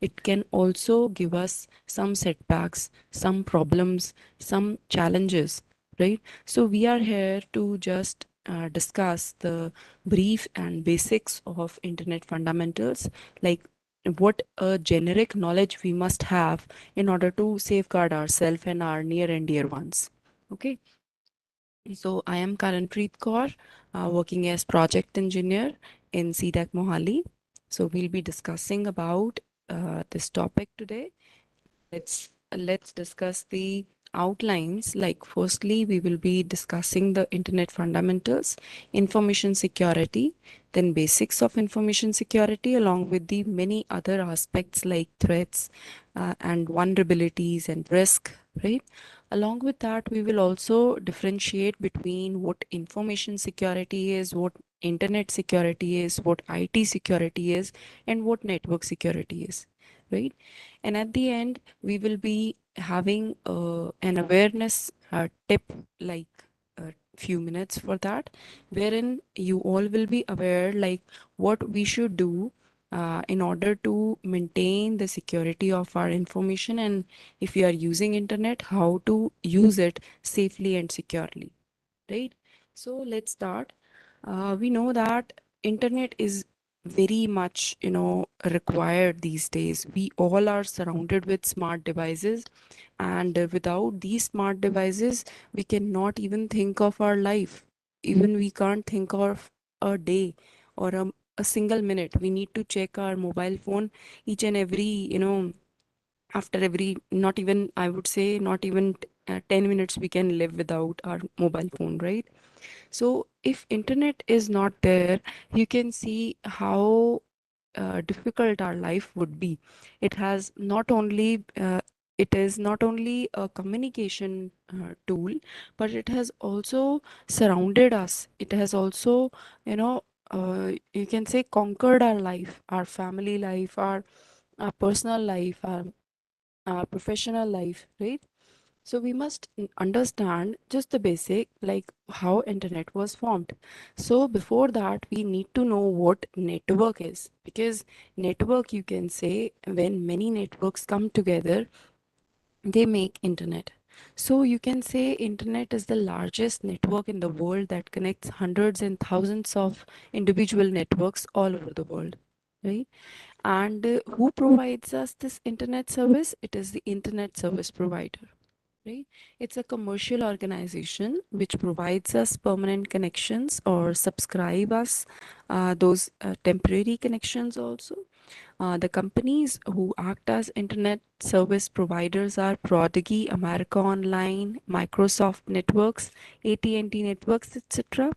it can also give us some setbacks, some problems, some challenges, right? So we are here to just discuss the brief and basics of internet fundamentals, like what a generic knowledge we must have in order to safeguard ourselves and our near and dear ones. Okay, so I am Karanpreet Kaur, working as project engineer in CDAC Mohali. So we'll be discussing about this topic today. Let's discuss the outlines. Like firstly, we will be discussing the internet fundamentals, information security, then basics of information security, along with the many other aspects like threats and vulnerabilities and risk, right? Along with that, we will also differentiate between what information security is, what internet security is, what IT security is, and what network security is, right? And at the end, we will be having an awareness tip, like a few minutes for that, wherein you all will be aware like what we should do in order to maintain the security of our information, and if you are using internet, how to use it safely and securely, right? So let's start. We know that internet is very much, required these days. We all are surrounded with smart devices, and without these smart devices, we cannot even think of our life. Even we can't think of a day or a single minute. We need to check our mobile phone each and every, after every, not even, I would say, not even 10 minutes we can live without our mobile phone, right? So if internet is not there, you can see how difficult our life would be. It has not only it is not only a communication tool, but it has also surrounded us. It has also, you can say, conquered our life, our family life, our personal life, our professional life, right? So we must understand just the basic, like how internet was formed. So before that, we need to know what network is, because network, you can say, when many networks come together, they make internet. So you can say internet is the largest network in the world that connects hundreds and thousands of individual networks all over the world, right? And who provides us this internet service? It is the internet service provider, right? It's a commercial organization which provides us permanent connections or subscribe us those temporary connections also. The companies who act as internet service providers are Prodigy, America Online, Microsoft Networks, AT&T Networks, etc.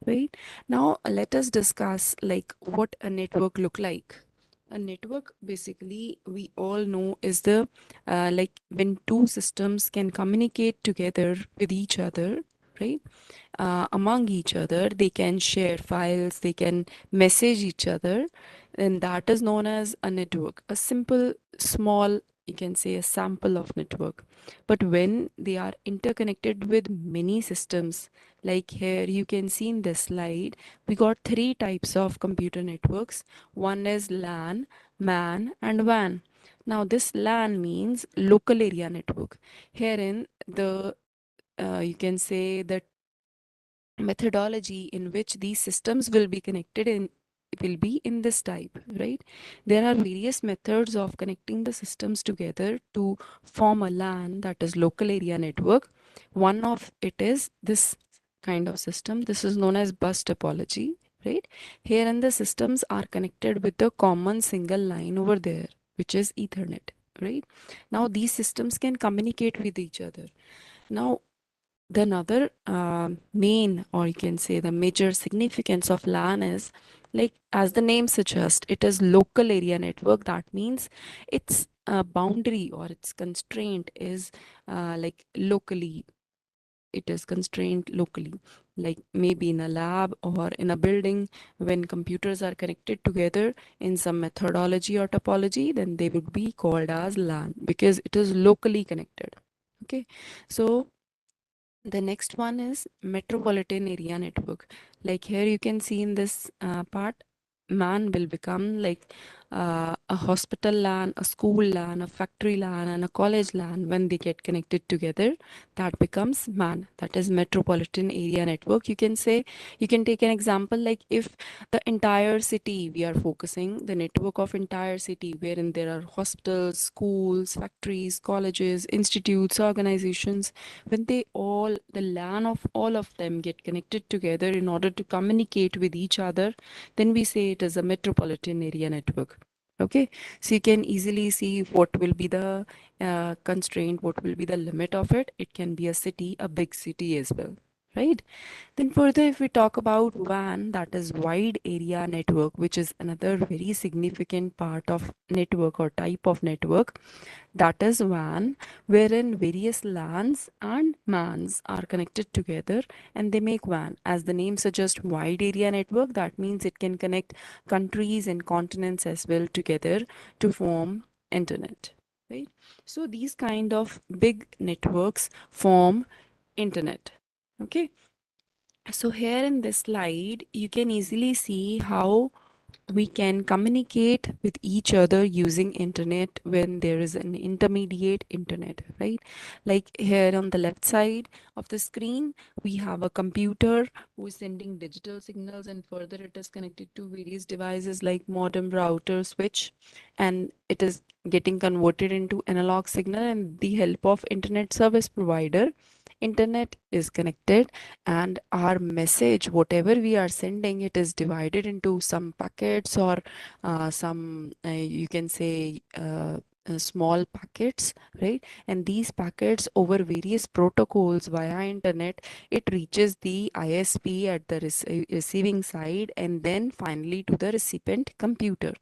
Right? Now let us discuss like what a network look like. A network, basically, we all know, is the like when two systems can communicate together with each other, right? Among each other, they can share files, they can message each other, and that is known as a network. A simple, small, you can say, a sample of network. But when they are interconnected with many systems, like here you can see in this slide, we got three types of computer networks. One is LAN, MAN, and WAN. Now, this LAN means local area network. Herein, the you can say the methodology in which these systems will be connected in will be in this type, right? There are various methods of connecting the systems together to form a LAN, that is local area network. One of it is this kind of system. This is known as bus topology, right? Here and the systems are connected with the common single line over there, which is Ethernet, right? Now these systems can communicate with each other. Now the another main, or you can say the major significance of LAN is, like as the name suggests, it is local area network. That means its boundary or its constraint is like locally. It is constrained locally, like maybe in a lab or in a building. When computers are connected together in some methodology or topology, then they would be called as LAN because it is locally connected. Okay, so the next one is metropolitan area network. Like here you can see in this part, MAN will become like a hospital LAN, a school LAN, a factory LAN, and a college LAN, when they get connected together, that becomes MAN, that is Metropolitan Area Network. You can say, you can take an example like if the entire city, we are focusing the network of entire city, wherein there are hospitals, schools, factories, colleges, institutes, organizations, when they all, the LAN of all of them get connected together in order to communicate with each other, then we say it is a metropolitan area network. Okay, so you can easily see what will be the constraint, what will be the limit of it. It can be a city, a big city as well, right? Then further, if we talk about WAN, that is wide area network, which is another very significant part of network or type of network, that is WAN, wherein various LANs and MANs are connected together and they make WAN. As the name suggests, wide area network, that means it can connect countries and continents as well together to form internet, right? So these kind of big networks form internet. Okay, so here in this slide, you can easily see how we can communicate with each other using internet when there is an intermediate internet, right? Like here on the left side of the screen, we have a computer who is sending digital signals, and further it is connected to various devices like modem, router, switch, and it is getting converted into analog signal. And the help of internet service provider, internet is connected, and our message, whatever we are sending, it is divided into some packets or some you can say small packets, right? And these packets over various protocols via internet, it reaches the ISP at the receiving side, and then finally to the recipient computer.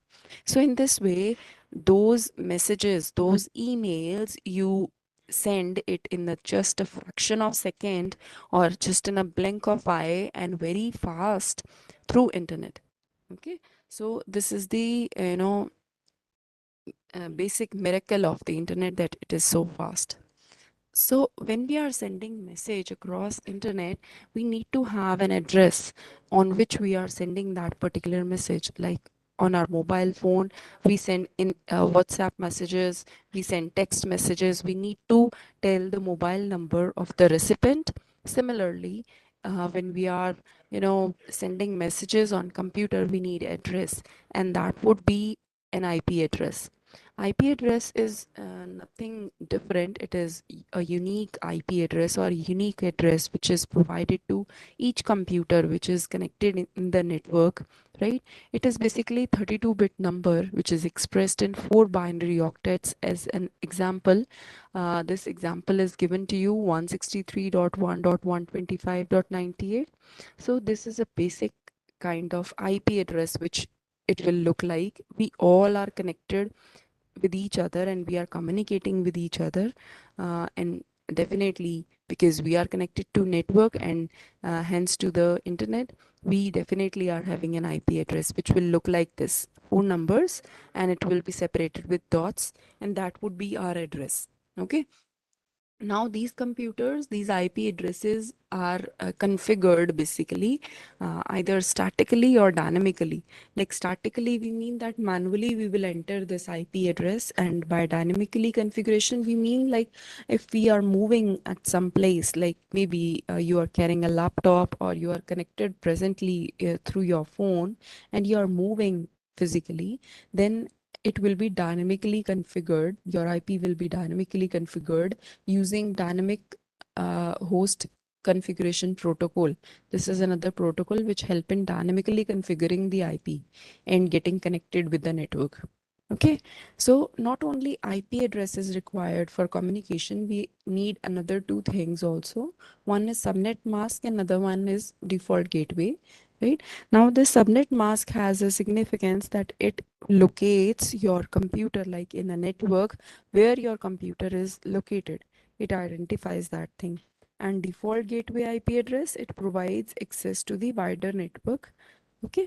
So in this way, those messages, those emails, you send it in just a fraction of second or just in a blink of eye and very fast through internet. Okay, so this is the basic miracle of the internet, that it is so fast. So when we are sending message across internet, we need to have an address on which we are sending that particular message. Like on our mobile phone, we send in WhatsApp messages, we send text messages. We need to tell the mobile number of the recipient. Similarly, when we are, sending messages on computer, we need address, and that would be an IP address. IP address is nothing different. It is a unique IP address or unique address which is provided to each computer which is connected in the network, right? It is basically 32-bit number which is expressed in 4 binary octets. As an example, this example is given to you 163.1.125.98. So this is a basic kind of IP address which it will look like. We all are connected with each other and we are communicating with each other, and definitely because we are connected to network and hence to the internet, we definitely are having an IP address which will look like this, 4 numbers, and it will be separated with dots, and that would be our address. Okay, now these computers, these IP addresses are configured basically either statically or dynamically. Like statically, we mean that manually we will enter this IP address, and by dynamically configuration, we mean like if we are moving at some place, like maybe you are carrying a laptop or you are connected presently through your phone and you are moving physically, then it will be dynamically configured. Your IP will be dynamically configured using dynamic host configuration protocol. This is another protocol which help in dynamically configuring the IP and getting connected with the network. Okay, so not only IP address is required for communication, we need another two things also. One is subnet mask, and another one is default gateway. Right now, this subnet mask has a significance that it locates your computer like in a network where your computer is located. It identifies that thing. And default gateway IP address, it provides access to the wider network. Okay,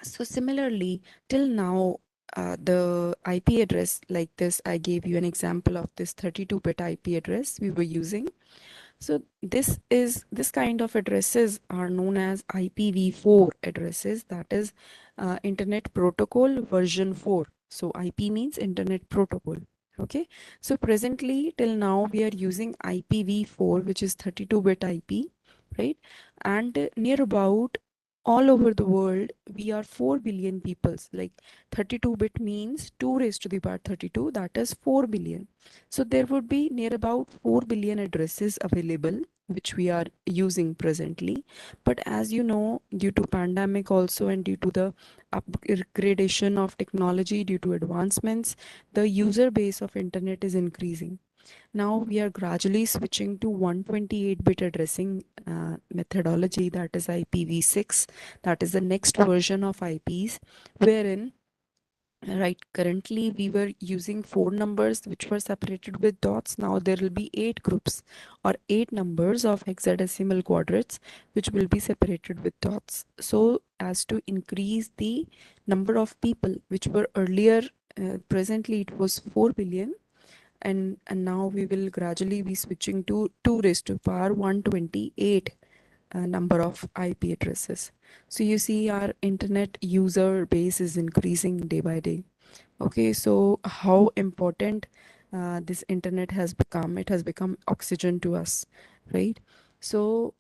so similarly, till now, the IP address like this, I gave you an example of this 32-bit IP address we were using. So this kind of addresses are known as IPv4 addresses, that is Internet Protocol version 4. So IP means Internet Protocol. Okay, so presently till now we are using IPv4, which is 32-bit IP, right? And near about all over the world we are 4 billion peoples. Like 32-bit means 2 raised to the power 32, that is 4 billion. So there would be near about 4 billion addresses available which we are using presently. But as you know, due to pandemic also and due to the upgradation of technology, due to advancements, the user base of internet is increasing. Now we are gradually switching to 128-bit addressing methodology, that is IPv6. That is the next version of IPs, wherein right, currently we were using four numbers which were separated with dots. Now there will be eight groups or eight numbers of hexadecimal quadrats which will be separated with dots. So as to increase the number of people which were earlier, presently it was 4 billion, and now we will gradually be switching to 2 raised to power 128 number of IP addresses. So you see our internet user base is increasing day by day. Okay, so how important this internet has become? It has become oxygen to us, right? So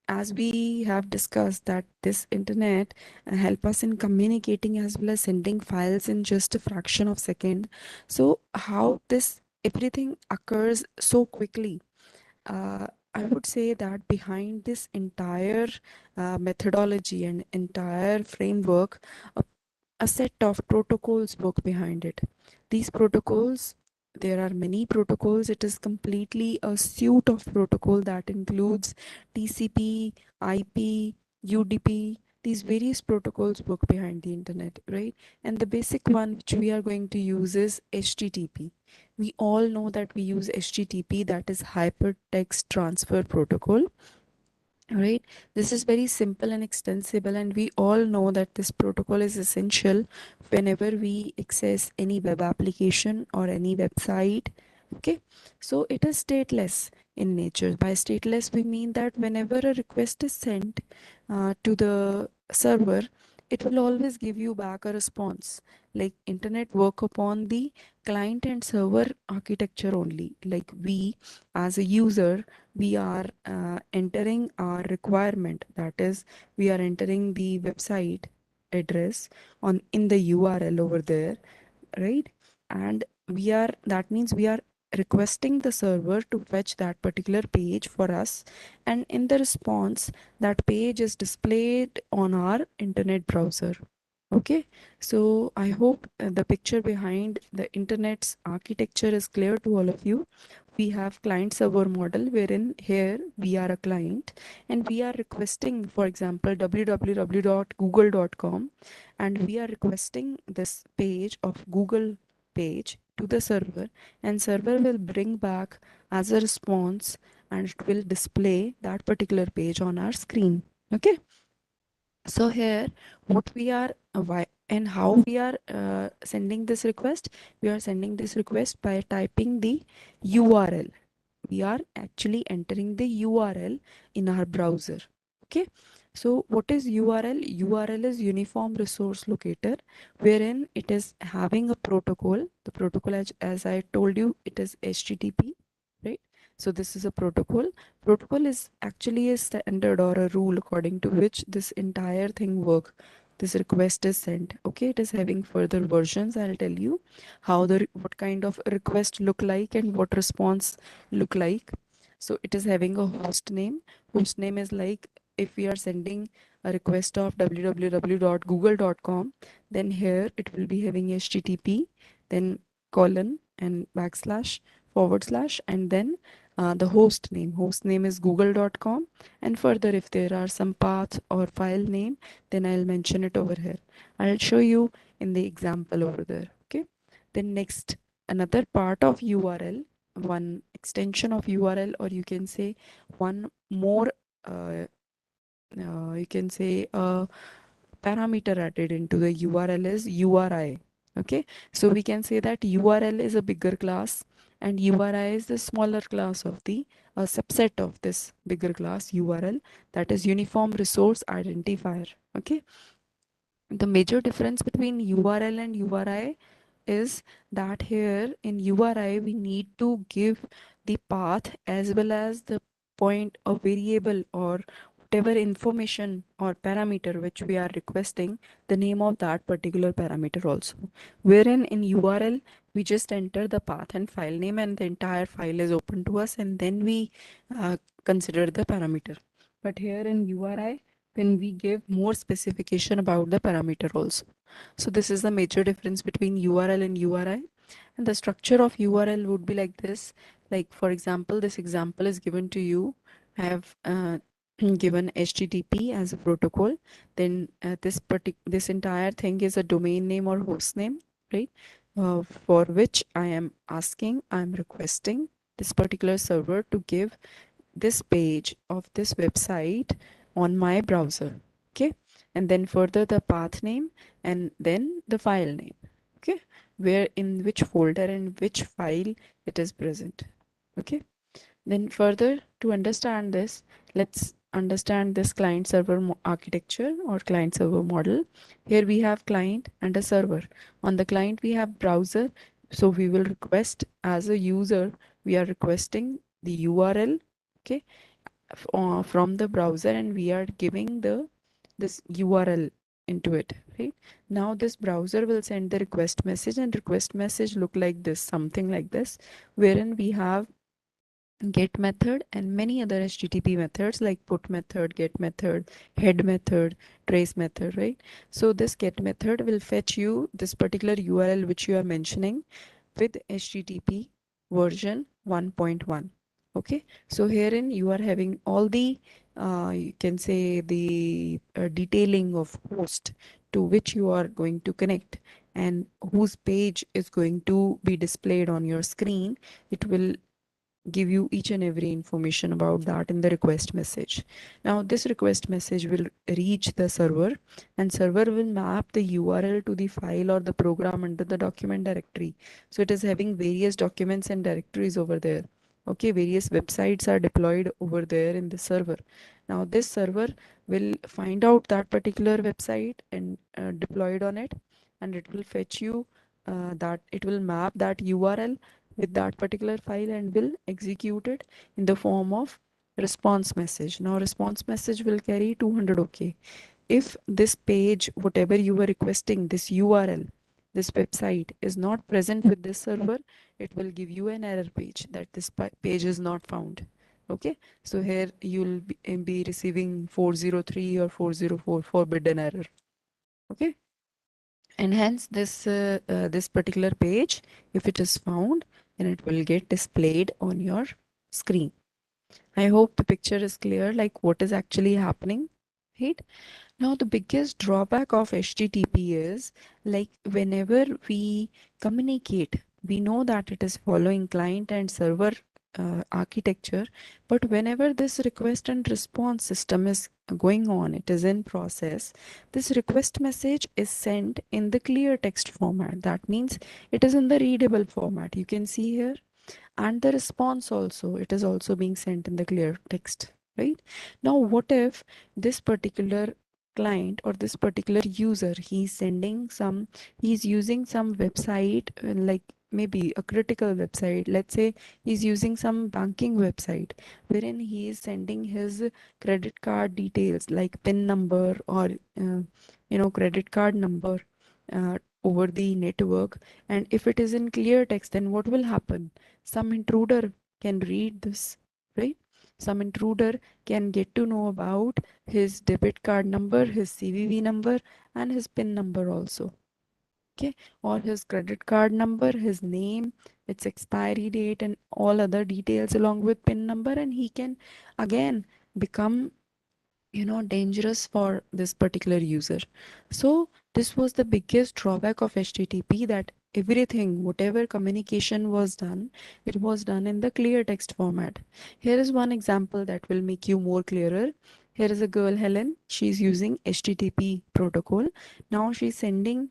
as we have discussed that this internet help us in communicating as well as sending files in just a fraction of second. So how this everything occurs so quickly? I would say that behind this entire methodology and entire framework, a set of protocols work behind it. These protocols, there are many protocols. It is completely a suite of protocol that includes TCP, IP, UDP. These various protocols work behind the internet, right? And the basic one which we are going to use is HTTP. We all know that we use HTTP, that is Hypertext Transfer Protocol, right? This is very simple and extensible, and we all know that this protocol is essential whenever we access any web application or any website. Okay, so it is stateless in nature. By stateless we mean that whenever a request is sent to the server, it will always give you back a response. Like internet work upon the client and server architecture only. Like we as a user, we are entering our requirement, that is we are entering the website address on in the URL over there, right? And we are, that means we are requesting the server to fetch that particular page for us, and in the response that page is displayed on our internet browser. Okay, so I hope the picture behind the internet's architecture is clear to all of you. We have client server model wherein here we are a client and we are requesting, for example, www.google.com, and we are requesting this page of Google page to the server, and server will bring back as a response, and it will display that particular page on our screen. Okay, so here what we are why and how we are sending this request, we are sending this request by typing the URL. We are actually entering the URL in our browser. Okay, so what is URL? URL is Uniform Resource Locator, wherein it is having a protocol. The protocol, as I told you, it is HTTP, right? So this is a protocol. Protocol is actually a standard or a rule according to which this entire thing work. This request is sent. Okay, it is having further versions. I'll tell you how the what kind of request look like and what response look like. So it is having a host name. Host name is like if we are sending a request of www.google.com, then here it will be having HTTP, then colon and backslash forward slash, and then the host name. Host name is google.com, and further if there are some path or file name, then I'll mention it over here. I'll show you in the example over there. Okay, then next, another part of URL, one extension of URL, or you can say one more uh, you can say parameter added into the URL is URI. Okay, so we can say that URL is a bigger class and URI is the smaller class of the subset of this bigger class URL, that is Uniform Resource Identifier. Okay, the major difference between URL and URI is that here in URI we need to give the path as well as the point of variable or whatever information or parameter which we are requesting, the name of that particular parameter also. Wherein in URL we just enter the path and file name and the entire file is open to us, and then we consider the parameter. But here in URI, when we give more specification about the parameter also. So this is the major difference between URL and URI. And the structure of URL would be like this. Like for example, this example is given to you. I have given HTTP as a protocol. Then this entire thing is a domain name or host name, right? For which I am requesting this particular server to give this page of this website on my browser. Okay, and then further the path name and then the file name. Okay, where in which folder and which file it is present. Okay, then further to understand this, let's understand this client server architecture or client server model. Here we have client and a server. On the client we have browser, so we will request as a user, we are requesting the URL, okay, from the browser, and we are giving this URL into it, right? Now this browser will send the request message, and request message look like this, something like this, wherein we have get method and many other HTTP methods like put method, get method, head method, trace method, right? So this get method will fetch you this particular URL which you are mentioning with HTTP version 1.1. Okay, so herein you are having all the you can say the detailing of host to which you are going to connect and whose page is going to be displayed on your screen. It will give you each and every information about that in the request message. Now this request message will reach the server, and server will map the URL to the file or the program under the document directory. So it is having various documents and directories over there. Okay, various websites are deployed over there in the server. Now this server will find out that particular website and deploy it on it, and it will fetch you that it will map that URL with that particular file and will execute it in the form of response message. Now response message will carry 200 OK. If this page, whatever you were requesting, this URL, this website is not present with this server, it will give you an error page that this page is not found. Okay, so here you'll be receiving 403 or 404 forbidden error. Okay, and hence this particular page, if it is found, then it will get displayed on your screen. I hope the picture is clear, like what is actually happening, right? Now the biggest drawback of HTTP is, like, whenever we communicate, we know that it is following client and server architecture, but whenever this request and response system is going on, it is in process, this request message is sent in the clear text format. That means it is in the readable format. You can see here, and the response also, it is also being sent in the clear text, right? Now what if this particular client or this particular user, he's using some website, like maybe a critical website, let's say he's using some banking website, wherein he is sending his credit card details like PIN number or credit card number over the network. And if it is in clear text, then what will happen? Some intruder can read this, right? Some intruder can get to know about his debit card number, his CVV number, and his PIN number also. Okay, or his credit card number, his name, its expiry date, and all other details along with PIN number, and he can again become dangerous for this particular user. So this was the biggest drawback of HTTP, that everything, whatever communication was done, it was done in the clear text format. Here is one example that will make you more clearer. Here is a girl, Helen. She's using HTTP protocol. Now she's sending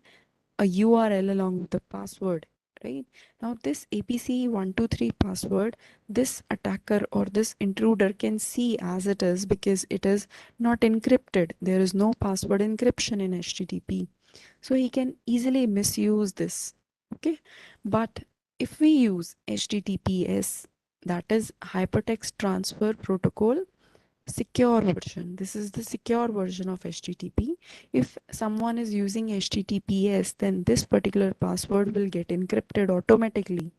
a URL along with the password. right? Now this APC123 password, this attacker or this intruder can see as it is because it is not encrypted. There is no password encryption in HTTP. So he can easily misuse this. Okay. But if we use HTTPS, that is Hypertext Transfer Protocol secure version. This is the secure version of HTTP. If someone is using HTTPS, then this particular password will get encrypted automatically.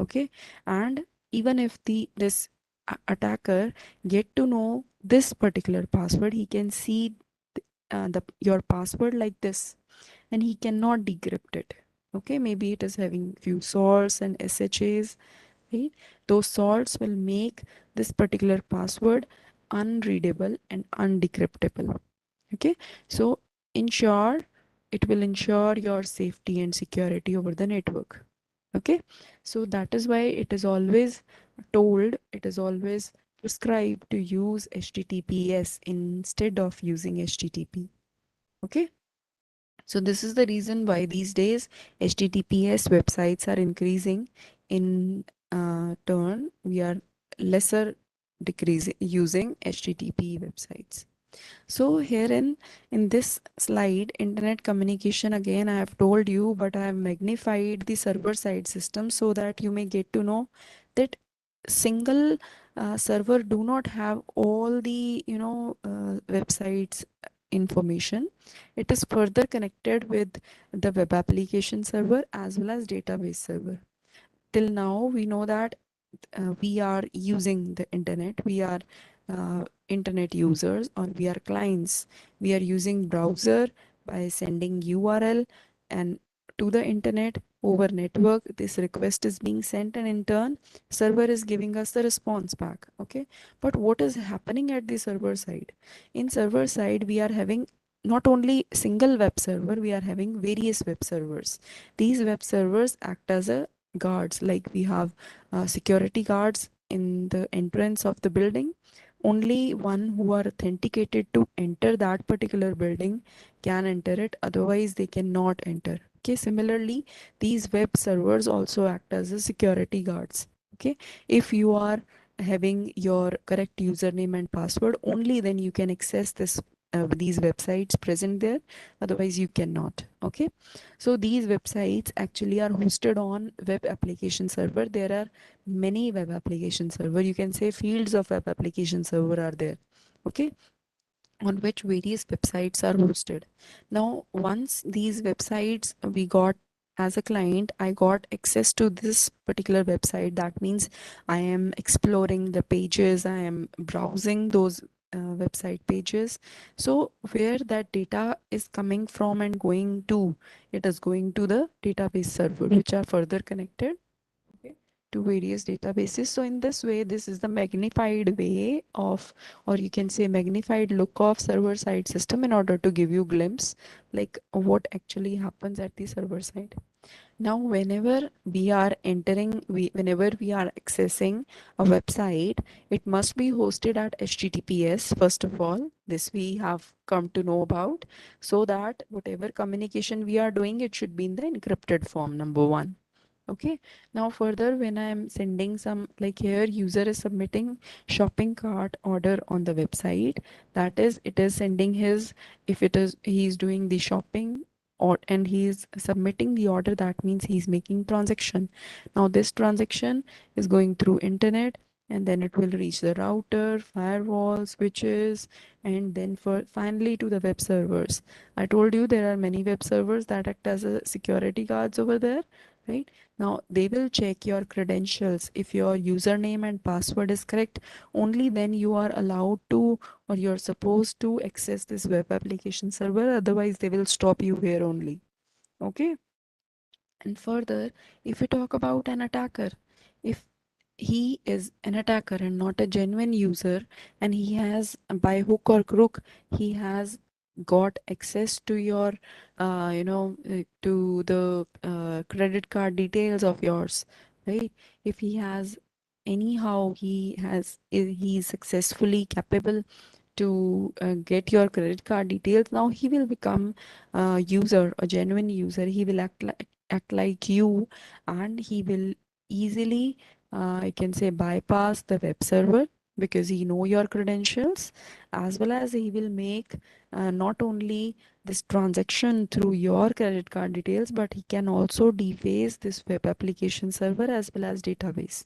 Okay. And even if this attacker get to know this particular password, he can see the your password like this, and he cannot decrypt it. Okay, maybe it is having few salts and SHAs, right? Those salts will make this particular password unreadable and undecryptable. Okay, so ensure it will ensure your safety and security over the network. Okay, so that is why it is always told, it is always prescribed to use HTTPS instead of using HTTP. Okay, so this is the reason why these days HTTPS websites are increasing. In turn, we are lesser decreasing using HTTP websites. So here in this slide, internet communication, again I have told you, but I have magnified the server side system so that you may get to know that single server do not have all the websites information. It is further connected with the web application server as well as database server. Till now we know that we are using the internet, we are internet users, or we are clients, we are using browser by sending URL and to the internet over network. This request is being sent, and in turn server is giving us the response back. Okay, but what is happening at the server side? In server side we are having not only single web server, we are having various web servers. These web servers act as a guards, like we have security guards in the entrance of the building. Only one who are authenticated to enter that particular building can enter it, otherwise they cannot enter. Okay, similarly these web servers also act as a security guards. Okay, if you are having your correct username and password, only then you can access this these websites present there, otherwise you cannot. Okay, so these websites actually are hosted on web application server. There are many web application server. You can say fields of web application server are there. Okay, on which various websites are hosted. Now, once these websites we got as a client, I got access to this particular website. That means I am exploring the pages, I am browsing those website pages. So, where that data is coming from and going to, it is going to the database server, which are further connected, okay, to various databases. So in this way, this is the magnified way of, or you can say magnified look of server side system in order to give you glimpse like what actually happens at the server side. Now, whenever we are entering, whenever we are accessing a website, it must be hosted at HTTPS. First of all, this we have come to know about, so that whatever communication we are doing, it should be in the encrypted form. Number one. Okay, now further, when I am sending some, like here user is submitting shopping cart order on the website, that is, it is sending his, if it is he is doing the shopping or and he is submitting the order, that means he's making transaction. Now this transaction is going through internet, and then it will reach the router, firewall, switches, and then for finally to the web servers. I told you there are many web servers that act as a security guards over there, right? Now they will check your credentials. If your username and password is correct, only then you are allowed to, or you're supposed to access this web application server. Otherwise, they will stop you here only. Okay. And further, if we talk about an attacker, if he is an attacker and not a genuine user, and he has, by hook or crook, he has got access to your, to the credit card details of yours, right? If he has anyhow, he is successfully capable to get your credit card details. Now he will become a user, a genuine user. He will act like act like you, and he will easily, I can say, bypass the web server, because he know your credentials, as well as he will make not only this transaction through your credit card details, but he can also deface this web application server as well as database.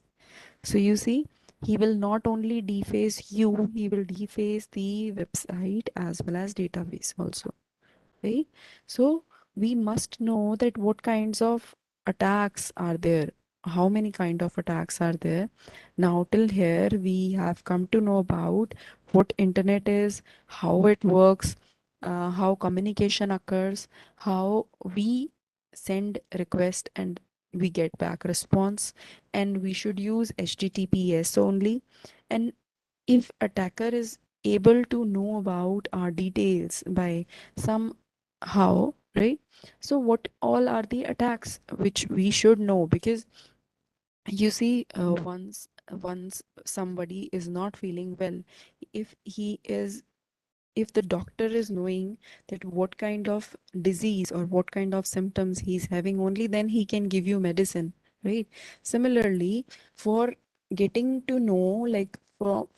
So you see, he will not only deface you, he will deface the website as well as database also, right? So we must know that what kinds of attacks are there, how many kind of attacks are there. Now till here we have come to know about what internet is, how it works, how communication occurs, how we send request and we get back response, and we should use https only. And if attacker is able to know about our details by somehow, right? So what all are the attacks which we should know? Because you see, once somebody is not feeling well, if he is, if the doctor is knowing that what kind of disease or what kind of symptoms he's having, only then he can give you medicine, right? Similarly, for getting to know, like,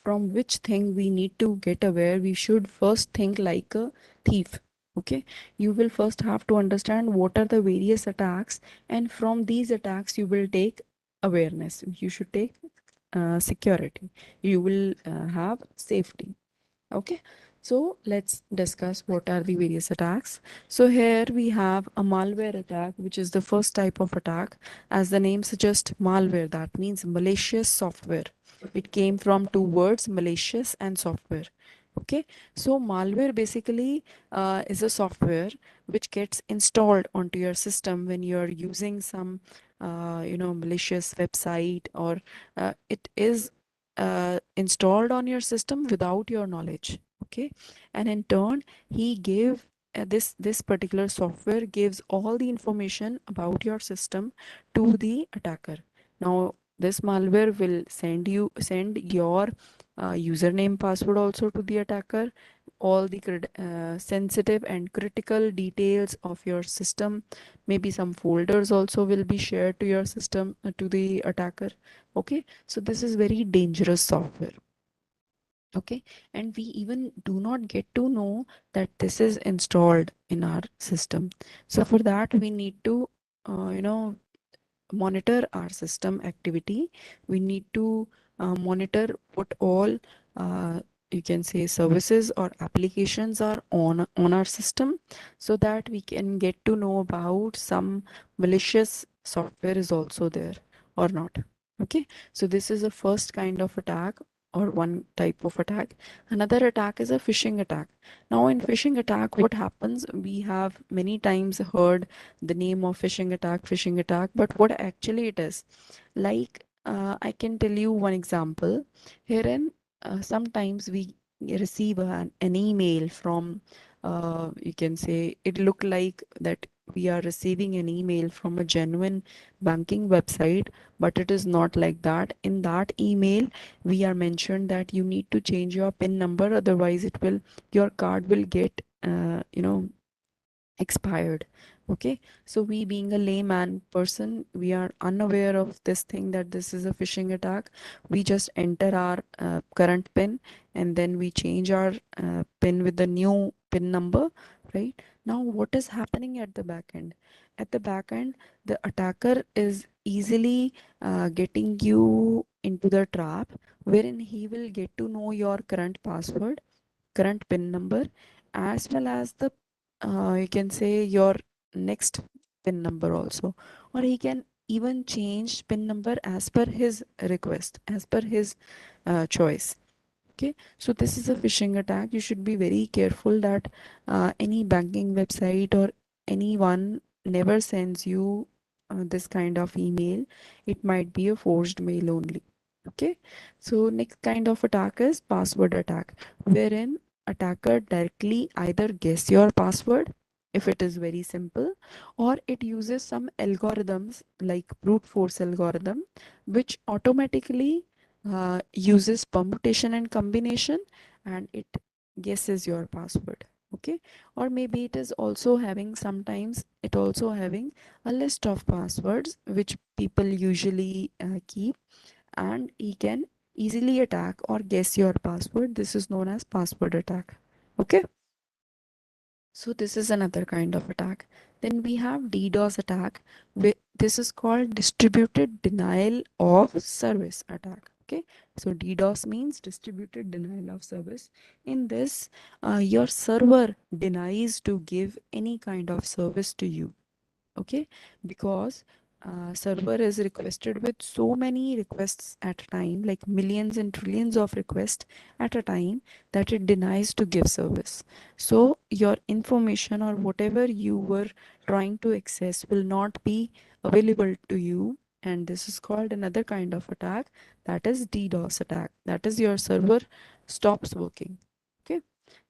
from which thing we need to get aware, we should first think like a thief. Okay, you will first have to understand what are the various attacks, and from these attacks you will take awareness, you should take security, you will have safety. Okay, so let's discuss what are the various attacks. So here we have a malware attack, which is the first type of attack. As the name suggests, malware, that means malicious software. It came from two words, malicious and software. Okay, so malware basically is a software which gets installed onto your system when you're using some, malicious website, or it is installed on your system without your knowledge. Okay, and in turn he gave this particular software gives all the information about your system to the attacker. Now this malware will send your username password also to the attacker, all the sensitive and critical details of your system, maybe some folders also will be shared to your system, to the attacker. Okay, so this is very dangerous software. Okay, and we even do not get to know that this is installed in our system. So for that we need to monitor our system activity. We need to monitor what all, uh, you can say, services or applications are on our system, so that we can get to know about some malicious software is also there or not. Okay, so this is the first kind of attack, or one type of attack. Another attack is a phishing attack. Now in phishing attack, what happens, we have many times heard the name of phishing attack, but what actually it is, like, I can tell you one example. Herein, sometimes we receive an email from, you can say, it look like that we are receiving an email from a genuine banking website, but it is not like that. In that email we are mentioned that you need to change your pin number, otherwise it will, your card will get expired. Okay, so we being a layman person, we are unaware of this thing, that this is a phishing attack. We just enter our current pin, and then we change our pin with the new pin number. Right, now what is happening at the back end? At the back end, the attacker is easily getting you into the trap, wherein he will get to know your current password, current pin number, as well as the, you can say, your next pin number also. Or he can even change pin number as per his request, as per his choice. Okay, so this is a phishing attack. You should be very careful that any banking website or anyone never sends you this kind of email. It might be a forged mail only. Okay, so next kind of attack is password attack, wherein attacker directly either guess your password if it is very simple, or it uses some algorithms like brute force algorithm, which automatically uses permutation and combination, and it guesses your password. Okay, or maybe it is also having, sometimes it also having a list of passwords which people usually keep, and he can easily attack or guess your password. This is known as password attack. Okay, so this is another kind of attack. Then we have DDoS attack. This is called distributed denial of service attack. Okay, so DDoS means distributed denial of service. In this, your server denies to give any kind of service to you. Okay, because server is requested with so many requests at a time, like millions and trillions of requests at a time, that it denies to give service. So your information or whatever you were trying to access will not be available to you, and this is called another kind of attack, that is DDoS attack. That is your server stops working. Okay,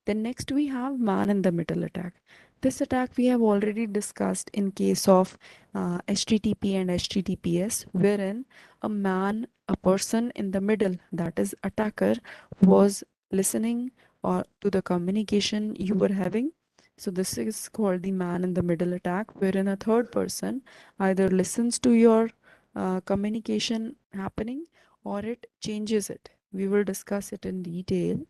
then next we have man in the middle attack. This attack we have already discussed in case of HTTP and HTTPS, wherein a person in the middle, that is attacker, was listening or to the communication you were having. So this is called the man in the middle attack, wherein a third person either listens to your communication happening or it changes it. We will discuss it in detail.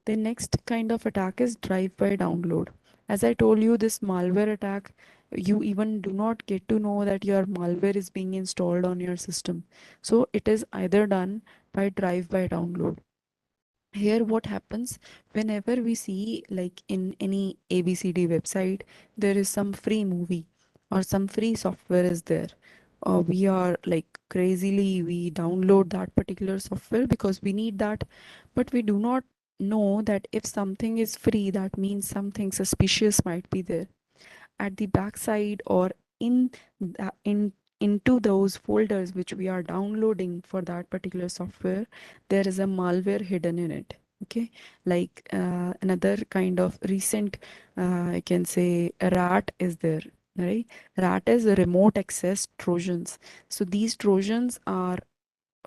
The next kind of attack is drive-by download. As I told you, this malware attack, you even do not get to know that your malware is being installed on your system. So it is either done by drive-by download. Here what happens, whenever we see, like in any ABCD website, there is some free movie or some free software is there, we are like crazily we download that particular software because we need that, but we do not know that if something is free, that means something suspicious might be there at the backside, or in in into those folders which we are downloading for that particular software, there is a malware hidden in it. Okay, like another kind of recent, I can say, rat is there, right? Rat is remote access trojans. So these trojans are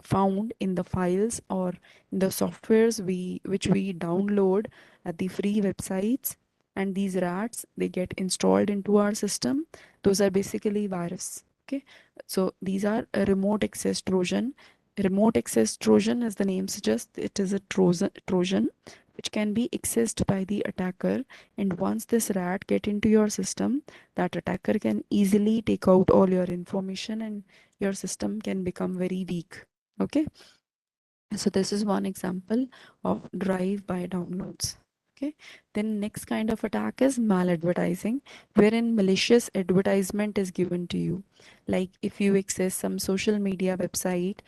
found in the files or in the softwares we which we download at the free websites, and these rats, they get installed into our system. Those are basically virus. Okay, so these are a remote access trojan. Remote access trojan, as the name suggests, it is a trojan which can be accessed by the attacker, and once this rat get into your system, that attacker can easily take out all your information and your system can become very weak. Okay, so this is one example of drive by downloads. Okay, then next kind of attack is maladvertising, wherein malicious advertisement is given to you. Like if you access some social media website,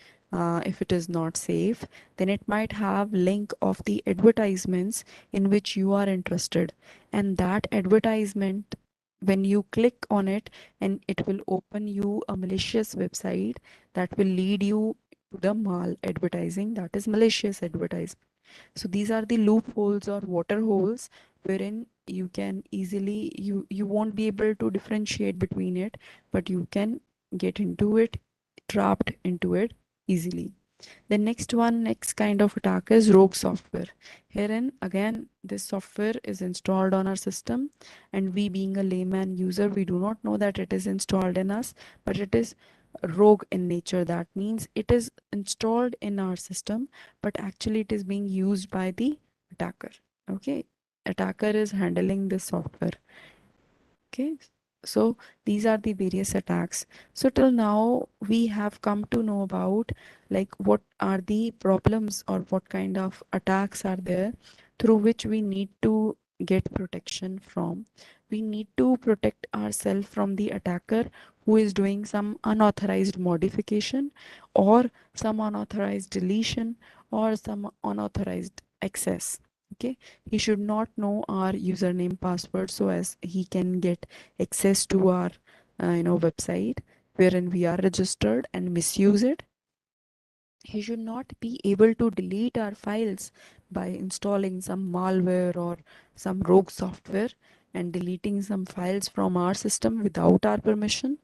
if it is not safe, then it might have link of the advertisements in which you are interested, and that advertisement, when you click on it, and it will open you a malicious website that will lead you to the mal advertising, that is malicious advertising. So these are the loopholes or water holes wherein you can easily, you won't be able to differentiate between it, but you can get into it, trapped into it easily. The next kind of attack is rogue software. Herein, again, this software is installed on our system, and we, being a layman user, we do not know that it is installed in us, but it is rogue in nature. That means it is installed in our system, but actually it is being used by the attacker. Okay, attacker is handling this software. Okay, so these are the various attacks. So till now we have come to know about like what are the problems or what kind of attacks are there through which we need to get protection from. We need to protect ourselves from the attacker who is doing some unauthorized modification or some unauthorized deletion or some unauthorized access. Okay, he should not know our username password so as he can get access to our website wherein we are registered and misuse it. He should not be able to delete our files by installing some malware or some rogue software and deleting some files from our system without our permission.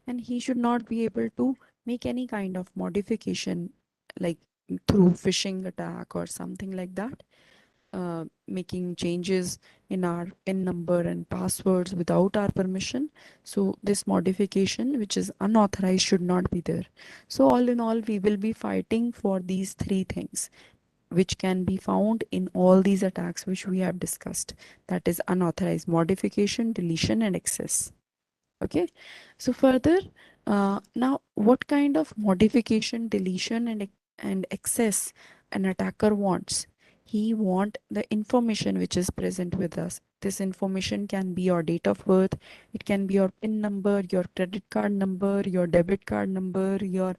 And he should not be able to make any kind of modification, like through phishing attack or something like that. making changes in our PIN number and passwords without our permission. So this modification, which is unauthorized, should not be there. So all in all, we will be fighting for these three things, which can be found in all these attacks which we have discussed. That is unauthorized modification, deletion, and access. Okay. So further, now what kind of modification, deletion, and access an attacker wants? He want the information which is present with us. This information can be your date of birth, it can be your PIN number, your credit card number, your debit card number, your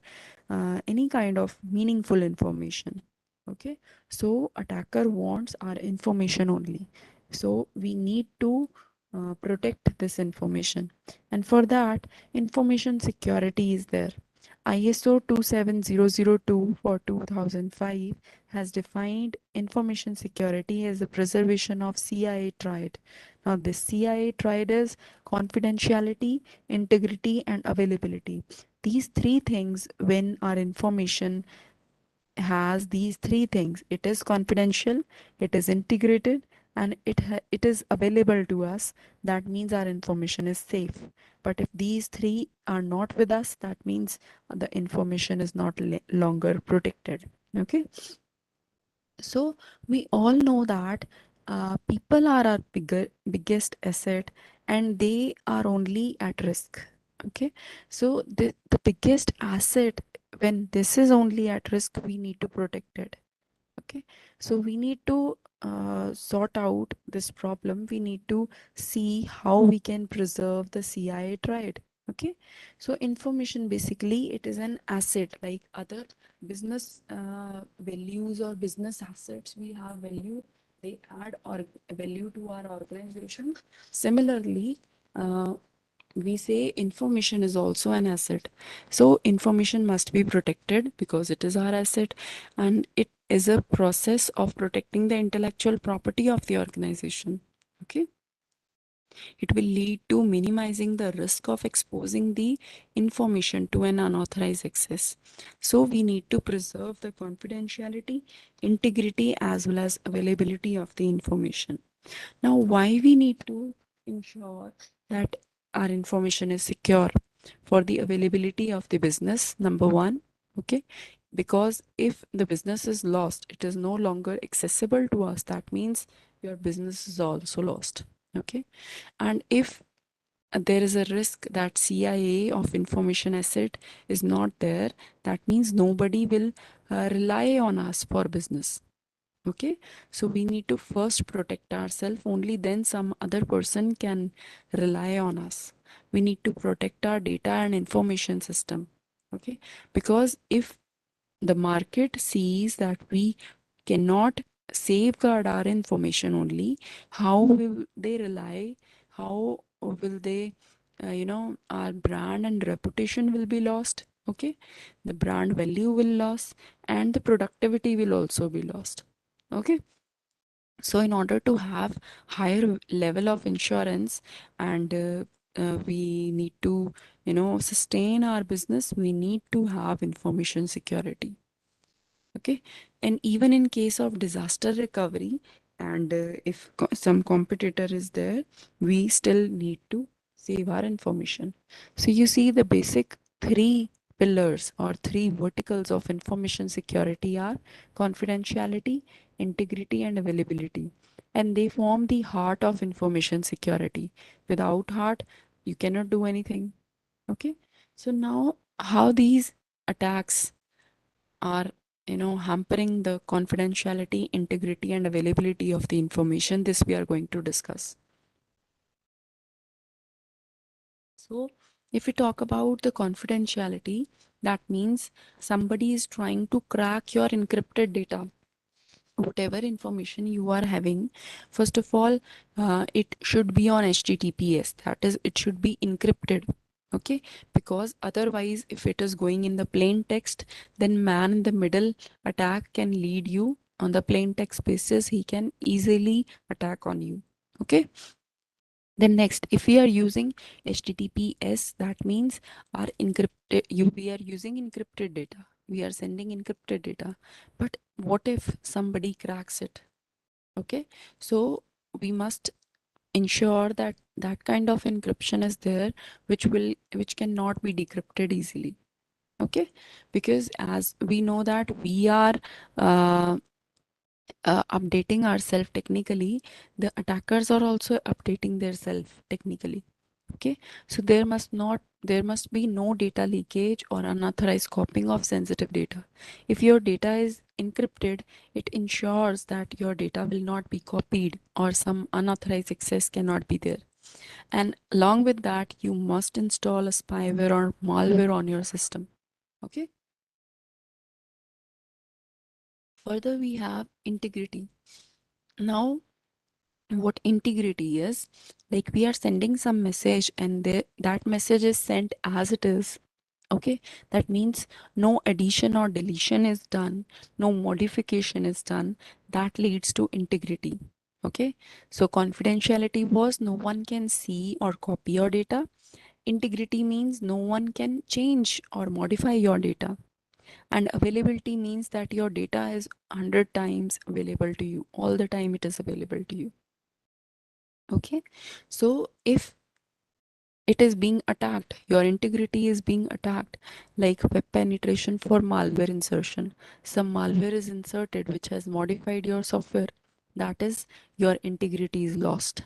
any kind of meaningful information. Okay. So attacker wants our information only. So we need to protect this information, and for that, information security is there. ISO 27002 for 2005 has defined information security as the preservation of CIA triad. Now, this CIA triad is confidentiality, integrity, and availability. These three things, when our information has these three things, it is confidential, it is integrated, and it is available to us, that means our information is safe. But if these three are not with us, that means the information is not longer protected. Okay. So we all know that people are our biggest asset, and they are only at risk. Okay. So the biggest asset, when this is only at risk, we need to protect it. Okay. So we need to sort out this problem. We need to see how we can preserve the CIA triad. Okay. So information, basically, it is an asset like other business values or business assets. We have value, they add or value to our organization. Similarly, uh, we say information is also an asset. So information must be protected because it is our asset, and it is a process of protecting the intellectual property of the organization. Okay. It will lead to minimizing the risk of exposing the information to an unauthorized access. So we need to preserve the confidentiality, integrity, as well as availability of the information. Now, why we need to ensure that our information is secure? For the availability of the business, number one. Okay. Because if the business is lost, it is no longer accessible to us, that means your business is also lost. Okay. And if there is a risk that CIA of information asset is not there, that means nobody will rely on us for business. Okay. So we need to first protect ourselves, only then some other person can rely on us. We need to protect our data and information system. Okay. Because if the market sees that we cannot safeguard our information only, how will they rely? How will they, our brand and reputation will be lost. Okay. The brand value will lose, and the productivity will also be lost. Okay. So in order to have higher level of insurance, and we need to, sustain our business, we need to have information security. Okay. And even in case of disaster recovery, and if some competitor is there, we still need to save our information. So you see, the basic three pillars or three verticals of information security are confidentiality, integrity, and availability, and they form the heart of information security. Without heart, you cannot do anything. Okay. So now, how these attacks are, hampering the confidentiality, integrity, and availability of the information, this we are going to discuss. So if we talk about the confidentiality, that means somebody is trying to crack your encrypted data. Whatever information you are having, first of all, it should be on HTTPS, that is, it should be encrypted. Okay. Because otherwise, if it is going in the plain text, then man in the middle attack can lead you on the plain text basis, he can easily attack on you. Okay. Then next, if we are using HTTPS, that means our encrypted, we are using encrypted data. We are sending encrypted data. But what if somebody cracks it? Okay, so we must ensure that that kind of encryption is there, which cannot be decrypted easily. Okay, because as we know that we are uh, updating ourselves technically, the attackers are also updating their self technically. Okay, so there must be no data leakage or unauthorized copying of sensitive data. If your data is encrypted, it ensures that your data will not be copied or some unauthorized access cannot be there. And along with that, you must install a spyware or malware on your system. Okay, further we have integrity. Now what integrity is, like we are sending some message and that message is sent as it is. Okay, that means no addition or deletion is done, no modification is done. That leads to integrity. Okay, so confidentiality was no one can see or copy your data. Integrity means no one can change or modify your data. And availability means that your data is 100 times available to you, all the time it is available to you. Okay, so if it is being attacked, your integrity is being attacked, like web penetration for malware insertion. Some malware is inserted which has modified your software. That is, your integrity is lost.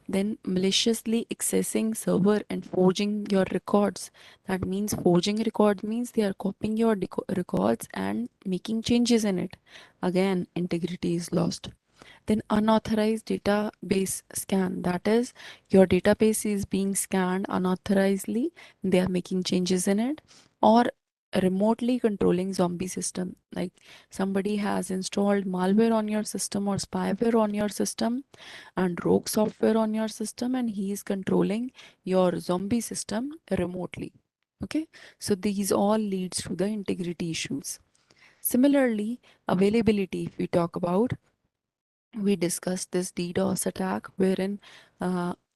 Then maliciously accessing server and forging your records. That means forging records means they are copying your records and making changes in it. Again, integrity is lost. Then unauthorized database scan, that is, your database is being scanned unauthorizedly, they are making changes in it. Or remotely controlling zombie system, like somebody has installed malware on your system or spyware on your system and rogue software on your system, and he is controlling your zombie system remotely. Okay, so these all leads to the integrity issues. Similarly, availability, if we talk about, we discussed this DDoS attack wherein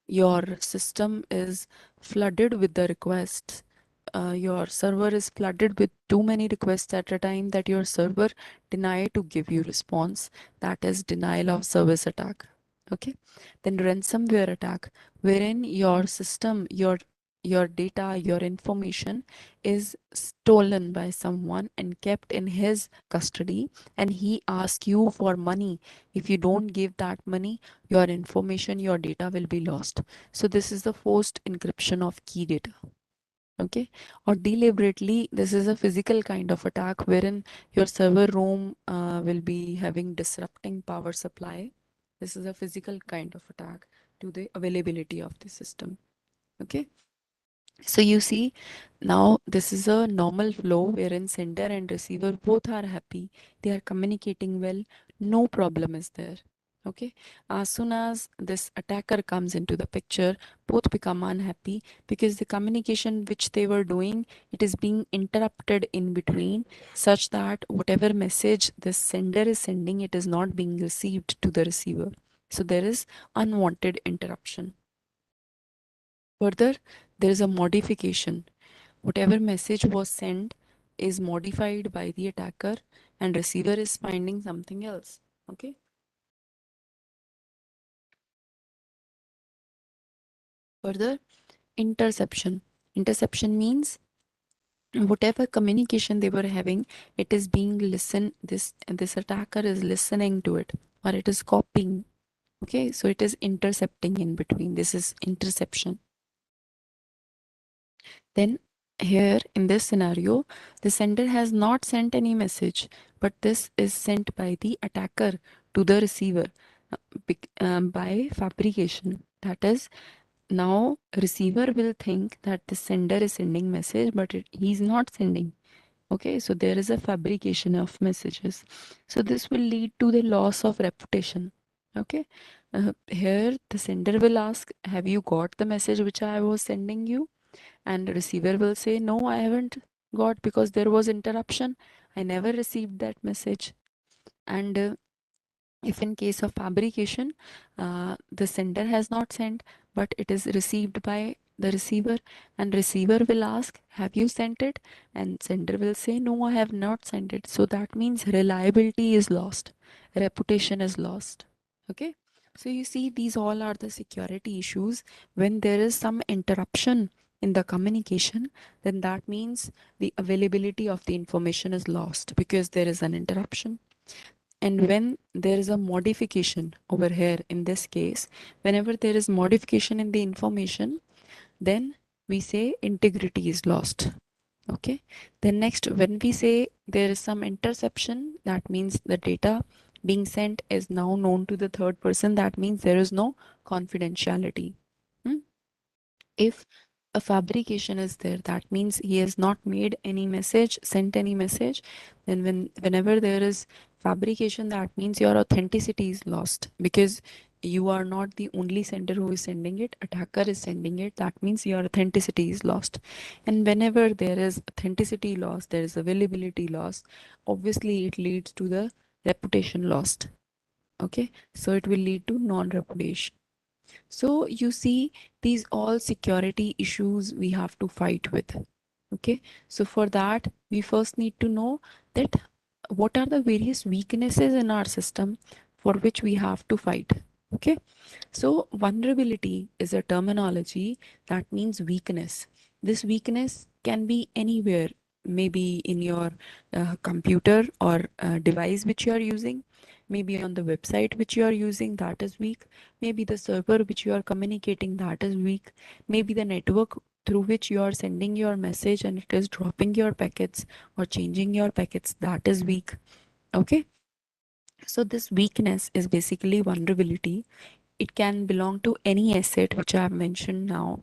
your system is flooded with the requests. Your server is flooded with too many requests at a time that your server deny to give you response. That is denial of service attack. Okay. Then ransomware attack, wherein your system, your data, your information is stolen by someone and kept in his custody, and he asks you for money. If you don't give that money, your information, your data will be lost. So this is the forced encryption of key data. Okay, or deliberately, this is a physical kind of attack wherein your server room will be having disrupting power supply. This is a physical kind of attack to the availability of the system. Okay, so you see, now this is a normal flow wherein sender and receiver both are happy, they are communicating well, no problem is there. Okay, as soon as this attacker comes into the picture, both become unhappy because the communication which they were doing, it is being interrupted in between, such that whatever message this sender is sending, it is not being received to the receiver. So there is unwanted interruption. Further, there is a modification. Whatever message was sent is modified by the attacker, and receiver is finding something else. Okay. Further, interception. Interception means whatever communication they were having, it is being listened. This attacker is listening to it, or it is copying. Okay, so it is intercepting in between. This is interception. Then here in this scenario, the sender has not sent any message, but this is sent by the attacker to the receiver by fabrication. That is, now receiver will think that the sender is sending message, but he's not sending. Okay, so there is a fabrication of messages. So this will lead to the loss of reputation. Okay, here the sender will ask, "Have you got the message which I was sending you?" And the receiver will say, "No, I haven't got because there was interruption. I never received that message." And if in case of fabrication, the sender has not sent, but it is received by the receiver, and receiver will ask, "Have you sent it?" And sender will say, "No, I have not sent it." So that means reliability is lost, reputation is lost. Okay, so you see, these all are the security issues. When there is some interruption in the communication, then that means the availability of the information is lost because there is an interruption. And when there is a modification over here, in this case, whenever there is modification in the information, then we say integrity is lost. Okay, then next, when we say there is some interception, that means the data being sent is now known to the third person. That means there is no confidentiality. Hmm? If a fabrication is there, that means he has not made any message, sent any message. Then whenever there is fabrication, that means your authenticity is lost because you are not the only sender who is sending it, attacker is sending it. That means your authenticity is lost. And whenever there is authenticity loss, there is availability loss, obviously it leads to the reputation lost. Okay, so it will lead to non-reputation. So you see, these all security issues we have to fight with. Okay, so for that, we first need to know that what are the various weaknesses in our system for which we have to fight. Okay, so vulnerability is a terminology that means weakness. This weakness can be anywhere, maybe in your computer or device which you are using, maybe on the website which you are using, that is weak, maybe the server which you are communicating, that is weak, maybe the network through which you are sending your message and it is dropping your packets or changing your packets, that is weak. Okay, so this weakness is basically vulnerability. It can belong to any asset which I have mentioned now.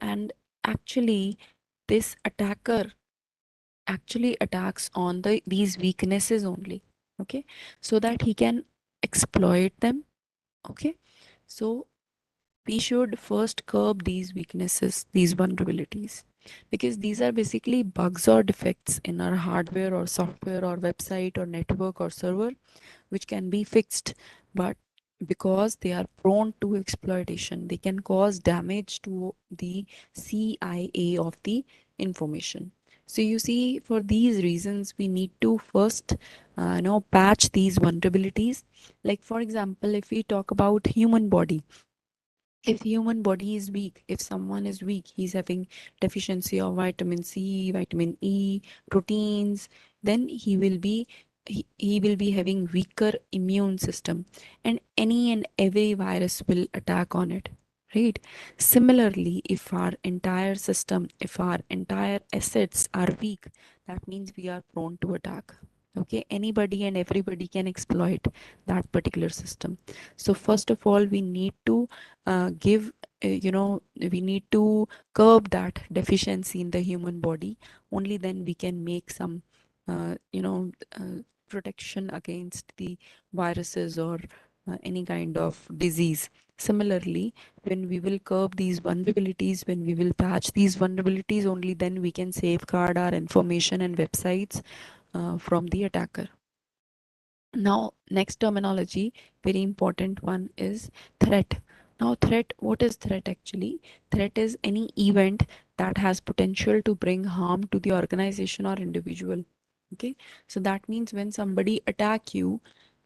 And actually, this attacker actually attacks on these weaknesses only. Okay, so that he can exploit them. Okay, so we should first curb these weaknesses, these vulnerabilities, because these are basically bugs or defects in our hardware or software or website or network or server which can be fixed, but because they are prone to exploitation, they can cause damage to the CIA of the information. So you see, for these reasons, we need to first, patch these vulnerabilities. Like for example, if we talk about human body, if human body is weak, if someone is weak, he's having deficiency of vitamin C, vitamin E, proteins, then he will be having weaker immune system, and any and every virus will attack on it, right? Similarly, if our entire system, if our entire assets are weak, that means we are prone to attack. Okay, anybody and everybody can exploit that particular system. So first of all, we need to give we need to curb that deficiency in the human body. Only then we can make some protection against the viruses or any kind of disease. Similarly, when we will curb these vulnerabilities, when we will patch these vulnerabilities, only then we can safeguard our information and websites from the attacker. Now, next terminology, very important one, is threat. Now, threat, what is threat actually? Threat is any event that has potential to bring harm to the organization or individual. Okay, so that means when somebody attack you,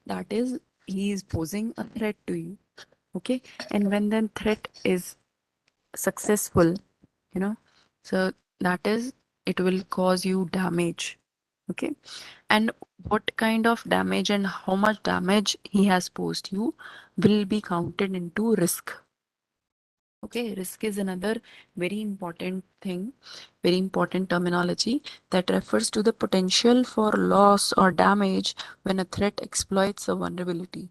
that is, he is posing a threat to you. Okay, and when then threat is successful, you know, so that is, it will cause you damage. Okay, and what kind of damage and how much damage he has posed you will be counted into risk. Okay, risk is another very important thing, very important terminology that refers to the potential for loss or damage when a threat exploits a vulnerability.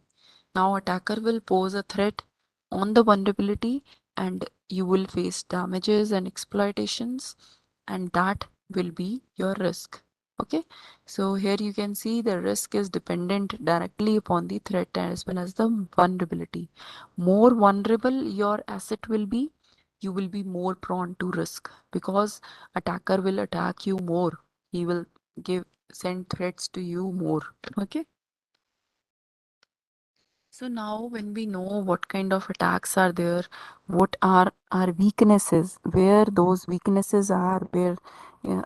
Now, attacker will pose a threat on the vulnerability, and you will face damages and exploitations, and that will be your risk. Okay, so here you can see the risk is dependent directly upon the threat as well as the vulnerability. More vulnerable your asset will be, you will be more prone to risk because attacker will attack you more. He will give send threats to you more. Okay. So now when we know what kind of attacks are there, what are our weaknesses, where those weaknesses are, where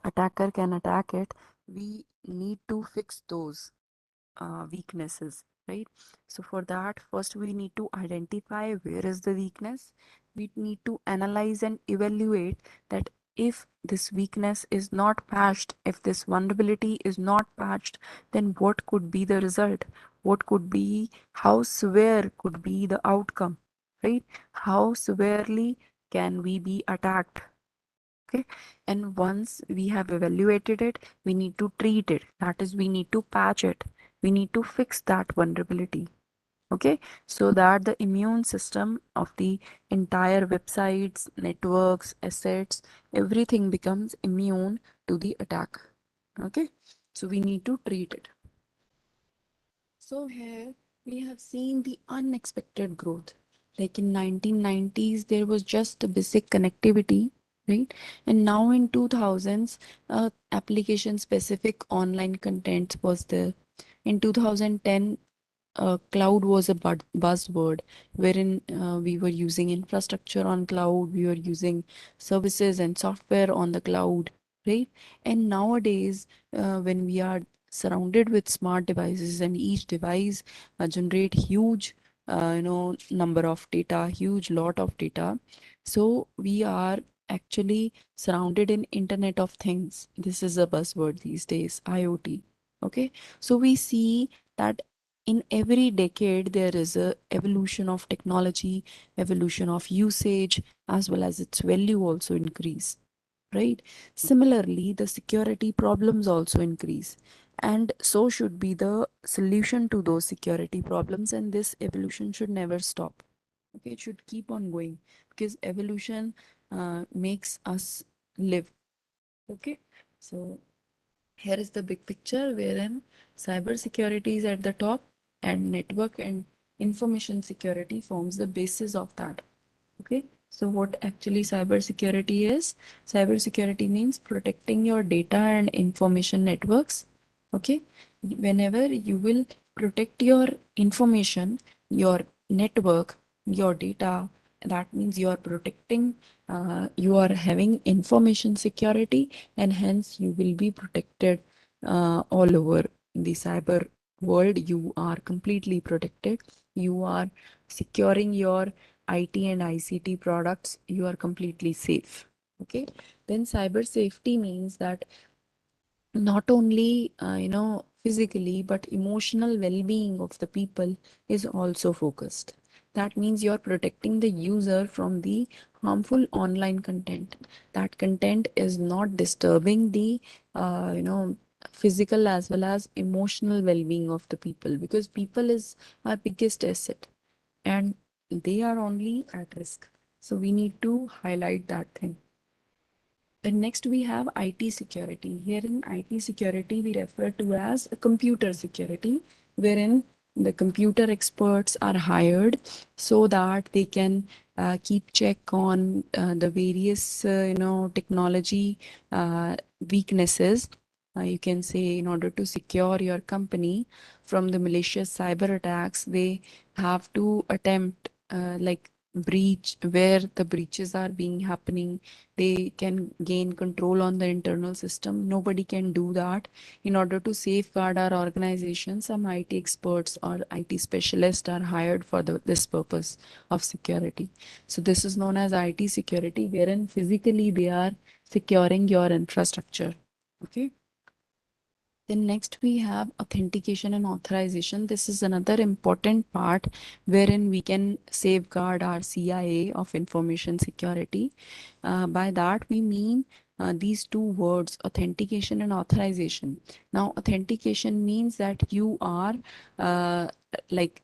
attacker can attack it, we need to fix those weaknesses. right? So for that, first we need to identify where is the weakness. We need to analyze and evaluate that if this weakness is not patched, if this vulnerability is not patched, then what could be the result? What could be, how severe could be the outcome, right? How severely can we be attacked? Okay, and once we have evaluated it, we need to treat it. That is, we need to patch it. We need to fix that vulnerability. Okay, so that the immune system of the entire websites, networks, assets, everything becomes immune to the attack. Okay, so we need to treat it. So here we have seen the unexpected growth. Like in 1990s, there was just a basic connectivity, right? And now in 2000s, application specific online content was there. In 2010, cloud was a buzzword wherein we were using infrastructure on cloud, we were using services and software on the cloud, right? And nowadays, when we are surrounded with smart devices and each device generate huge number of data, huge lot of data, so we are actually surrounded in internet of things. This is a buzzword these days, IoT. Okay, so we see that in every decade there is a evolution of technology, evolution of usage, as well as its value also increase, right? Similarly, the security problems also increase, and so should be the solution to those security problems, and this evolution should never stop. Okay, it should keep on going because evolution makes us live. Okay, so here is the big picture wherein cybersecurity is at the top and network and information security forms the basis of that. Okay, so what actually cybersecurity is? Cybersecurity means protecting your data and information networks. Okay, whenever you will protect your information, your network, your data, that means you are protecting, you are having information security, and hence you will be protected all over the cyber world. You are completely protected. You are securing your IT and ICT products, you are completely safe. Okay. Then cyber safety means that not only physically but emotional well-being of the people is also focused. That means you're protecting the user from the harmful online content. That content is not disturbing the physical as well as emotional well-being of the people, because people is our biggest asset and they are only at risk. So we need to highlight that thing. And next we have IT security. Here in IT security, we refer to as a computer security, wherein the computer experts are hired so that they can keep check on the various technology weaknesses. You can say in order to secure your company from the malicious cyber attacks, they have to attempt breach where the breaches are being happening. They can gain control on the internal system. Nobody can do that. In order to safeguard our organization, some IT experts or IT specialists are hired for this purpose of security. So this is known as IT security, wherein physically they are securing your infrastructure. Okay. Then next we have authentication and authorization. This is another important part wherein we can safeguard our CIA of information security. By that we mean these two words, authentication and authorization. Now, authentication means that you are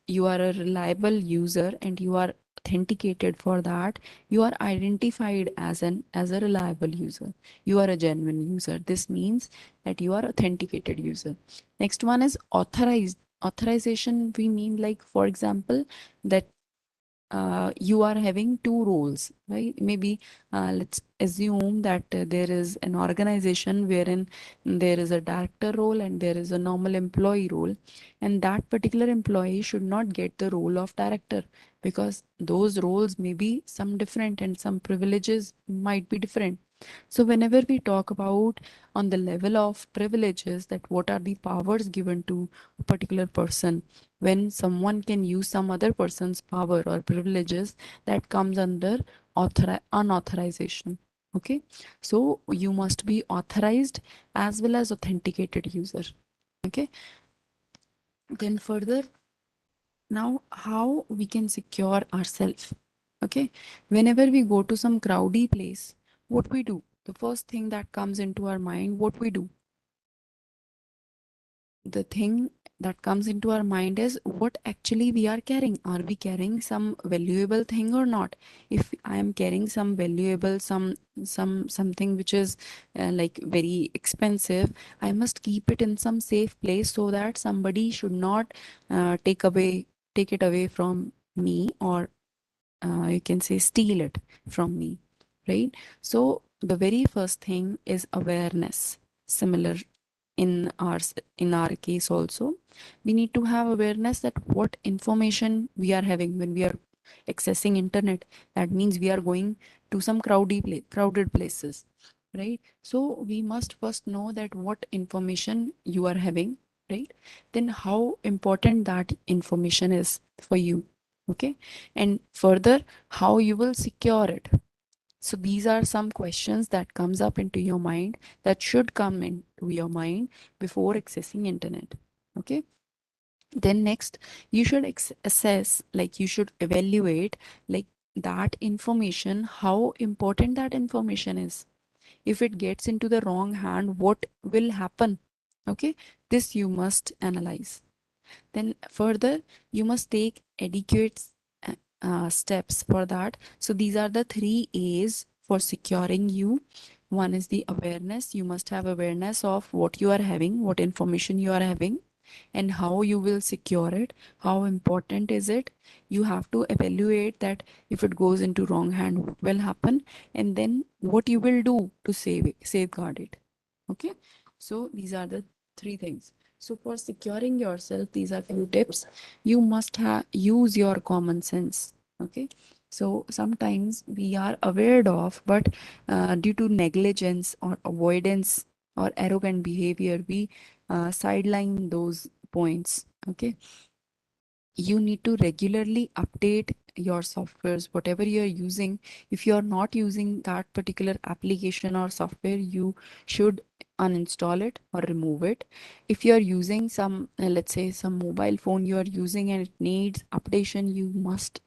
you are a reliable user and you are authenticated for that. You are identified as a reliable user. You are a genuine user. This means that you are authenticated user. Next one is authorized. Authorization, we mean like, for example, that you are having two roles, right? Maybe let's assume that there is an organization wherein there is a director role and there is a normal employee role, and that particular employee should not get the role of director because those roles may be some different and some privileges might be different. So whenever we talk about on the level of privileges, that what are the powers given to a particular person, when someone can use some other person's power or privileges, that comes under unauthorization. Okay, so you must be authorized as well as authenticated user. Okay, then further, now how we can secure ourselves. Okay, whenever we go to some crowdy place, what we do, the first thing that comes into our mind, what we do, the thing that comes into our mind is what actually we are carrying. Are we carrying some valuable thing or not? If I am carrying some valuable, something which is like very expensive, I must keep it in some safe place so that somebody should not take it away from me, or you can say steal it from me, right? So the very first thing is awareness. Similar in our case also, we need to have awareness that what information we are having when we are accessing internet. That means we are going to some crowded places, right? So we must first know that what information you are having, right? Then how important that information is for you. Okay, and further, how you will secure it. So these are some questions that comes up into your mind, that should come into your mind before accessing internet. Okay, then next, you should assess, like you should evaluate, like that information, how important that information is. If it gets into the wrong hand, what will happen? Okay, this you must analyze. Then further, you must take adequate uh, steps for that. So these are the three A's for securing you. One is the awareness. You must have awareness of what you are having, what information you are having, and how you will secure it. How important is it? You have to evaluate that if it goes into wrong hand, what will happen, and then what you will do to safeguard it. Okay, so these are the three things. So for securing yourself, these are few tips. You must have use your common sense. Okay, so sometimes we are aware of, but due to negligence or avoidance or arrogant behavior, we sideline those points. Okay, you need to regularly update your softwares, whatever you're using. If you're not using that particular application or software, you should uninstall it or remove it. If you're using some let's say some mobile phone you are using and it needs updation, you must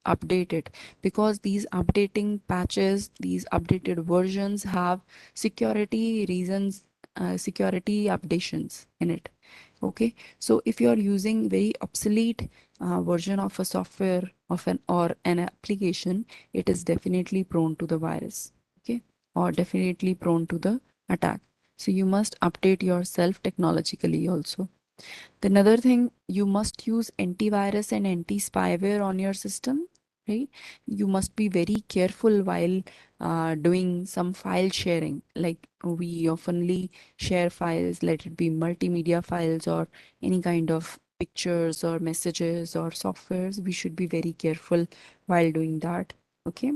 update it, because these updating patches, these updated versions have security reasons, security updations in it. Okay, so if you are using very obsolete version of a software of an or an application, it is definitely prone to the virus. Okay, or definitely prone to the attack. So you must update yourself technologically also. The another thing, you must use antivirus and anti-spyware on your system, right? You must be very careful while doing some file sharing. Like we oftenly share files, let it be multimedia files or any kind of pictures or messages or softwares. We should be very careful while doing that. Okay.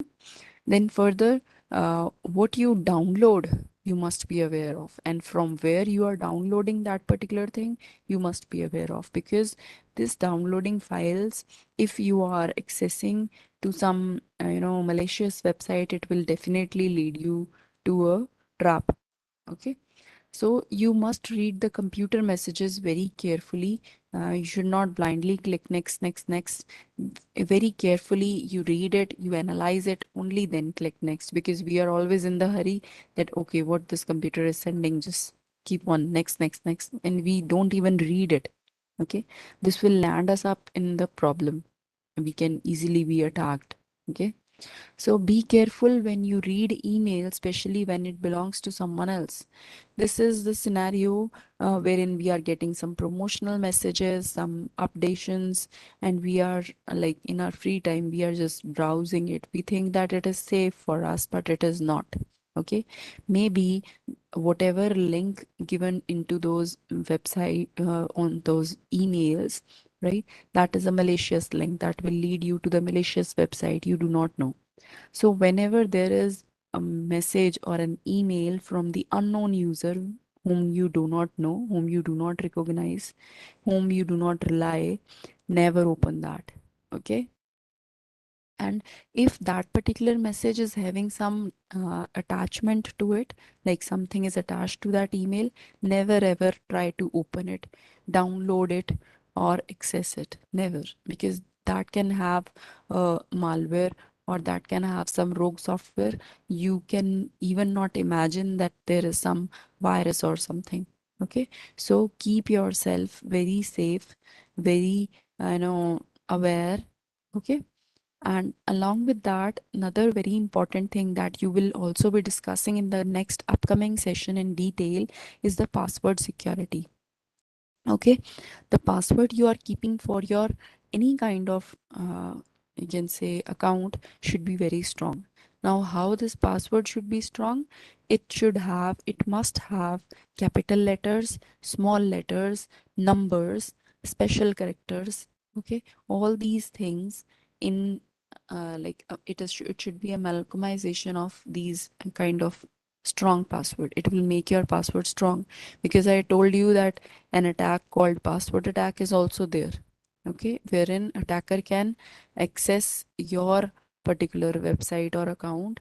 Then further, what you download, you must be aware of, and from where you are downloading that particular thing, you must be aware of, because this downloading files, if you are accessing to some malicious website, it will definitely lead you to a trap. Okay, so you must read the computer messages very carefully. You should not blindly click next, next, next. Very carefully, you read it, you analyze it, only then click next, because we are always in the hurry that, okay, what this computer is sending, just keep on next, next, next, and we don't even read it. Okay, this will land us up in the problem. We can easily be attacked. Okay, so be careful when you read email, especially when it belongs to someone else. This is the scenario wherein we are getting some promotional messages, some updations, and we are like in our free time, we are just browsing it. We think that it is safe for us, but it is not. Okay, maybe whatever link given into those website on those emails, right? That is a malicious link that will lead you to the malicious website. You do not know. So whenever there is a message or an email from the unknown user whom you do not know, whom you do not recognize, whom you do not rely, never open that. Okay. And if that particular message is having some attachment to it, like something is attached to that email, never ever try to open it, download it, or access it. Never, because that can have malware, or that can have some rogue software. You can even not imagine that there is some virus or something. Okay, so keep yourself very safe, very, aware. Okay. And along with that, another very important thing that you will also be discussing in the next upcoming session in detail is the password security. Okay, the password you are keeping for your any kind of you can say account should be very strong. Now, how this password should be strong? It must have capital letters, small letters, numbers, special characters. Okay, all these things in it should be a amalgamization of these kind of strong password. It will make your password strong, because I told you that an attack called password attack is also there. Okay, wherein attacker can access your particular website or account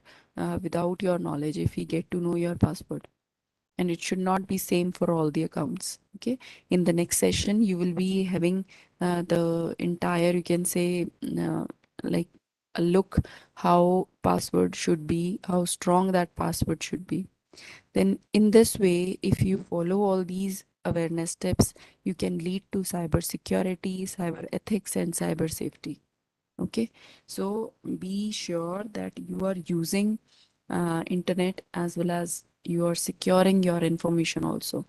without your knowledge if he get to know your password. And it should not be same for all the accounts. Okay, in the next session you will be having the entire, you can say, like a look how password should be, how strong that password should be. Then, in this way, if you follow all these awareness steps, you can lead to cyber security, cyber ethics, and cyber safety. Okay, so be sure that you are using internet as well as you are securing your information also.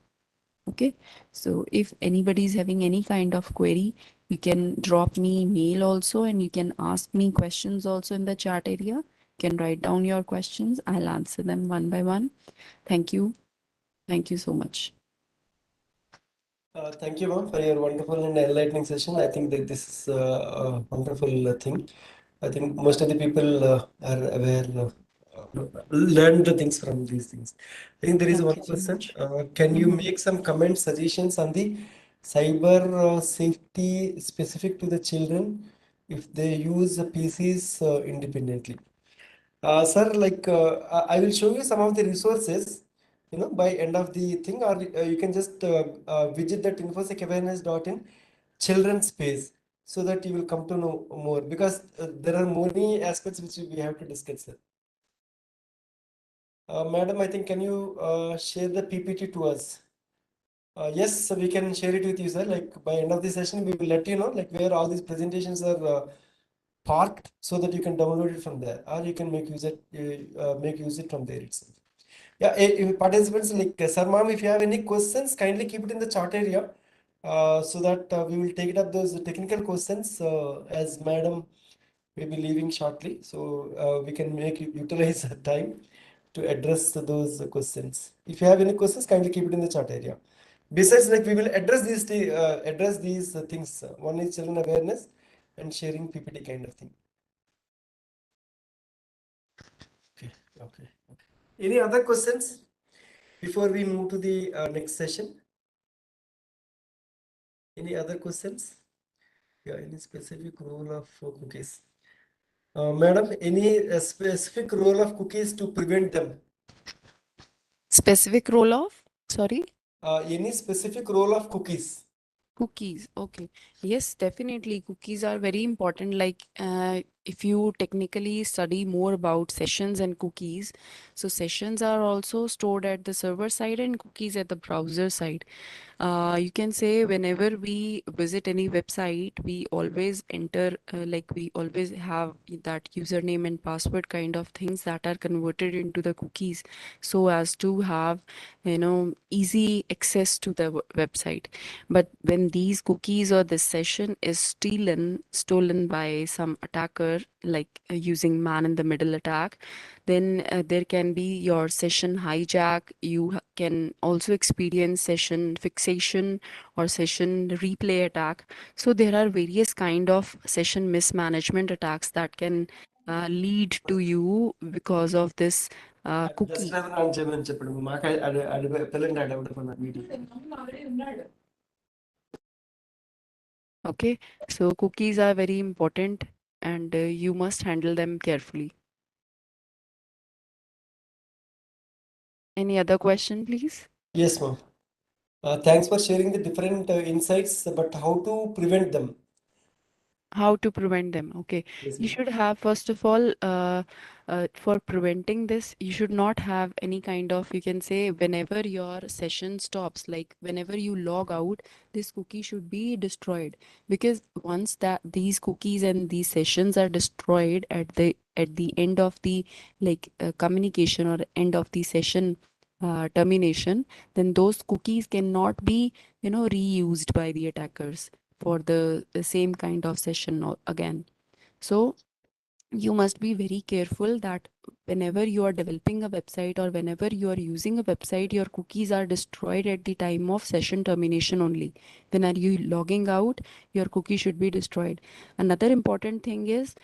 Okay, so if anybody is having any kind of query, you can drop me mail also, and you can ask me questions also in the chat area. You can write down your questions. I'll answer them one by one. Thank you. Thank you so much. Thank you, ma'am, for your wonderful and enlightening session. I think that this is a wonderful thing. I think most of the people are aware, learn the things from these things. I think there is Thank one you so question. much. Can you Mhm. make some comment suggestions on the cyber safety specific to the children if they use the PCs independently? Sir, I will show you some of the resources, by end of the thing, or you can just visit that infosecawareness.in children's space so that you will come to know more, because there are many aspects which we have to discuss, sir. Madam, I think can you share the PPT to us? Yes, so we can share it with you, sir. Like by end of the session, we will let you know like where all these presentations are parked, so that you can download it from there, or you can make use it from there itself. Yeah, if participants like sir, ma'am, if you have any questions, kindly keep it in the chat area, so that we will take it up those technical questions as madam may be leaving shortly, so we can utilize the time to address those questions. If you have any questions, kindly keep it in the chat area. Besides, like we will address these things. One is children awareness and sharing PPT kind of thing. Okay, okay, okay. Any other questions before we move to the next session? Any other questions? Yeah, any specific role of cookies? Madam, any specific role of cookies to prevent them? Specific role of, sorry? Any specific role of cookies? Cookies. Okay. Yes, definitely. Cookies are very important. Like, if you technically study more about sessions and cookies, so sessions are also stored at the server side and cookies at the browser side. You can say whenever we visit any website, we always enter, we always have that username and password kind of things that are converted into the cookies, so as to have, easy access to the website. But when these cookies or this session is stolen by some attacker, like using man in the middle attack, then there can be your session hijack. You can also experience session fixation or session replay attack. So there are various kind of session mismanagement attacks that can lead to you because of this Just cookie. driver on చేయమని చెప్పండి మాకు పిల్లల్ని అడగడం meeting. Okay, so cookies are very important and you must handle them carefully. Any other question, please? Yes, ma'am. Thanks for sharing the different insights, but how to prevent them? How to prevent them? Okay, Yes, you ma'am. should have, first of all, for preventing this, you should not have any kind of, you can say, whenever your session stops, like whenever you log out, this cookie should be destroyed. Because once that these cookies and these sessions are destroyed at the end of the communication or end of the session termination, then those cookies cannot be, reused by the attackers for the same kind of session again. So you must be very careful that whenever you are developing a website or whenever you are using a website, your cookies are destroyed at the time of session termination only. When are you logging out, your cookie should be destroyed. Another important thing is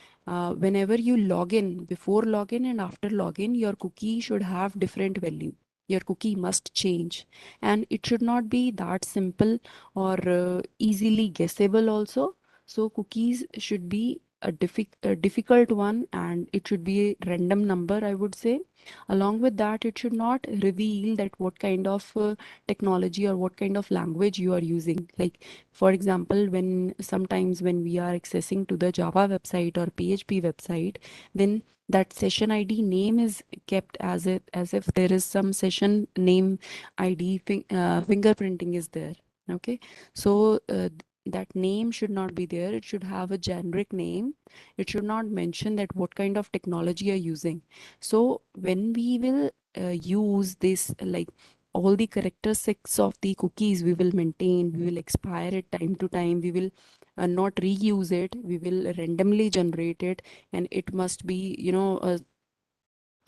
whenever you log in, before login and after login, your cookie should have different value. Your cookie must change, and it should not be that simple or easily guessable also. So cookies should be a difficult one, and it should be a random number, I would say. Along with that, it should not reveal that what kind of technology or what kind of language you are using. Like, for example, when sometimes when we are accessing to the Java website or PHP website, then that session ID name is kept as if there is some session name ID fingerprinting is there. Okay, so that name should not be there. It should have a generic name. It should not mention that what kind of technology you're using. So when we will use this, like all the characteristics of the cookies we will maintain, we will expire it time to time, we will not reuse it, we will randomly generate it, and it must be,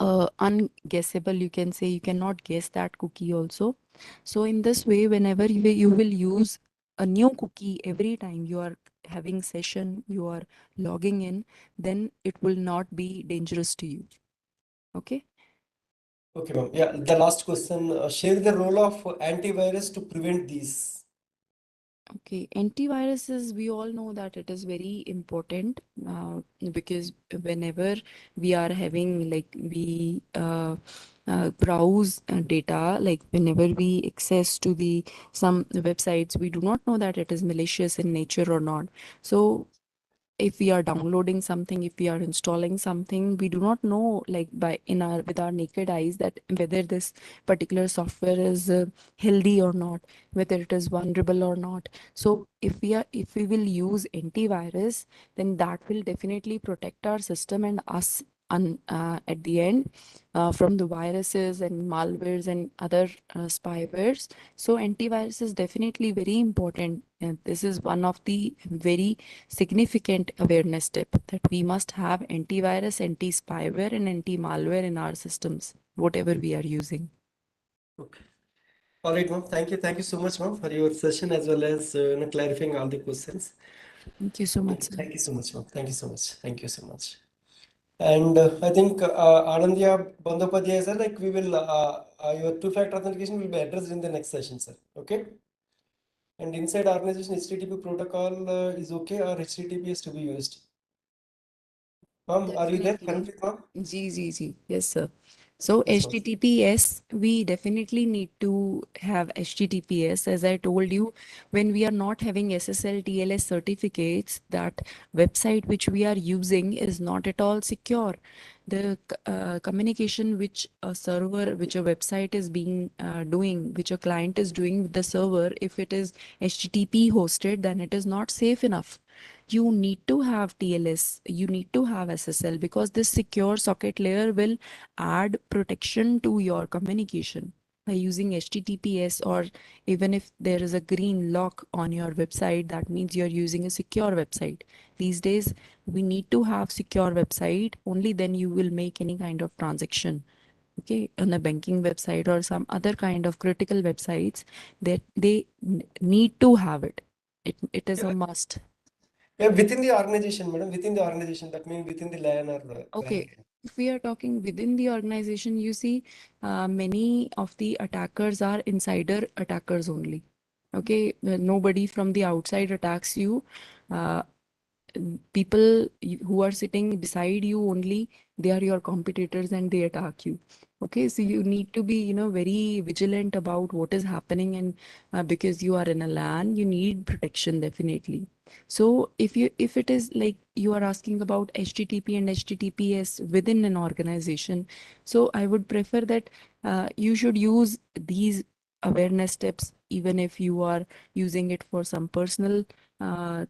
unguessable, you can say. You cannot guess that cookie also. So in this way, whenever you will use a new cookie every time you are having session, you are logging in, then it will not be dangerous to you. Okay. Okay, ma'am. Yeah, the last question. Share the role of antivirus to prevent these. Okay, antiviruses, we all know that it is very important because whenever we are having, like, we browse data, like whenever we access to the some websites, we do not know that it is malicious in nature or not. So if we are downloading something, if we are installing something, we do not know, like, by in our with our naked eyes, that whether this particular software is healthy or not, whether it is vulnerable or not. So if we will use antivirus, then that will definitely protect our system and us at the end from the viruses and malwares and other spywares. So antivirus is definitely very important, and this is one of the very significant awareness step, that we must have antivirus, anti-spyware, and anti-malware in our systems, whatever we are using. Okay. All right, ma'am. Thank you. Thank you so much, ma'am, for your session as well as clarifying all the questions. Thank you so much, sir. Thank you so much, ma'am. Thank you so much. Thank you so much. And I think Anandya Bandyopadhyay, sir, like we will, your two-factor authentication will be addressed in the next session, sir. Okay. And inside organization, HTTP protocol is okay, or HTTPS to be used? Ma'am, are you there? Definitely. Conflict, ma'am? G. Yes, sir. So Yes, ma'am. HTTPS, we definitely need to have HTTPS. As I told you, when we are not having SSL TLS certificates, that website which we are using is not at all secure. The communication which a server, which a website is being doing, which a client is doing with the server, if it is HTTP hosted, then it is not safe enough. You need to have TLS, you need to have SSL, because this secure socket layer will add protection to your communication by using HTTPS. Or even if there is a green lock on your website, that means you're using a secure website. These days, we need to have secure website, only then you will make any kind of transaction. Okay, on a banking website or some other kind of critical websites, that they need to have it. It is a Yeah, must. yeah, within the organization, madam, within the organization, that means within the LAN or Okay, WAN. If we are talking within the organization, you see, many of the attackers are insider attackers only. Okay, nobody from the outside attacks you. Uh, People who are sitting beside you only, they are your competitors and they attack you. Okay, so you need to be, very vigilant about what is happening, and because you are in a LAN, you need protection definitely. So if it is like you are asking about HTTP and HTTPS within an organization, so I would prefer that you should use these awareness steps even if you are using it for some personal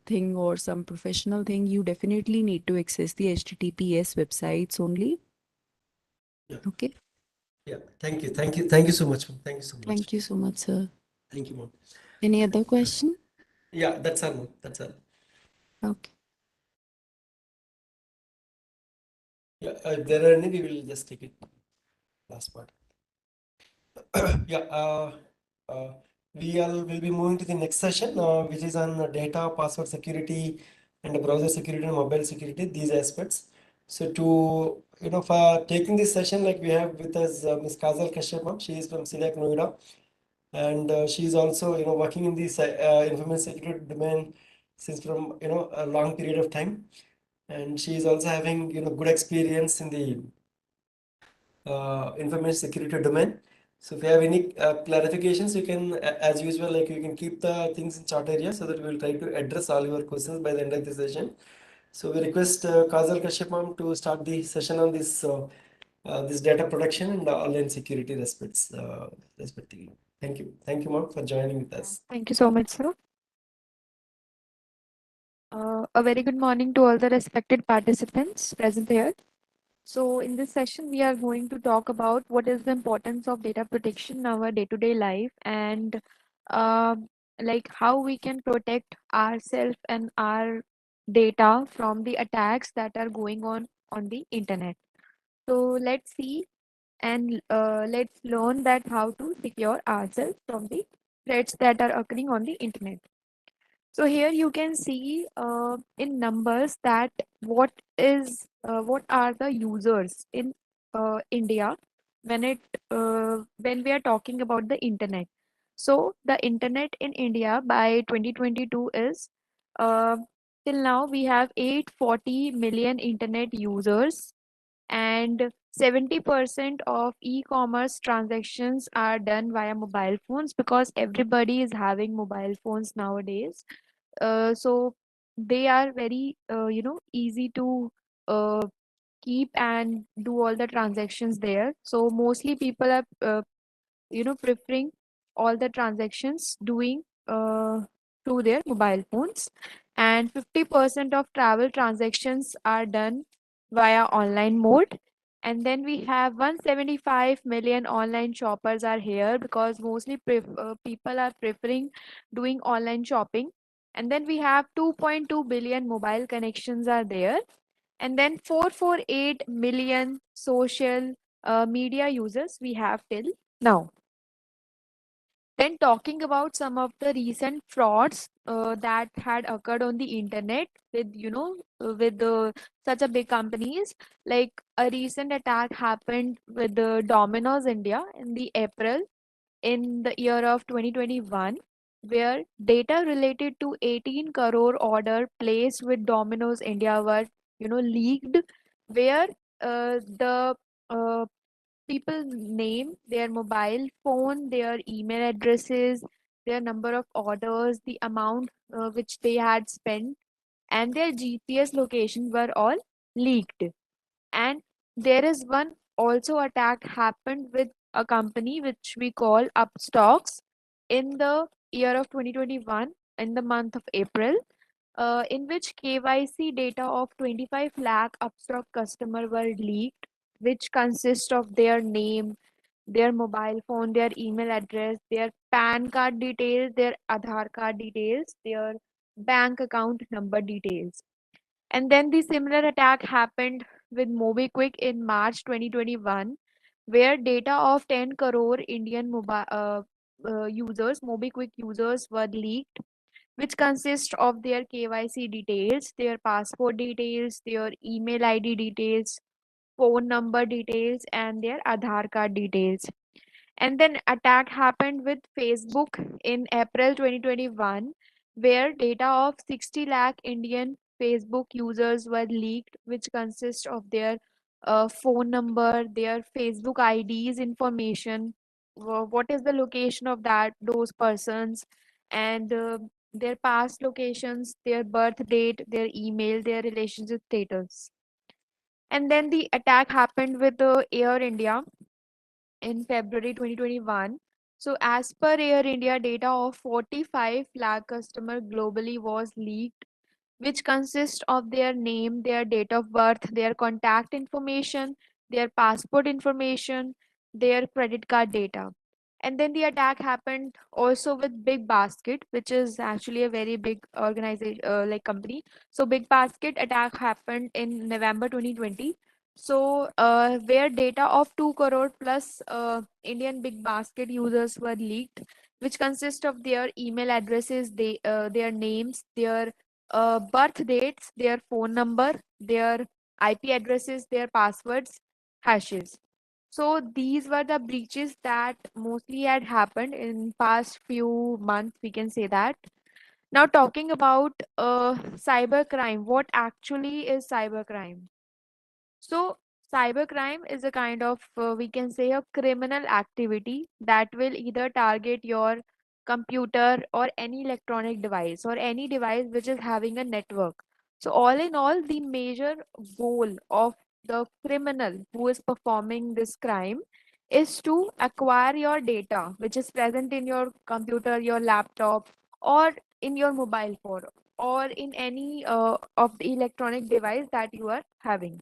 thing or some professional thing. You definitely need to access the HTTPS websites only. Yeah. Okay. Yeah. Thank you so much, ma'am. Thank you so much. Thank you so much, sir. Thank you, ma'am. Any other question? Yeah, that's all, ma'am. That's all. Okay. Yeah, if there are any, we will just take it last part. Yeah, uh, we all will be moving to the next session, which is on data, password security, and browser security and mobile security, these aspects. So to, for taking this session, like we have with us Ms. Kajal Kashyap, ma'am. She is from SILAC Noida, and she is also, working in this information security domain since from, a long period of time. And she is also having, good experience in the information security domain. So if you have any clarifications, you can, as usual, like you can keep the things in chat area so that we will try to address all your questions by the end of the session. So we request Kajal Kashyap ma'am to start the session on this data protection and online security aspects, respectively. Thank you, ma'am, for joining with us. Thank you so much, sir. A very good morning to all the respected participants present here. So, in this session, we are going to talk about what is the importance of data protection in our day-to-day life and uh, like how we can protect ourselves and our data from the attacks that are going on the internet. So, let's see and let's learn that how to secure ourselves from the threats that are occurring on the internet. So here you can see in numbers that what are the users in India when we are talking about the internet. So the internet in India by 2022 is uh, till now we have 840 million internet users, and 70% of e-commerce transactions are done via mobile phones because everybody is having mobile phones nowadays. So they are very easy to keep and do all the transactions there. So mostly people are preferring all the transactions doing through their mobile phones, and 50% of travel transactions are done via online mode. And then we have 175 million online shoppers are here because mostly people are preferring doing online shopping. And then we have 2.2 billion mobile connections are there, and then 448 million social media users we have till now. Then talking about some of the recent frauds that had occurred on the internet with with such a big companies, like a recent attack happened with the Domino's India in the April in the year of 2021, where data related to 18 crore order placed with Domino's India were leaked, where the uh, people name, their mobile phone, their email addresses, their number of orders, the amount which they had spent, and their GPS location were all leaked. And there is one also attack happened with a company which we call Upstocks in the year of 2021 in the month of April, in which KYC data of 25 lakh Upstock customer were leaked, which consist of their name, their mobile phone, their email address, their PAN card details, their Aadhaar card details, their bank account number details. And then the similar attack happened with MobiKwik in March 2021, where data of 10 crore Indian mobile users, MobiKwik users, were leaked, which consist of their KYC details, their passport details, their email ID details, phone number details, and their Aadhaar card details. And then attack happened with Facebook in April 2021, where data of 60 lakh Indian Facebook users were leaked, which consist of their phone number, their Facebook IDs information, what is the location of that those persons, and their past locations, their birth date, their email, their relationship status. And then the attack happened with Air India in February 2021. So, as per Air India, data of 45 lakh customer globally was leaked, which consists of their name, their date of birth, their contact information, their passport information, their credit card data. And then the attack happened also with Big Basket, which is actually a very big organization, like company. So Big Basket attack happened in November 2020. So where data of 2 crore plus Indian Big Basket users were leaked, which consist of their email addresses, their names, their birth dates, their phone number, their IP addresses, their passwords, hashes. So these were the breaches that mostly had happened in past few months, we can say that. Now talking about cybercrime, what actually is cybercrime? So, cybercrime is a kind of, we can say, a criminal activity that will either target your computer or any electronic device or any device which is having a network. So, all in all, the major goal of the criminal who is performing this crime is to acquire your data, which is present in your computer, your laptop, or in your mobile phone, or in any of the electronic device that you are having.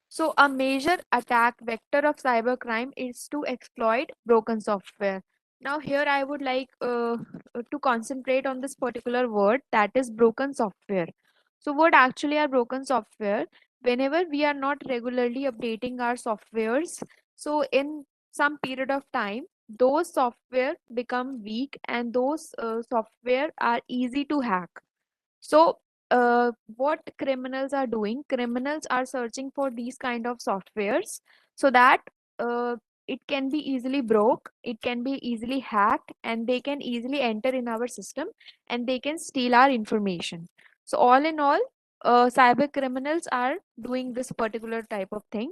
So, a major attack vector of cybercrime is to exploit broken software. Now, here I would like to concentrate on this particular word, that is broken software. So, what actually are broken software? Whenever we are not regularly updating our softwares, so in some period of time, those software become weak and those software are easy to hack. So, what criminals are doing? Criminals are searching for these kind of softwares so that it can be easily broke, it can be easily hacked, and they can easily enter in our system and they can steal our information. So, all in all, cyber criminals are doing this particular type of thing.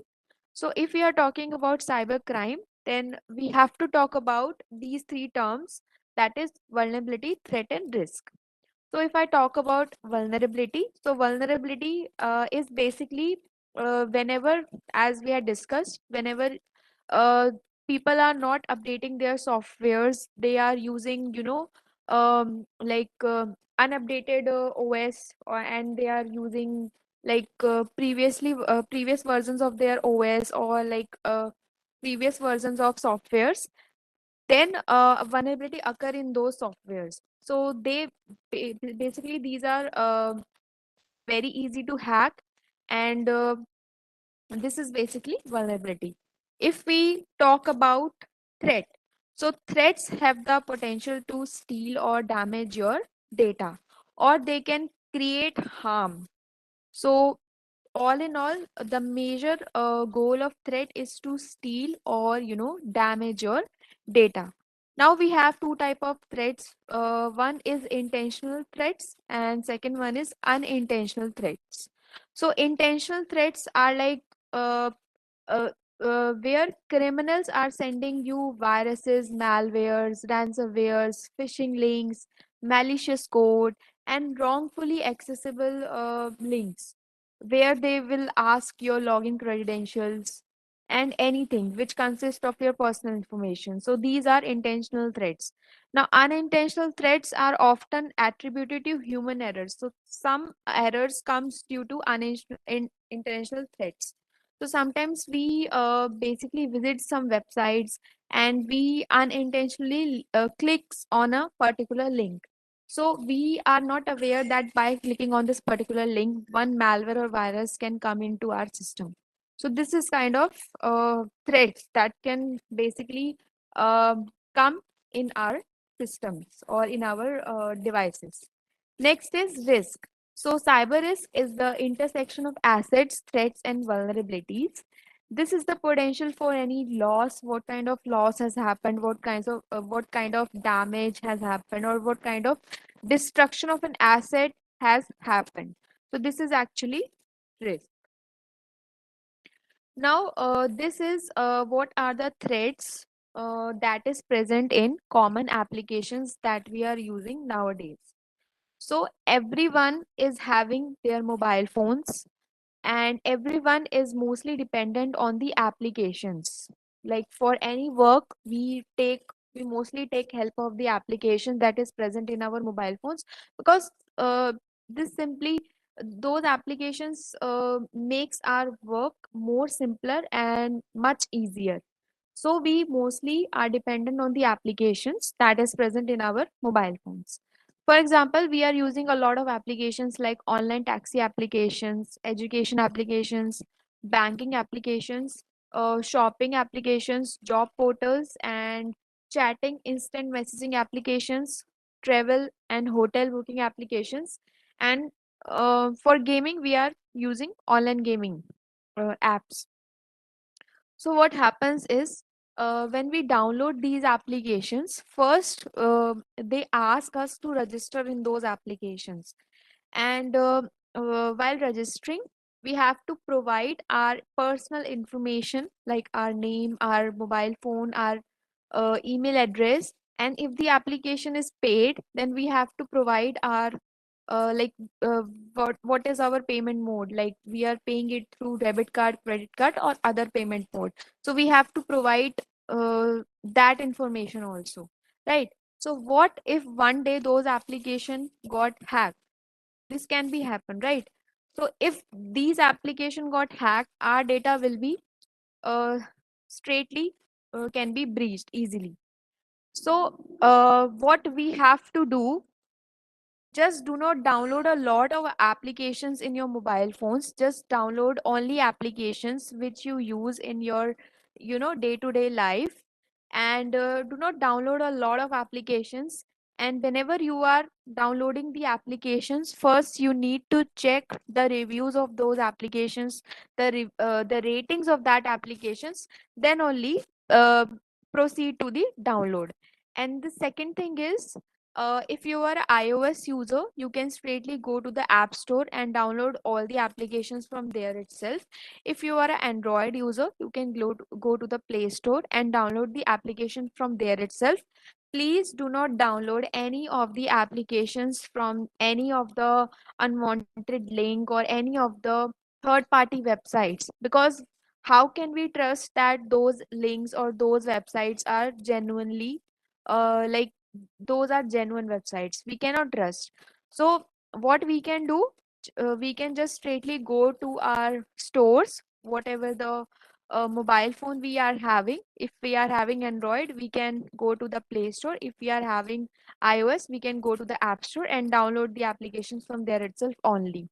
So, if we are talking about cyber crime, then we have to talk about these three terms, that is vulnerability, threat, and risk. So if I talk about vulnerability, so vulnerability is basically whenever, as we had discussed, whenever uh, people are not updating their softwares, they are using, like unupdated OS, and they are using like previous versions of their OS, or like previous versions of softwares, then vulnerability occur in those softwares. So basically these are very easy to hack, and this is basically vulnerability. If we talk about threat, so threats have the potential to steal or damage your data, or they can create harm. So all in all, the major goal of threat is to steal or damage your data. Now we have two type of threats. One is intentional threats and second one is unintentional threats. So intentional threats are like uh, uh, where criminals are sending you viruses, malwares, ransomwares, phishing links, malicious code, and wrongfully accessible links, where they will ask your login credentials and anything which consists of your personal information. So these are intentional threats. Now, unintentional threats are often attributed to human errors. So some errors comes due to unintentional threats. So sometimes we basically visit some websites and we unintentionally clicks on a particular link. So we are not aware that by clicking on this particular link, one malware or virus can come into our system. So this is kind of threats that can basically come in our systems or in our devices. Next is risk. So cyber risk is the intersection of assets, threats, and vulnerabilities. This is the potential for any loss, what kind of loss has happened, what kind of damage has happened, or what kind of destruction of an asset has happened. So this is actually risk. Now, this is what are the threats that is present in common applications that we are using nowadays. So everyone is having their mobile phones, and everyone is mostly dependent on the applications. Like for any work, we mostly take help of the application that is present in our mobile phones, because this simply those applications makes our work more simpler and much easier. So we mostly are dependent on the applications that is present in our mobile phones. For example, we are using a lot of applications like online taxi applications, education applications, banking applications, shopping applications, job portals, and chatting, instant messaging applications, travel and hotel booking applications. And for gaming, we are using online gaming apps. So what happens is, when we download these applications, first they ask us to register in those applications, and while registering, we have to provide our personal information like our name, our mobile phone, our email address. And if the application is paid, then we have to provide our like what is our payment mode, like we are paying it through debit card, credit card, or other payment mode. So we have to provide that information also, right? So what if one day those application got hacked? This can be happen, right? So if these application got hacked, our data will be uh, straightly can be breached easily. So what we have to do, just do not download a lot of applications in your mobile phones. Just download only applications which you use in your day to day life. And do not download a lot of applications. And whenever you are downloading the applications, first you need to check the reviews of those applications, the ratings of that applications. Then only proceed to the download. And the second thing is, if you are an iOS user, you can straightly go to the App Store and download all the applications from there itself. If you are an Android user, you can go to the Play Store and download the application from there itself. Please do not download any of the applications from any of the unwanted link or any of the third party websites, because how can we trust that those links or those websites are genuinely like those are genuine websites? We cannot trust. So what we can do, we can just straightly go to our stores, whatever the mobile phone we are having. If we are having Android, we can go to the Play Store. If we are having iOS, we can go to the App Store and download the applications from there itself only.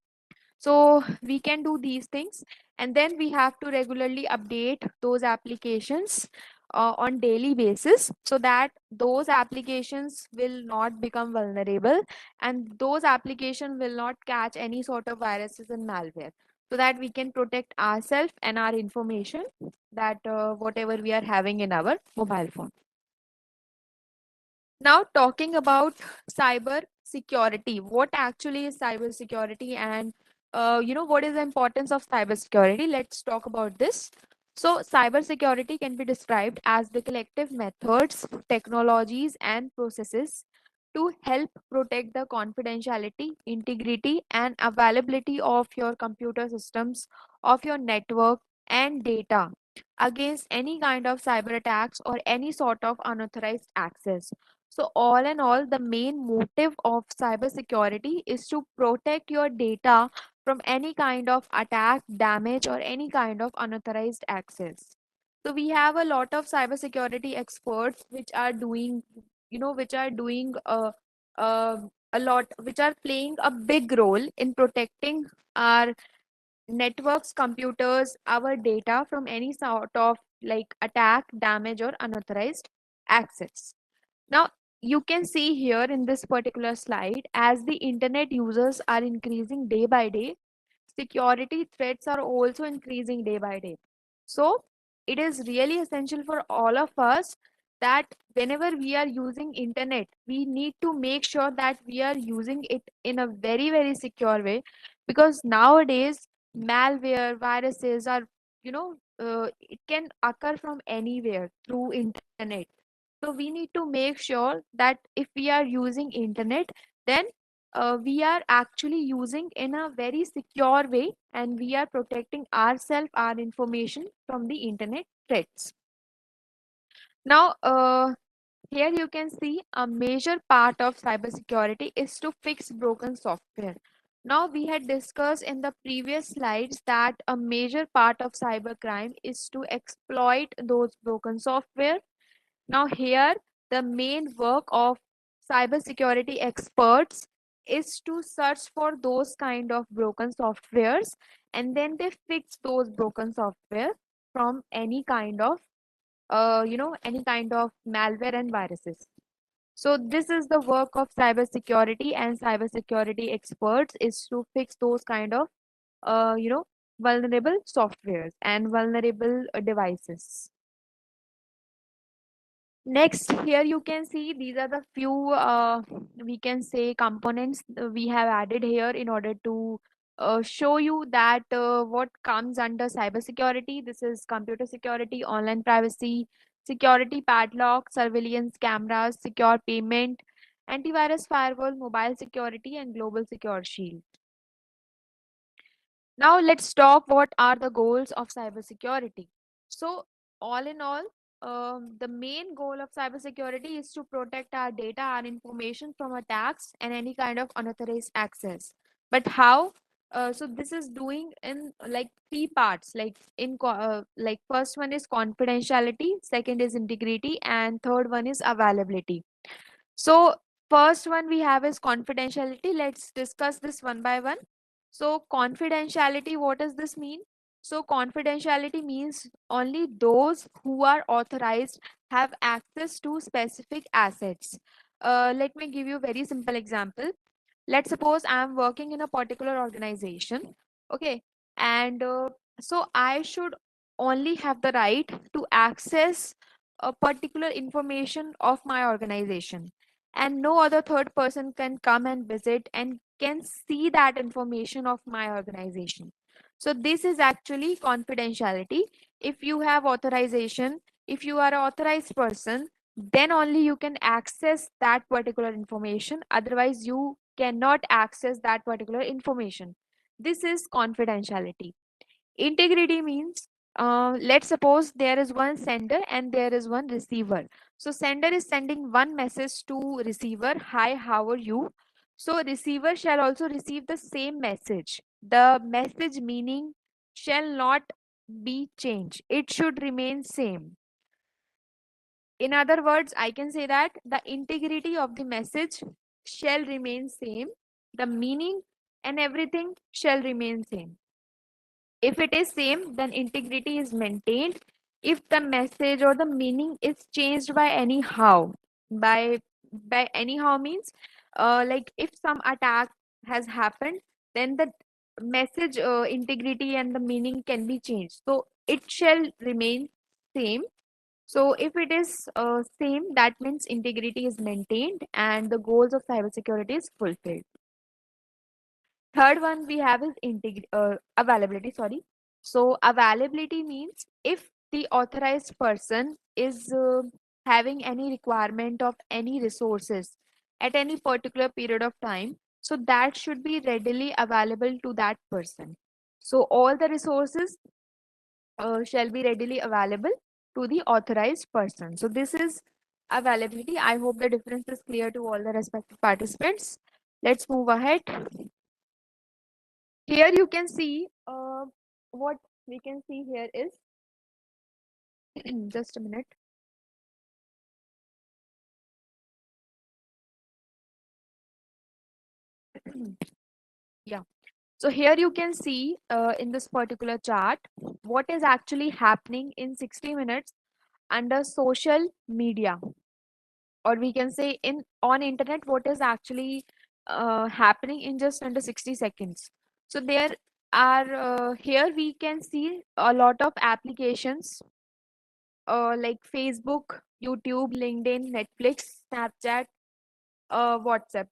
So we can do these things, and then we have to regularly update those applications on daily basis, so that those applications will not become vulnerable, and those applications will not catch any sort of viruses and malware, so that we can protect ourselves and our information, that whatever we are having in our mobile phone. Now, talking about cyber security, what actually is cyber security, and what is the importance of cyber security? Let's talk about this. So, cyber security can be described as the collective methods, technologies, and processes to help protect the confidentiality, integrity, and availability of your computer systems, of your network, and data against any kind of cyber attacks or any sort of unauthorized access. So, all in all, the main motive of cybersecurity is to protect your data from any kind of attack, damage, or any kind of unauthorized access. So, we have a lot of cybersecurity experts which are doing, which are doing uh, a lot, which are playing a big role in protecting our networks, computers, our data from any sort of like attack, damage, or unauthorized access. Now, you can see here in this particular slide, as the internet users are increasing day by day, security threats are also increasing day by day. So it is really essential for all of us that whenever we are using internet, we need to make sure that we are using it in a very, very secure way, because nowadays malware viruses are, it can occur from anywhere through internet. So we need to make sure that if we are using internet, then we are actually using in a very secure way, and we are protecting ourselves, our information from the internet threats. Now, here you can see a major part of cybersecurity is to fix broken software. Now, we had discussed in the previous slides that a major part of cybercrime is to exploit those broken software. Now, here the main work of cybersecurity experts is to search for those kind of broken softwares, and then they fix those broken software from any kind of malware and viruses. So this is the work of cybersecurity and cybersecurity experts, is to fix those kind of uh, you know vulnerable softwares and vulnerable devices. Next, here you can see these are the few we can say components we have added here in order to show you that what comes under cybersecurity. This is computer security, online privacy, security padlock, surveillance cameras, secure payment, antivirus firewall, mobile security, and global secure shield. Now let's talk what are the goals of cybersecurity. So all in all, the main goal of cybersecurity is to protect our data and information from attacks and any kind of unauthorized access. But how? So this is doing in like three parts. Like first one is confidentiality, second is integrity, and third one is availability. So first one we have is confidentiality. Let's discuss this one by one. So confidentiality, what does this mean? So confidentiality means only those who are authorized have access to specific assets. Let me give you a very simple example. Let's suppose I'm working in a particular organization, okay, and so I should only have the right to access a particular information of my organization, and no other third person can come and visit and can see that information of my organization. So this is actually confidentiality. If you have authorization, if you are an authorized person, then only you can access that particular information, otherwise you cannot access that particular information. This is confidentiality. Integrity means, let's suppose there is one sender and there is one receiver. So sender is sending one message to receiver, hi, how are you? So receiver shall also receive the same message. The message meaning shall not be changed, it should remain same. In other words, I can say that the integrity of the message shall remain same, the meaning and everything shall remain same. If it is same, then integrity is maintained. If the message or the meaning is changed by anyhow, by anyhow means, like if some attack has happened, then the message integrity and the meaning can be changed. So it shall remain same. So if it is same, that means integrity is maintained and the goals of cybersecurity is fulfilled. Third one we have is availability. Sorry. So availability means if the authorized person is having any requirement of any resources at any particular period of time, so that should be readily available to that person. So all the resources shall be readily available to the authorized person. So this is availability. I hope the difference is clear to all the respective participants. Let's move ahead. Here you can see what we can see here is just a minute. Yeah. So here you can see in this particular chart what is actually happening in 60 minutes under social media. or we can say in on internet what is actually happening in just under 60 seconds. So there are here we can see a lot of applications like Facebook, YouTube, LinkedIn, Netflix, Snapchat, WhatsApp,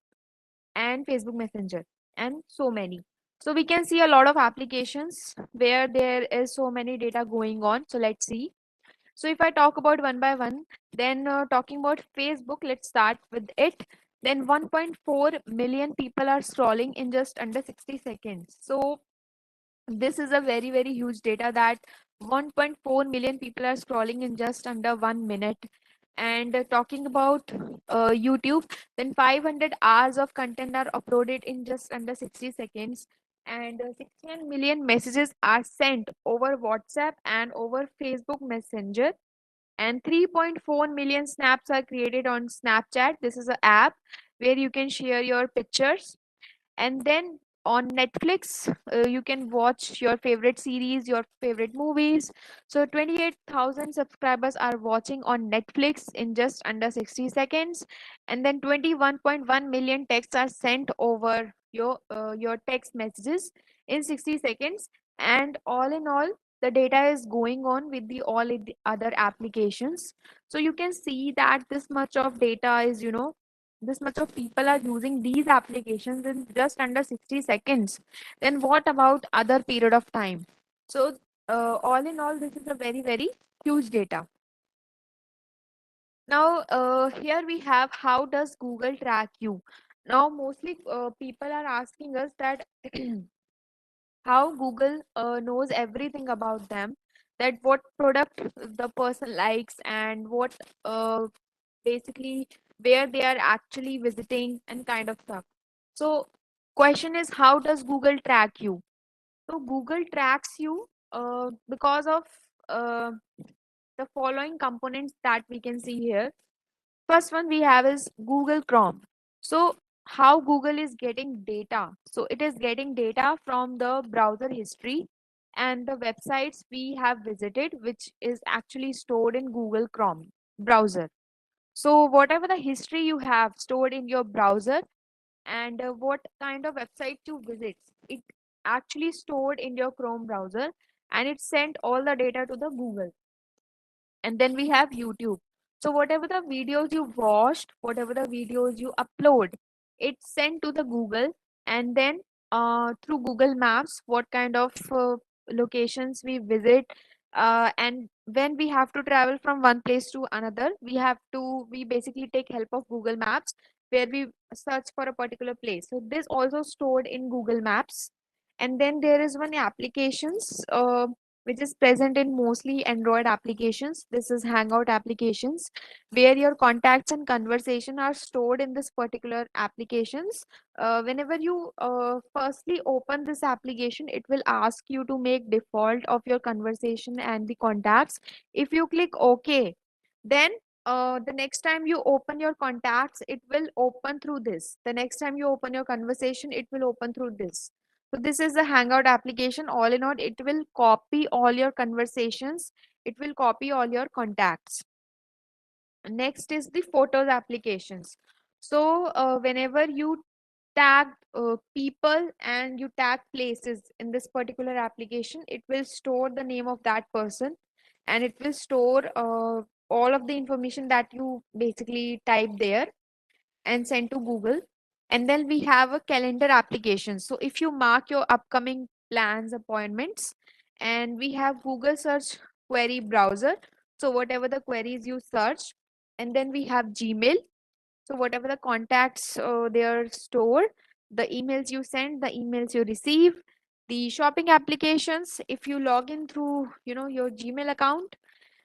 and Facebook Messenger, and so many. So we can see a lot of applications where there is so many data going on. So let's see. So if I talk about one by one, then talking about Facebook, let's start with it. Then 1.4 million people are scrolling in just under 60 seconds. So this is a very huge data that 1.4 million people are scrolling in just under 1 minute. And talking about YouTube, then 500 hours of content are uploaded in just under 60 seconds. And 16 million messages are sent over WhatsApp and over Facebook Messenger. And 3.4 million snaps are created on Snapchat. This is an app where you can share your pictures. And then on Netflix, you can watch your favorite series, your favorite movies. So 28,000 subscribers are watching on Netflix in just under 60 seconds. And then 21.1 million texts are sent over your text messages in 60 seconds. And all in all, the data is going on with the the other applications. So you can see that this much of data is, this much of people are using these applications in just under 60 seconds, then what about other period of time? So all in all, this is a very huge data. Now here we have, how does Google track you? Now mostly people are asking us that how Google knows everything about them, that what product the person likes, and what basically where they are actually visiting and kind of stuff. So question is, how does Google track you? So Google tracks you because of uh, the following components that we can see here. First one we have is Google Chrome. So how Google is getting data? So it is getting data from the browser history and the websites we have visited, which is actually stored in Google Chrome browser. So whatever the history you have stored in your browser, and what kind of website you visit, it actually stored in your Chrome browser, and it sent all the data to the Google. And then we have YouTube. So whatever the videos you watched, whatever the videos you upload, it's sent to the Google. And then through Google Maps, what kind of locations we visit, and when we have to travel from one place to another, we basically take help of Google Maps, where we search for a particular place. So this also stored in Google Maps. And then there is one applications which is present in mostly Android applications. This is Hangout applications, where your contacts and conversation are stored in this particular applications. Whenever you firstly open this application, it will ask you to make default of your conversation and the contacts. If you click OK, then the next time you open your contacts, it will open through this. The next time you open your conversation, it will open through this. So this is the Hangout application. All in all, it will copy all your conversations. It will copy all your contacts. Next is the Photos applications. So whenever you tag people and you tag places in this particular application, it will store the name of that person, and it will store all of the information that you basically type there and send to Google. And then we have a calendar application. So if you mark your upcoming plans, appointments, and we have Google search query browser. So whatever the queries you search, and then we have Gmail. So whatever the contacts they are stored, the emails you send, the emails you receive, the shopping applications. If you log in through, your Gmail account,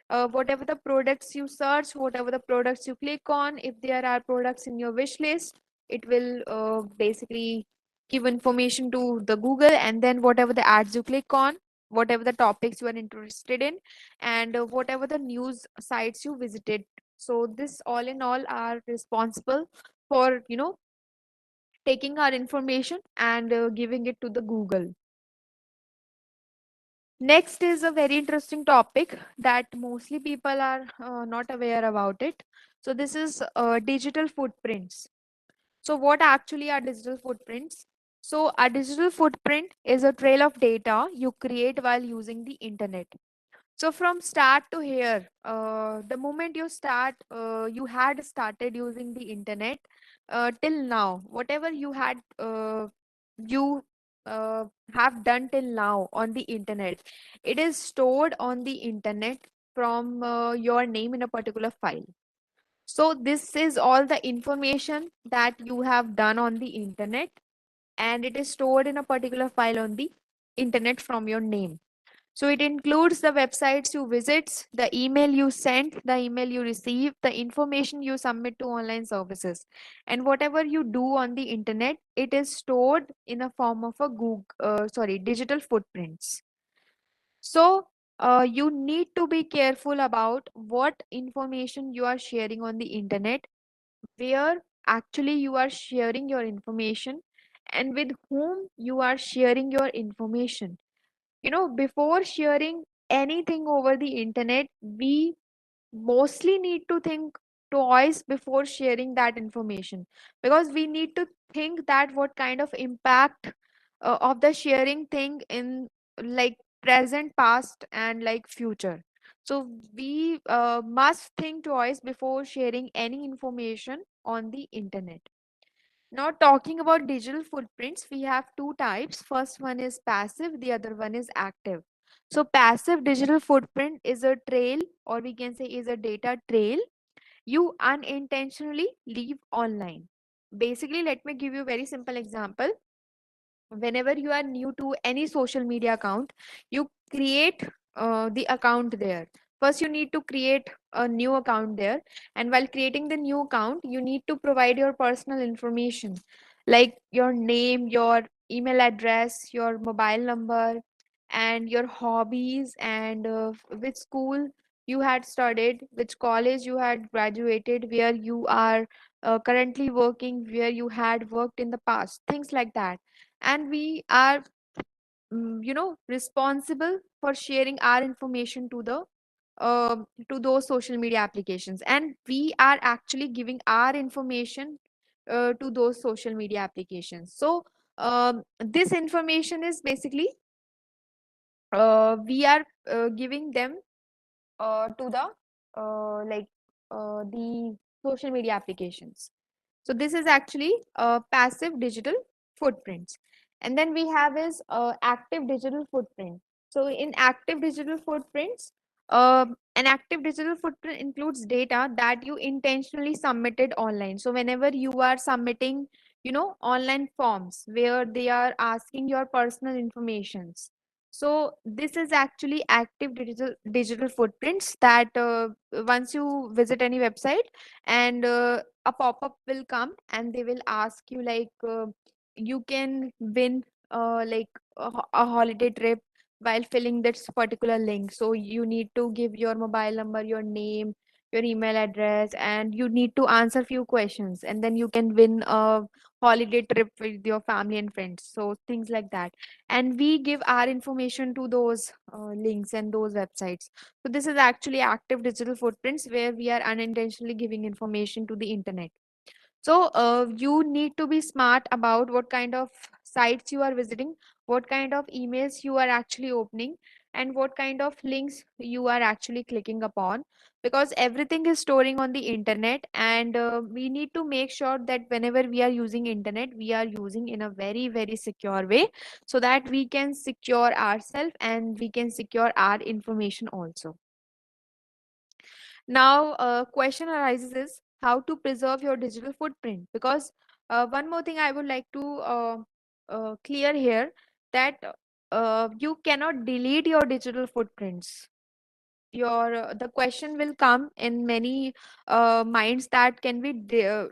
whatever the products you search, whatever the products you click on, if there are products in your wish list, it will basically give information to the Google. And then whatever the ads you click on, whatever the topics you are interested in, and whatever the news sites you visited. So this all in all are responsible for, taking our information and giving it to the Google. Next is a very interesting topic that mostly people are not aware about it. So this is digital footprints. So what actually are digital footprints? So a digital footprint is a trail of data you create while using the internet. So from start to here, the moment you had started using the internet till now, whatever you uh, have done till now on the internet, it is stored on the internet from your name in a particular file. So this is all the information that you have done on the internet, and it is stored in a particular file on the internet from your name. So it includes the websites you visit, the email you send, the email you receive, the information you submit to online services, and whatever you do on the internet, it is stored in a form of a digital footprints. So you need to be careful about what information you are sharing on the internet, where actually you are sharing your information, and with whom you are sharing your information. Before sharing anything over the internet, we mostly need to think twice before sharing that information, because we need to think that what kind of impact of the sharing thing in like present, past, and like future. So we must think twice before sharing any information on the internet. Now, talking about digital footprints, we have two types. First one is passive, the other one is active. So, passive digital footprint is a trail, or we can say is a data trail you unintentionally leave online. Basically, let me give you a very simple example. Whenever you are new to any social media account, you create the account there. First you need to create a new account there, and while creating the new account you need to provide your personal information, like your name, your email address, your mobile number, and your hobbies, and which school you had studied, which college you had graduated, where you are currently working, where you had worked in the past, things like that. And we are responsible for sharing our information to those social media applications, and we are actually giving our information to those social media applications. So this information is basically we are giving them to the social media applications. So this is actually passive digital footprints. And then we have is active digital footprint. So in active digital footprints, an active digital footprint includes data that you intentionally submitted online. So whenever you are submitting, online forms where they are asking your personal informations. So this is actually active digital footprints that once you visit any website, and a pop-up will come and they will ask you like you can win like a holiday trip while filling this particular link. So you need to give your mobile number, your name, your email address, and you need to answer few questions, and then you can win a holiday trip with your family and friends, so things like that. And we give our information to those links and those websites. So this is actually active digital footprints where we are unintentionally giving information to the internet. So you need to be smart about what kind of sites you are visiting, what kind of emails you are actually opening, and what kind of links you are actually clicking upon, because everything is storing on the internet, and we need to make sure that whenever we are using internet, we are using in a very very secure way, so that we can secure ourselves and we can secure our information also. Now, a question arises is how to preserve your digital footprint. Because one more thing I would like to clear here, that you cannot delete your digital footprints. The question will come in many minds, that can we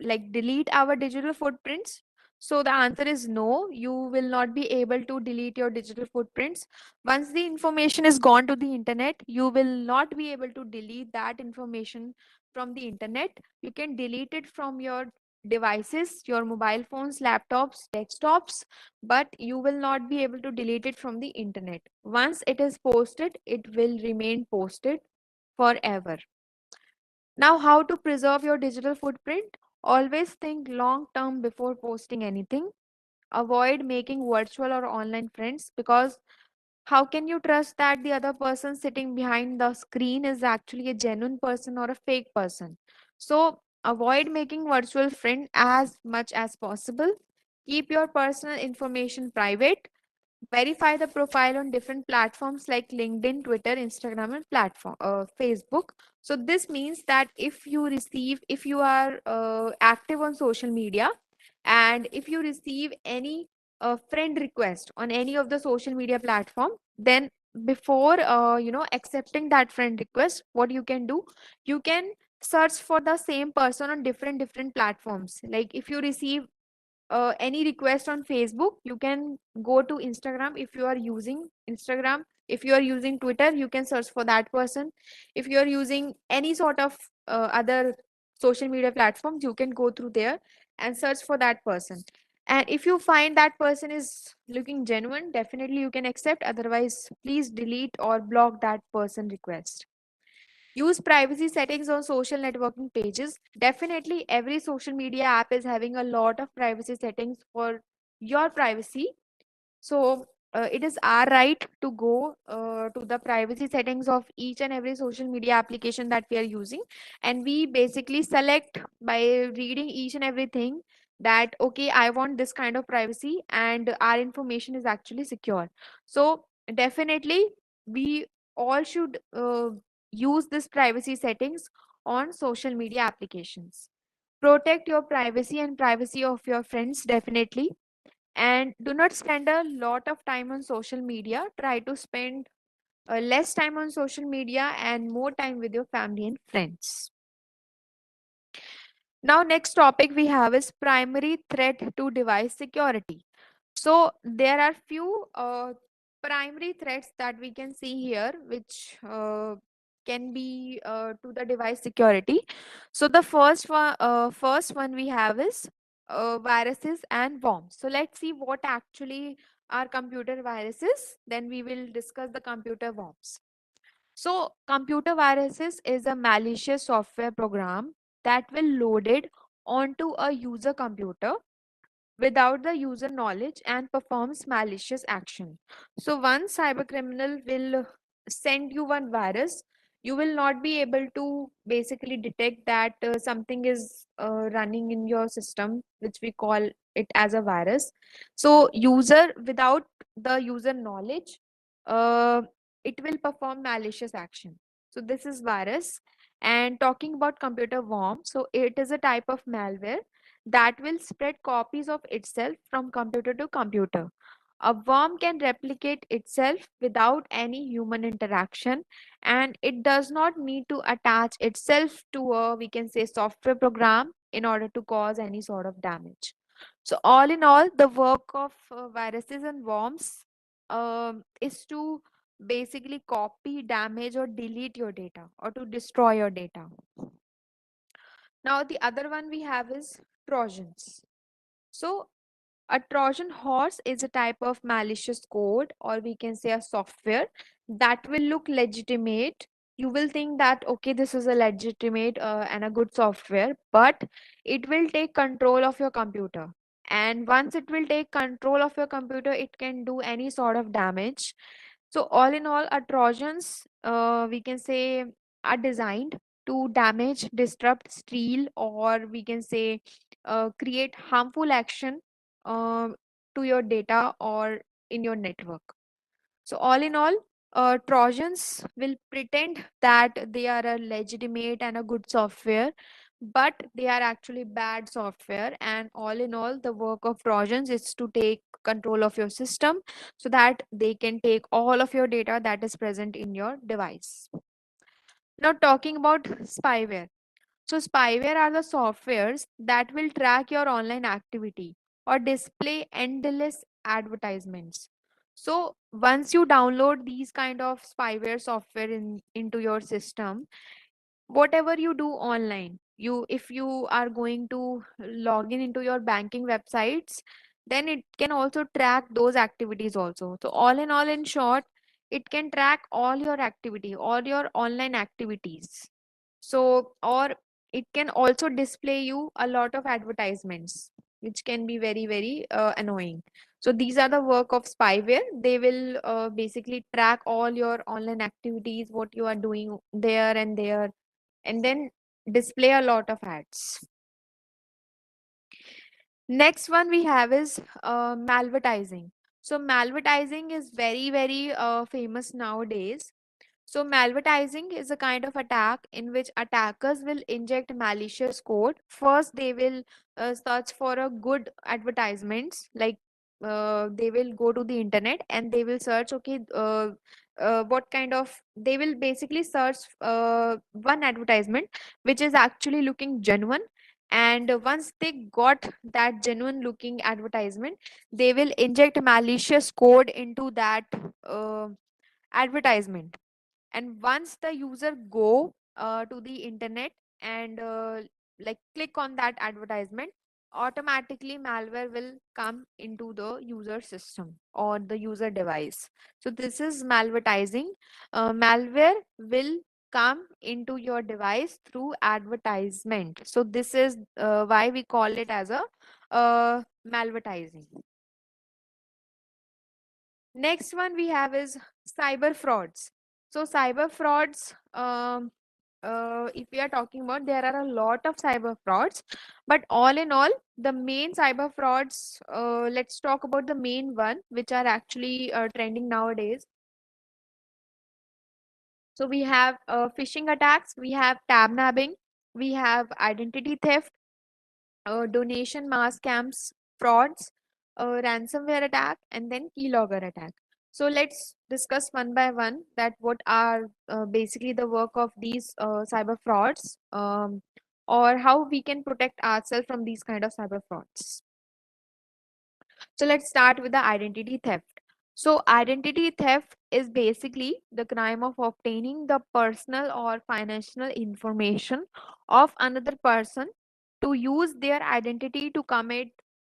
like delete our digital footprints? So the answer is no, you will not be able to delete your digital footprints. Once the information is gone to the internet, you will not be able to delete that information from the internet. You can delete it from your devices, your mobile phones, laptops, desktops, but you will not be able to delete it from the internet. Once it is posted, it will remain posted forever. Now, how to preserve your digital footprint? Always think long term before posting anything. Avoid making virtual or online friends, because how can you trust that the other person sitting behind the screen is actually a genuine person or a fake person? So avoid making virtual friend as much as possible. Keep your personal information private. Verify the profile on different platforms like LinkedIn, Twitter, Instagram, and Facebook. So this means that if you are active on social media, and if you receive any friend request on any of the social media platform, then before accepting that friend request, what you can do, you can search for the same person on different platforms. Like if you receive any request on Facebook, you can go to Instagram if you are using Instagram. If you are using Twitter, you can search for that person. If you are using any sort of other social media platforms, you can go through there and search for that person. And if you find that person is looking genuine, definitely you can accept. Otherwise, please delete or block that person request. Use privacy settings on social networking pages. Definitely, every social media app is having a lot of privacy settings for your privacy. So, it is our right to go to the privacy settings of each and every social media application that we are using. And we basically select by reading each and everything that, okay, I want this kind of privacy and our information is actually secure. So, definitely, we all should use this privacy settings on social media applications. Protect your privacy and privacy of your friends, definitely. And do not spend a lot of time on social media. Try to spend less time on social media and more time with your family and friends. Now, next topic we have is primary threat to device security. So there are few primary threats that we can see here, which can be to the device security. So the first one we have is viruses and worms. So let's see what actually are computer viruses. Then we will discuss the computer worms. So computer viruses is a malicious software program that will loaded onto a user computer without the user knowledge and performs malicious action. So one cyber criminal will send you one virus. You will not be able to basically detect that something is running in your system, which we call it as a virus. So user without the user knowledge, uh, it will perform malicious action. So this is virus. And talking about computer worm, so it is a type of malware that will spread copies of itself from computer to computer. A worm can replicate itself without any human interaction, and it does not need to attach itself to a, we can say, software program in order to cause any sort of damage. So, all in all, the work of viruses and worms is to basically copy, damage, or delete your data or to destroy your data. Now, the other one we have is Trojans. So, a Trojan horse is a type of malicious code, or we can say a software that will look legitimate. You will think that, okay, this is a legitimate and a good software, but it will take control of your computer. And once it will take control of your computer, it can do any sort of damage. So, all in all, our Trojans, we can say, are designed to damage, disrupt, steal, or we can say create harmful action um, to your data or in your network. So, all in all, Trojans will pretend that they are a legitimate and a good software, but they are actually bad software. And all in all, the work of Trojans is to take control of your system so that they can take all of your data that is present in your device. Now, talking about spyware. So, spyware are the softwares that will track your online activity or display endless advertisements. So, once you download these kind of spyware software into your system, whatever you do online, if you are going to log in into your banking websites, then it can also track those activities also. So all in all, in short, it can track all your activity, all your online activities. So, or it can also display you a lot of advertisements, which can be very, very annoying. So these are the work of spyware. They will basically track all your online activities, what you are doing there and there, and then display a lot of ads. Next one we have is malvertising. So malvertising is very, very famous nowadays. So malvertising is a kind of attack in which attackers will inject malicious code. First, they will search for a good advertisements, like they will go to the internet and they will search, okay, what kind of, they will basically search one advertisement which is actually looking genuine. And once they got that genuine looking advertisement, they will inject malicious code into that advertisement. And once the user go to the internet and like click on that advertisement, automatically malware will come into the user system or the user device. So this is malvertising. Malware will come into your device through advertisement. So this is why we call it as a malvertising. Next one we have is cyber frauds. So cyber frauds, if we are talking about, there are a lot of cyber frauds, but all in all, the main cyber frauds, let's talk about the main one, which are actually trending nowadays. So we have phishing attacks, we have tab nabbing, we have identity theft, donation mass scams, frauds, ransomware attack, and then keylogger attack. So let's discuss one by one that what are basically the work of these cyber frauds, or how we can protect ourselves from these kind of cyber frauds. So let's start with the identity theft. So identity theft is basically the crime of obtaining the personal or financial information of another person to use their identity to commit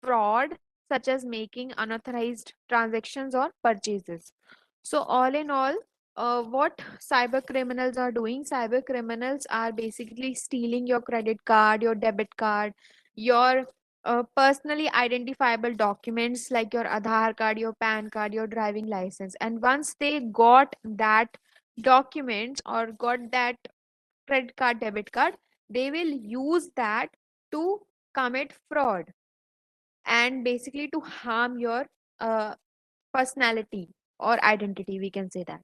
fraud, such as making unauthorized transactions or purchases. So all in all, what cyber criminals are doing, cyber criminals are basically stealing your credit card, your debit card, your personally identifiable documents like your Aadhaar card, your PAN card, your driving license. And once they got that documents or got that credit card, debit card, they will use that to commit fraud and basically to harm your uh, personality or identity, we can say that.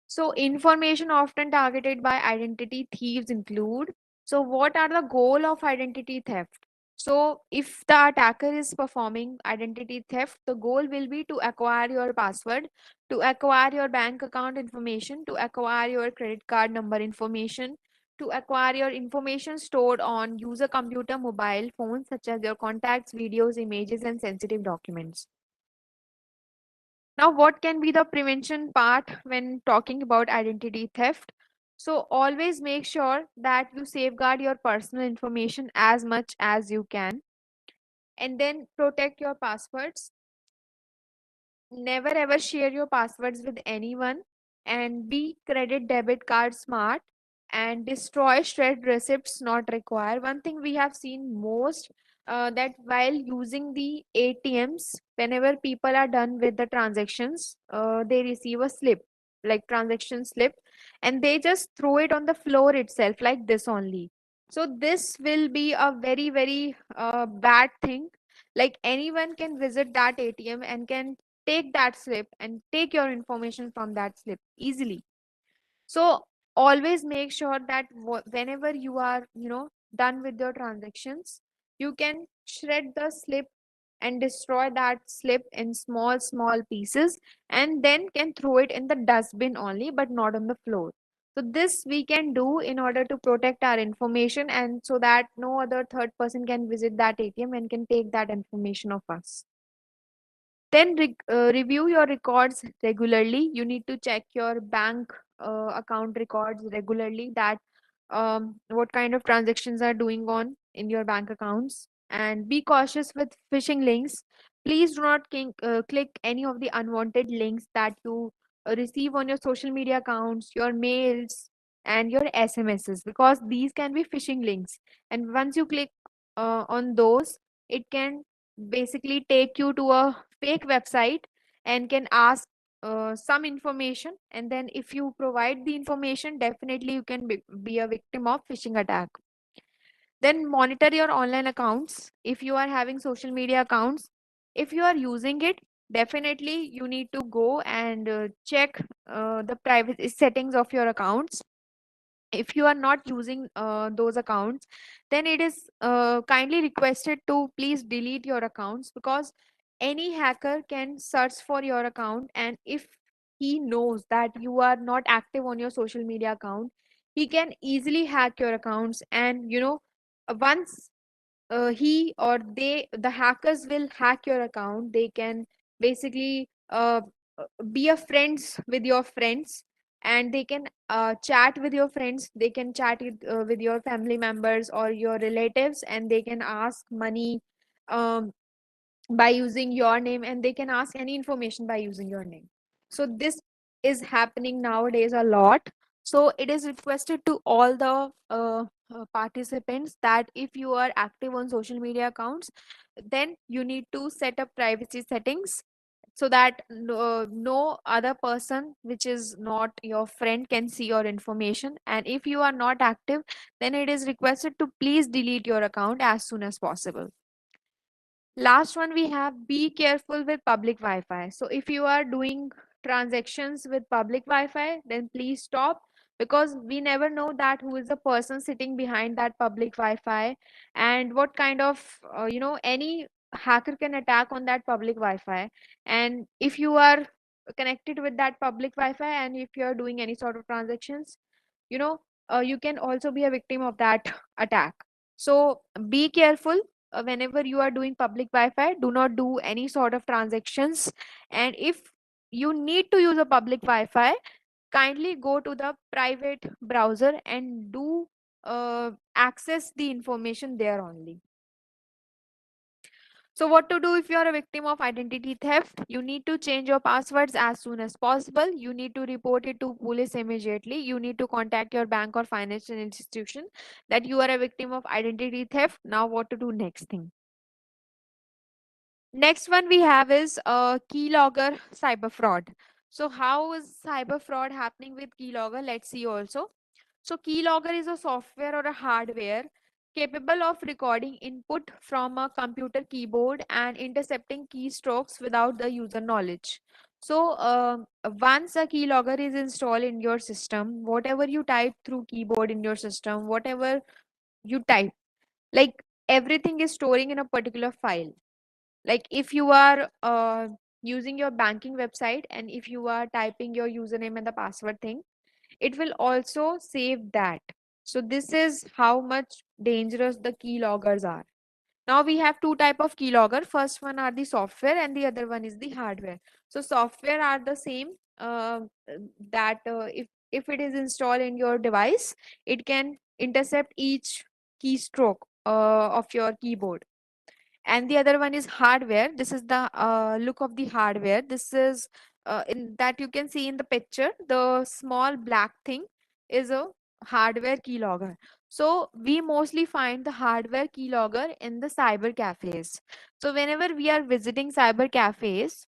So information often targeted by identity thieves include, so what are the goal of identity theft? So if the attacker is performing identity theft, the goal will be to acquire your password, to acquire your bank account information, to acquire your credit card number information, to acquire your information stored on user computer, mobile phones, such as your contacts, videos, images, and sensitive documents. Now, what can be the prevention part when talking about identity theft? So, always make sure that you safeguard your personal information as much as you can, and then protect your passwords. Never ever share your passwords with anyone, and be credit debit card smart, and destroy shred receipts not required. One thing we have seen most, that while using the ATMs, whenever people are done with the transactions, they receive a slip, like transaction slip, and they just throw it on the floor itself like this only. So this will be a very, very bad thing. Like anyone can visit that ATM and can take that slip and take your information from that slip easily. So always make sure that whenever you are, done with your transactions, you can shred the slip and destroy that slip in small, small pieces, and then can throw it in the dustbin only, but not on the floor. So this we can do in order to protect our information, and so that no other third person can visit that ATM and can take that information of us. Then review your records regularly. You need to check your bank account records regularly, that what kind of transactions are doing on in your bank accounts. And be cautious with phishing links. Please do not click any of the unwanted links that you receive on your social media accounts, your mails, and your SMSs, because these can be phishing links. And once you click on those, it can basically take you to a fake website and can ask some information, and then if you provide the information, definitely you can be a victim of phishing attack. Then monitor your online accounts. If you are having social media accounts, if you are using it, definitely you need to go and check the privacy settings of your accounts. If you are not using those accounts, then it is kindly requested to please delete your accounts, because any hacker can search for your account, and if he knows that you are not active on your social media account, he can easily hack your accounts. And once he or they the hackers will hack your account, they can basically be a friends with your friends, and they can chat with your friends, they can chat with your family members or your relatives, and they can ask money um, by using your name, and they can ask any information by using your name. So this is happening nowadays a lot. So it is requested to all the participants that if you are active on social media accounts, then you need to set up privacy settings so that no other person which is not your friend can see your information. And if you are not active, then it is requested to please delete your account as soon as possible. Last one we have, be careful with public Wi-Fi. So if you are doing transactions with public Wi-Fi, then please stop, because we never know that who is the person sitting behind that public Wi-Fi, and what kind of any hacker can attack on that public Wi-Fi. And if you are connected with that public Wi-Fi and if you are doing any sort of transactions, you know you can also be a victim of that attack. So be careful whenever you are doing public Wi-Fi. Do not do any sort of transactions, and if you need to use a public Wi-Fi, kindly go to the private browser and do access the information there only. So what to do if you are a victim of identity theft? You need to change your passwords as soon as possible. You need to report it to police immediately. You need to contact your bank or financial institution that you are a victim of identity theft. Now what to do next thing? Next one we have is keylogger cyber fraud. So how is cyber fraud happening with keylogger? Let's see also. So keylogger is a software or a hardware capable of recording input from a computer keyboard and intercepting keystrokes without the user knowledge. So once a keylogger is installed in your system, whatever you type through keyboard in your system, whatever you type, like everything is storing in a particular file. Like if you are using your banking website and if you are typing your username and the password thing, it will also save that. So this is how much dangerous the keyloggers are. Now we have two type of keylogger. First one are the software and the other one is the hardware. So software are the same that if it is installed in your device, it can intercept each keystroke of your keyboard. And the other one is hardware. This is the look of the hardware. This is in that you can see in the picture, the small black thing is a hardware keylogger. So we mostly find the hardware keylogger in the cyber cafes. So whenever we are visiting cyber cafes,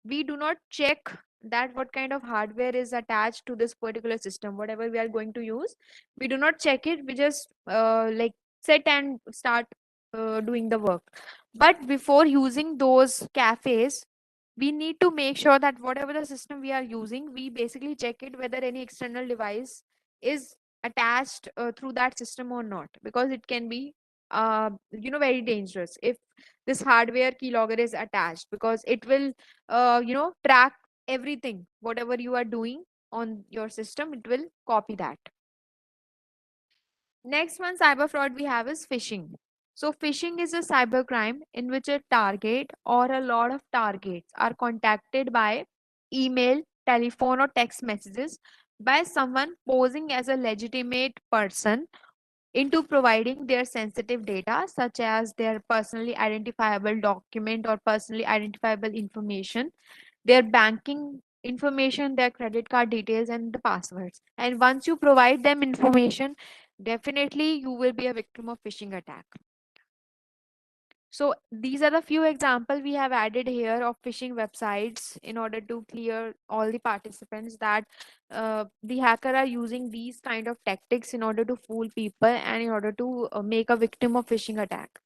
we do not check that what kind of hardware is attached to this particular system, whatever we are going to use. We do not check it. We just like sit and start doing the work. But before using those cafes, we need to make sure that whatever the system we are using, we basically check it whether any external device is attached through that system or not, because it can be very dangerous if this hardware keylogger is attached, because it will track everything whatever you are doing on your system. It will copy that. Next one cyber fraud we have is phishing. So phishing is a cyber crime in which a target or a lot of targets are contacted by email, telephone or text messages by someone posing as a legitimate person into providing their sensitive data, such as their personally identifiable document or personally identifiable information, their banking information, their credit card details, and the passwords. And once you provide them information, definitely you will be a victim of phishing attack. So these are the few examples we have added here of phishing websites in order to clear all the participants that the hacker are using these kind of tactics in order to fool people and in order to make a victim of phishing attack.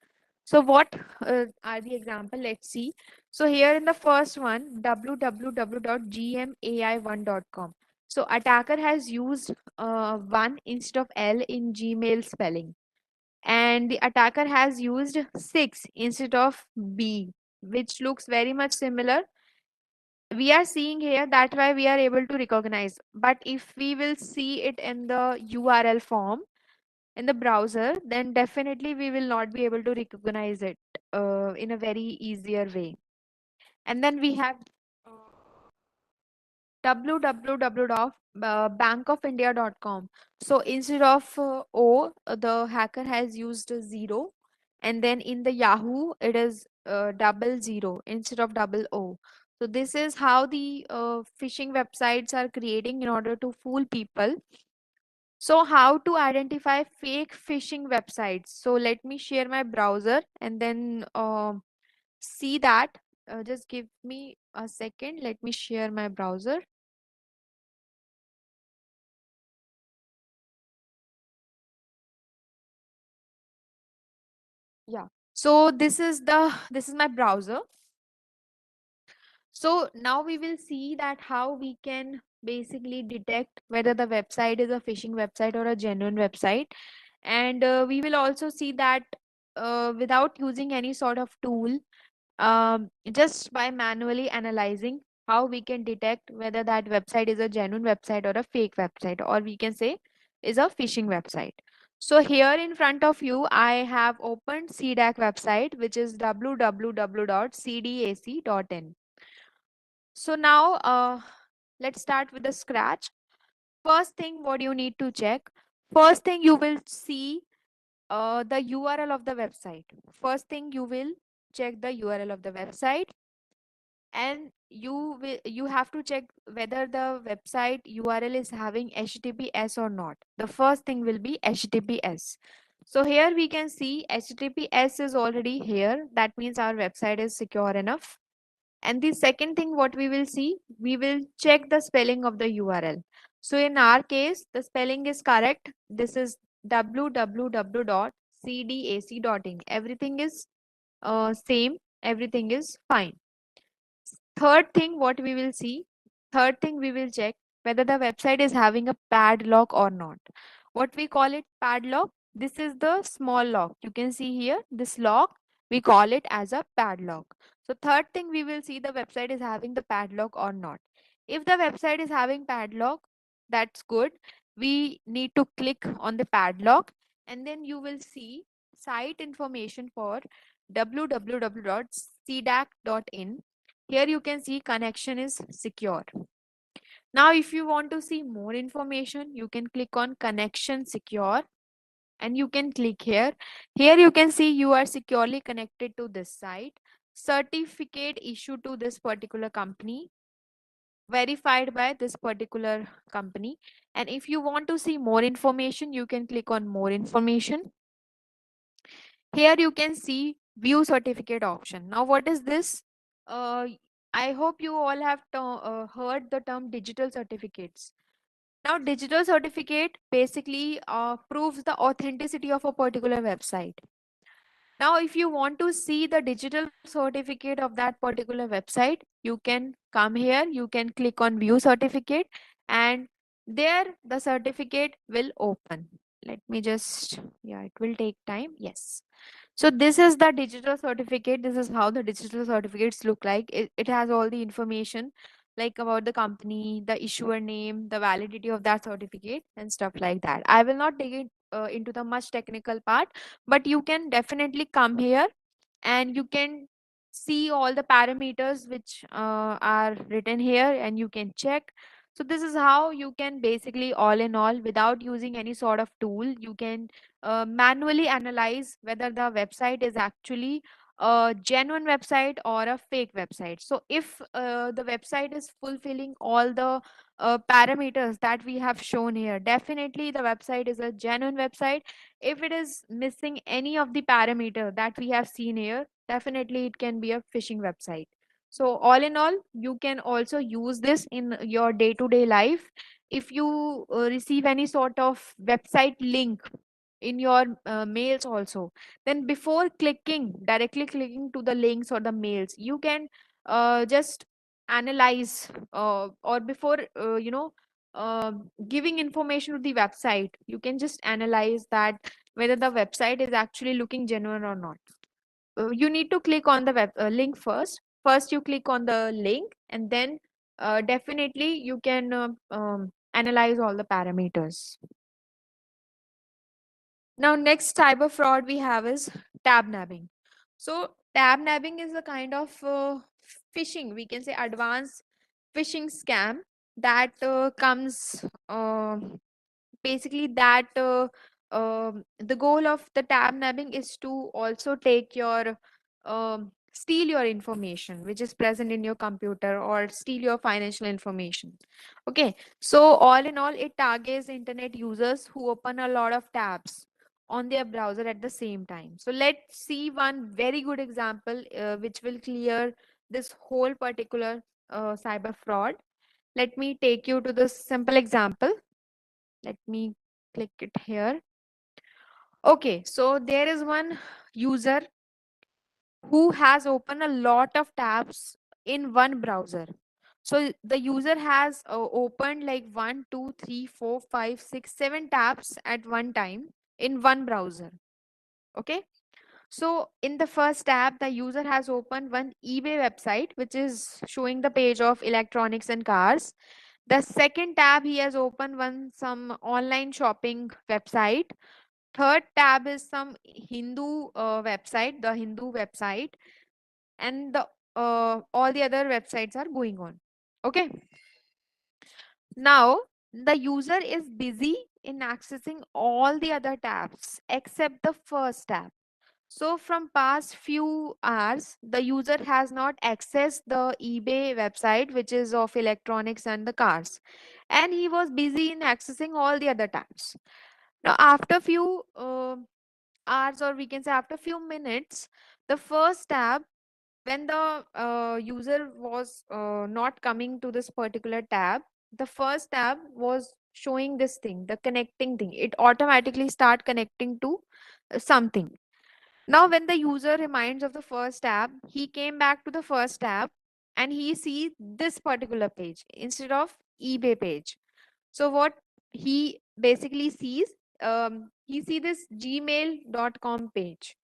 So what are the example? Let's see. So here in the first one, www.gmai1.com. So attacker has used one instead of L in Gmail spelling, and the attacker has used 6 instead of B, which looks very much similar. We are seeing here, that's why we are able to recognize. But if we will see it in the URL form in the browser, then definitely we will not be able to recognize it in a very easier way. And then we have www.bankofindia.com. So instead of O, the hacker has used a 0, and then in the Yahoo it is 00 instead of double O. So this is how the phishing websites are creating in order to fool people. So how to identify fake phishing websites? So let me share my browser and then see that. Just give me a second. Let me share my browser. Yeah. So this is my browser. So now we will see that how we can basically detect whether the website is a phishing website or a genuine website. And we will also see that without using any sort of tool, just by manually analyzing, how we can detect whether that website is a genuine website or a fake website, or we can say is a phishing website. So here in front of you, I have opened CDAC website, which is www.cdac.in. So now let's start with the scratch. First thing, what you need to check. First thing, you will see the URL of the website. First thing, you will check the URL of the website, and you have to check whether the website URL is having HTTPS or not. The first thing will be HTTPS. So here we can see HTTPS is already here. That means our website is secure enough. And the second thing what we will see, we will check the spelling of the URL. So in our case, the spelling is correct. This is www.cdac.in. Everything is same. Everything is fine. Third thing what we will see, third thing we will check whether the website is having a padlock or not. What we call it padlock, this is the small lock. You can see here this lock, we call it as a padlock. So third thing we will see, the website is having the padlock or not. If the website is having padlock, that's good. We need to click on the padlock, and then you will see site information for www.cdac.in. Here you can see connection is secure. Now, if you want to see more information, you can click on connection secure and you can click here. Here you can see you are securely connected to this site. Certificate issued to this particular company, verified by this particular company. And if you want to see more information, you can click on more information. Here you can see view certificate option. Now, what is this? Uh, I hope you all have heard the term digital certificates. Now, digital certificate basically proves the authenticity of a particular website. Now, if you want to see the digital certificate of that particular website, you can come here, you can click on view certificate, and there the certificate will open. Let me just, yeah, it will take time. Yes. So this is the digital certificate. This is how the digital certificates look like. It has all the information like about the company, the issuer name, the validity of that certificate and stuff like that. I will not dig it into the much technical part, but you can definitely come here and you can see all the parameters which are written here, and you can check. So this is how you can basically, all in all, without using any sort of tool, you can manually analyze whether the website is actually a genuine website or a fake website. So if the website is fulfilling all the parameters that we have shown here, definitely the website is a genuine website. If it is missing any of the parameter that we have seen here, definitely it can be a phishing website. So all in all, you can also use this in your day-to-day life. If you receive any sort of website link in your mails also, then before directly clicking to the links or the mails, you can just analyze, or before uh, giving information to the website, you can just analyze that whether the website is actually looking genuine or not. You need to click on the link first. First, you click on the link, and then definitely you can analyze all the parameters. Now, next type of fraud we have is tab nabbing. So, tab nabbing is a kind of phishing, we can say advanced phishing scam that comes basically that the goal of the tab nabbing is to also take your steal your information which is present in your computer, or steal your financial information. Okay, so all in all, it targets internet users who open a lot of tabs on their browser at the same time. So let's see one very good example which will clear this whole particular cyber fraud. Let me take you to this simple example. Let me click it here. Okay, so there is one user who has opened a lot of tabs in one browser. So the user has opened like 1, 2, 3, 4, 5, 6, 7 tabs at one time in one browser. Okay, so in the first tab, the user has opened one eBay website which is showing the page of electronics and cars. The second tab, he has opened one some online shopping website. Third tab is some Hindu website, the Hindu website, and the all the other websites are going on. Okay. Now the user is busy in accessing all the other tabs except the first tab. So from past few hours, the user has not accessed the eBay website, which is of electronics and the cars, and he was busy in accessing all the other tabs. Now, after few hours, or we can say after few minutes, the first tab, when the user was not coming to this particular tab, the first tab was showing this thing, the connecting thing. It automatically start connecting to something. Now, when the user reminds of the first tab, he came back to the first tab and he see this particular page instead of eBay page. So what he basically sees, he see this gmail.com page,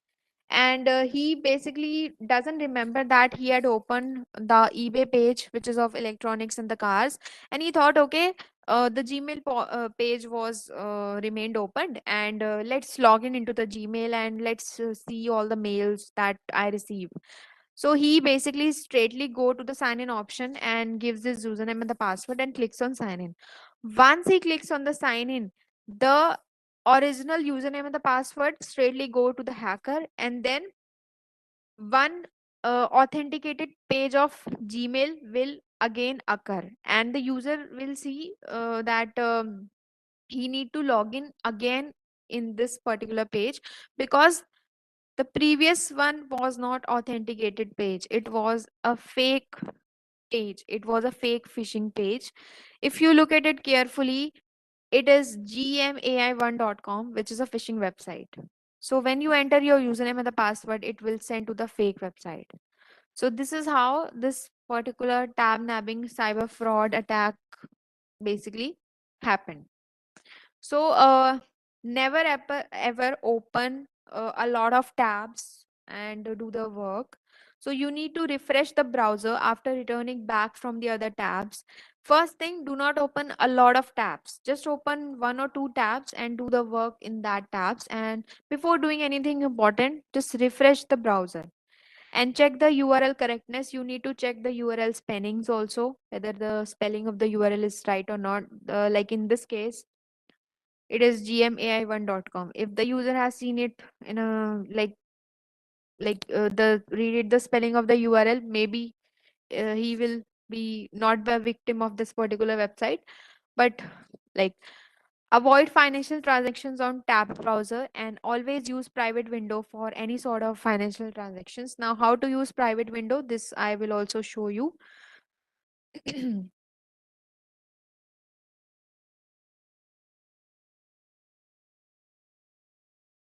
and he basically doesn't remember that he had opened the eBay page which is of electronics and the cars, and he thought, okay, the page was remained opened, and let's log in into the Gmail and let's see all the mails that I received. So he basically straightly go to the sign in option and gives his username and the password and clicks on sign in. Once he clicks on the sign in, the original username and the password straightly go to the hacker, and then one authenticated page of Gmail will again occur, and the user will see that he need to log in again in this particular page, because the previous one was not authenticated page, it was a fake page, it was a fake phishing page. If you look at it carefully, it is gmai1.com, which is a phishing website. So when you enter your username and the password, it will send to the fake website. So this is how this particular tab nabbing cyber fraud attack basically happened. So never ever open a lot of tabs and do the work. So you need to refresh the browser after returning back from the other tabs. First thing, do not open a lot of tabs. Just open 1 or 2 tabs and do the work in that tabs. And before doing anything important, just refresh the browser. And check the URL correctness. You need to check the URL spellings also, whether the spelling of the URL is right or not. Like in this case, it is gmai1.com. If the user has seen it in a the read it the spelling of the URL, maybe he will be not the victim of this particular website. But like, avoid financial transactions on tab browser and always use private window for any sort of financial transactions. Now, how to use private window? This I will also show you.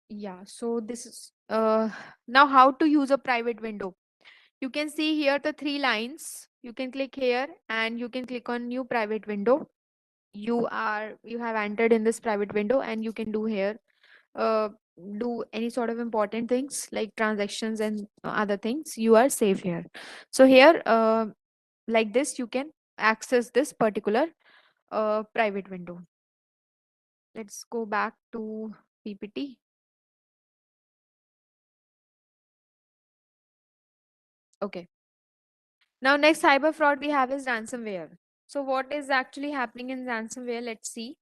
Yeah, so this is now how to use a private window. You can see here the three lines. You can click here and you can click on new private window. You have entered in this private window and you can do here uh, do any sort of important things like transactions and other things. You are safe here. So here like this you can access this particular private window. Let's go back to PPT. Okay. Now next cyber fraud we have is ransomware. So what is actually happening in ransomware? Let's see.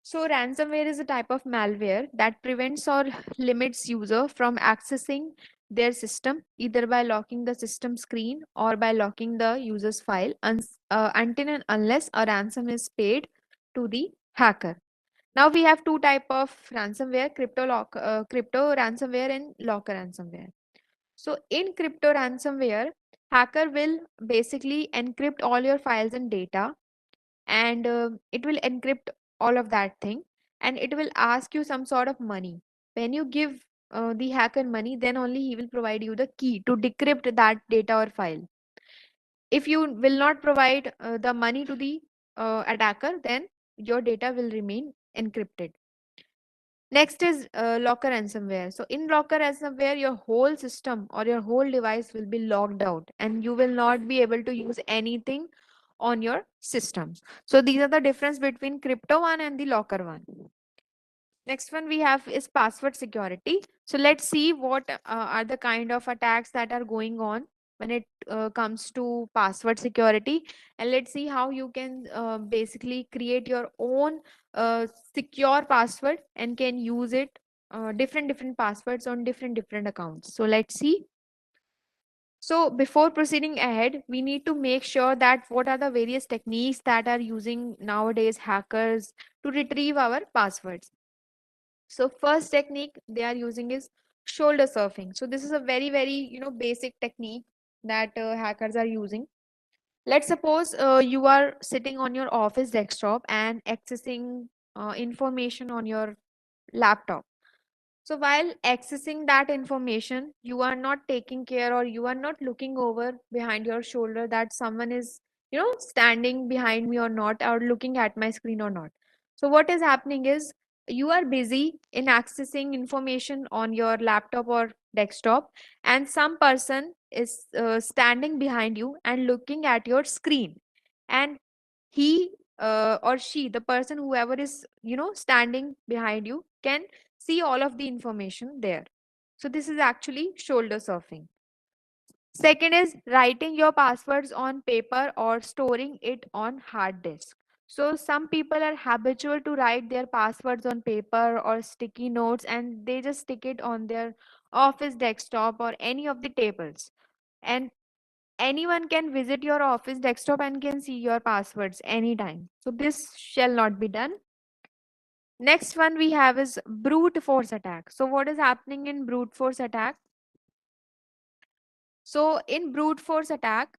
So ransomware is a type of malware that prevents or limits user from accessing their system either by locking the system screen or by locking the user's file until and unless a ransom is paid to the hacker. Now we have two type of ransomware: crypto ransomware and locker ransomware. So in crypto ransomware, hacker will basically encrypt all your files and data, and it will encrypt all of that thing, and it will ask you some sort of money. When you give the hacker money, then only he will provide you the key to decrypt that data or file. If you will not provide the money to the attacker, then your data will remain encrypted. Next is locker ransomware. So in locker ransomware, your whole system or your whole device will be locked out and you will not be able to use anything on your system. So these are the difference between crypto one and the locker one. Next one we have is password security. So let's see what are the kind of attacks that are going on when it comes to password security, and let's see how you can basically create your own secure password and can use it different passwords on different accounts. So let's see. So before proceeding ahead, we need to make sure that what are the various techniques that are using nowadays hackers to retrieve our passwords. So first technique they are using is shoulder surfing. So this is a very basic technique that hackers are using. Let's suppose you are sitting on your office desktop and accessing information on your laptop. So while accessing that information, you are not taking care or you are not looking over behind your shoulder that someone is, standing behind me or not, or looking at my screen or not. So what is happening is you are busy in accessing information on your laptop or desktop, and some person is standing behind you and looking at your screen. And he or she, the person, whoever is, standing behind you, can see all of the information there. So this is actually shoulder surfing. Second is writing your passwords on paper or storing it on hard disk. So some people are habitual to write their passwords on paper or sticky notes and they just stick it on their office desktop or any of the tables. And anyone can visit your office desktop and can see your passwords anytime. So this shall not be done. Next one we have is brute force attack. So what is happening in brute force attack? So in brute force attack,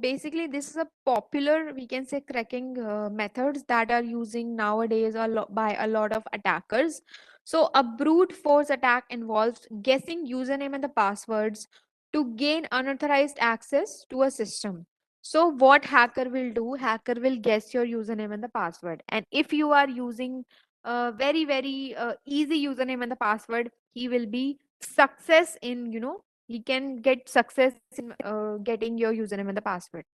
basically this is a popular, we can say, cracking methods that are using nowadays by a lot of attackers. So a brute force attack involves guessing username and the passwords to gain unauthorized access to a system. So what hacker will do? Hacker will guess your username and the password. And if you are using a very easy username and the password, he will be success in, he can get success in getting your username and the password.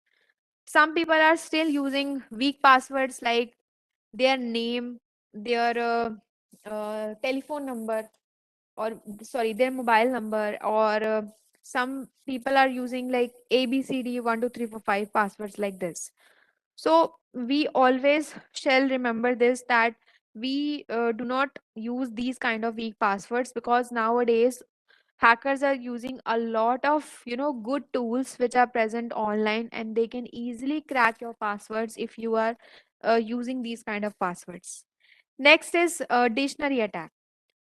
Some people are still using weak passwords like their name, their telephone number, or sorry, their mobile number, or some people are using like ABCD 1 2 3 4 5 passwords like this. So we always shall remember this, that we do not use these kind of weak passwords, because nowadays hackers are using a lot of good tools which are present online, and they can easily crack your passwords if you are using these kind of passwords. Next is dictionary attack.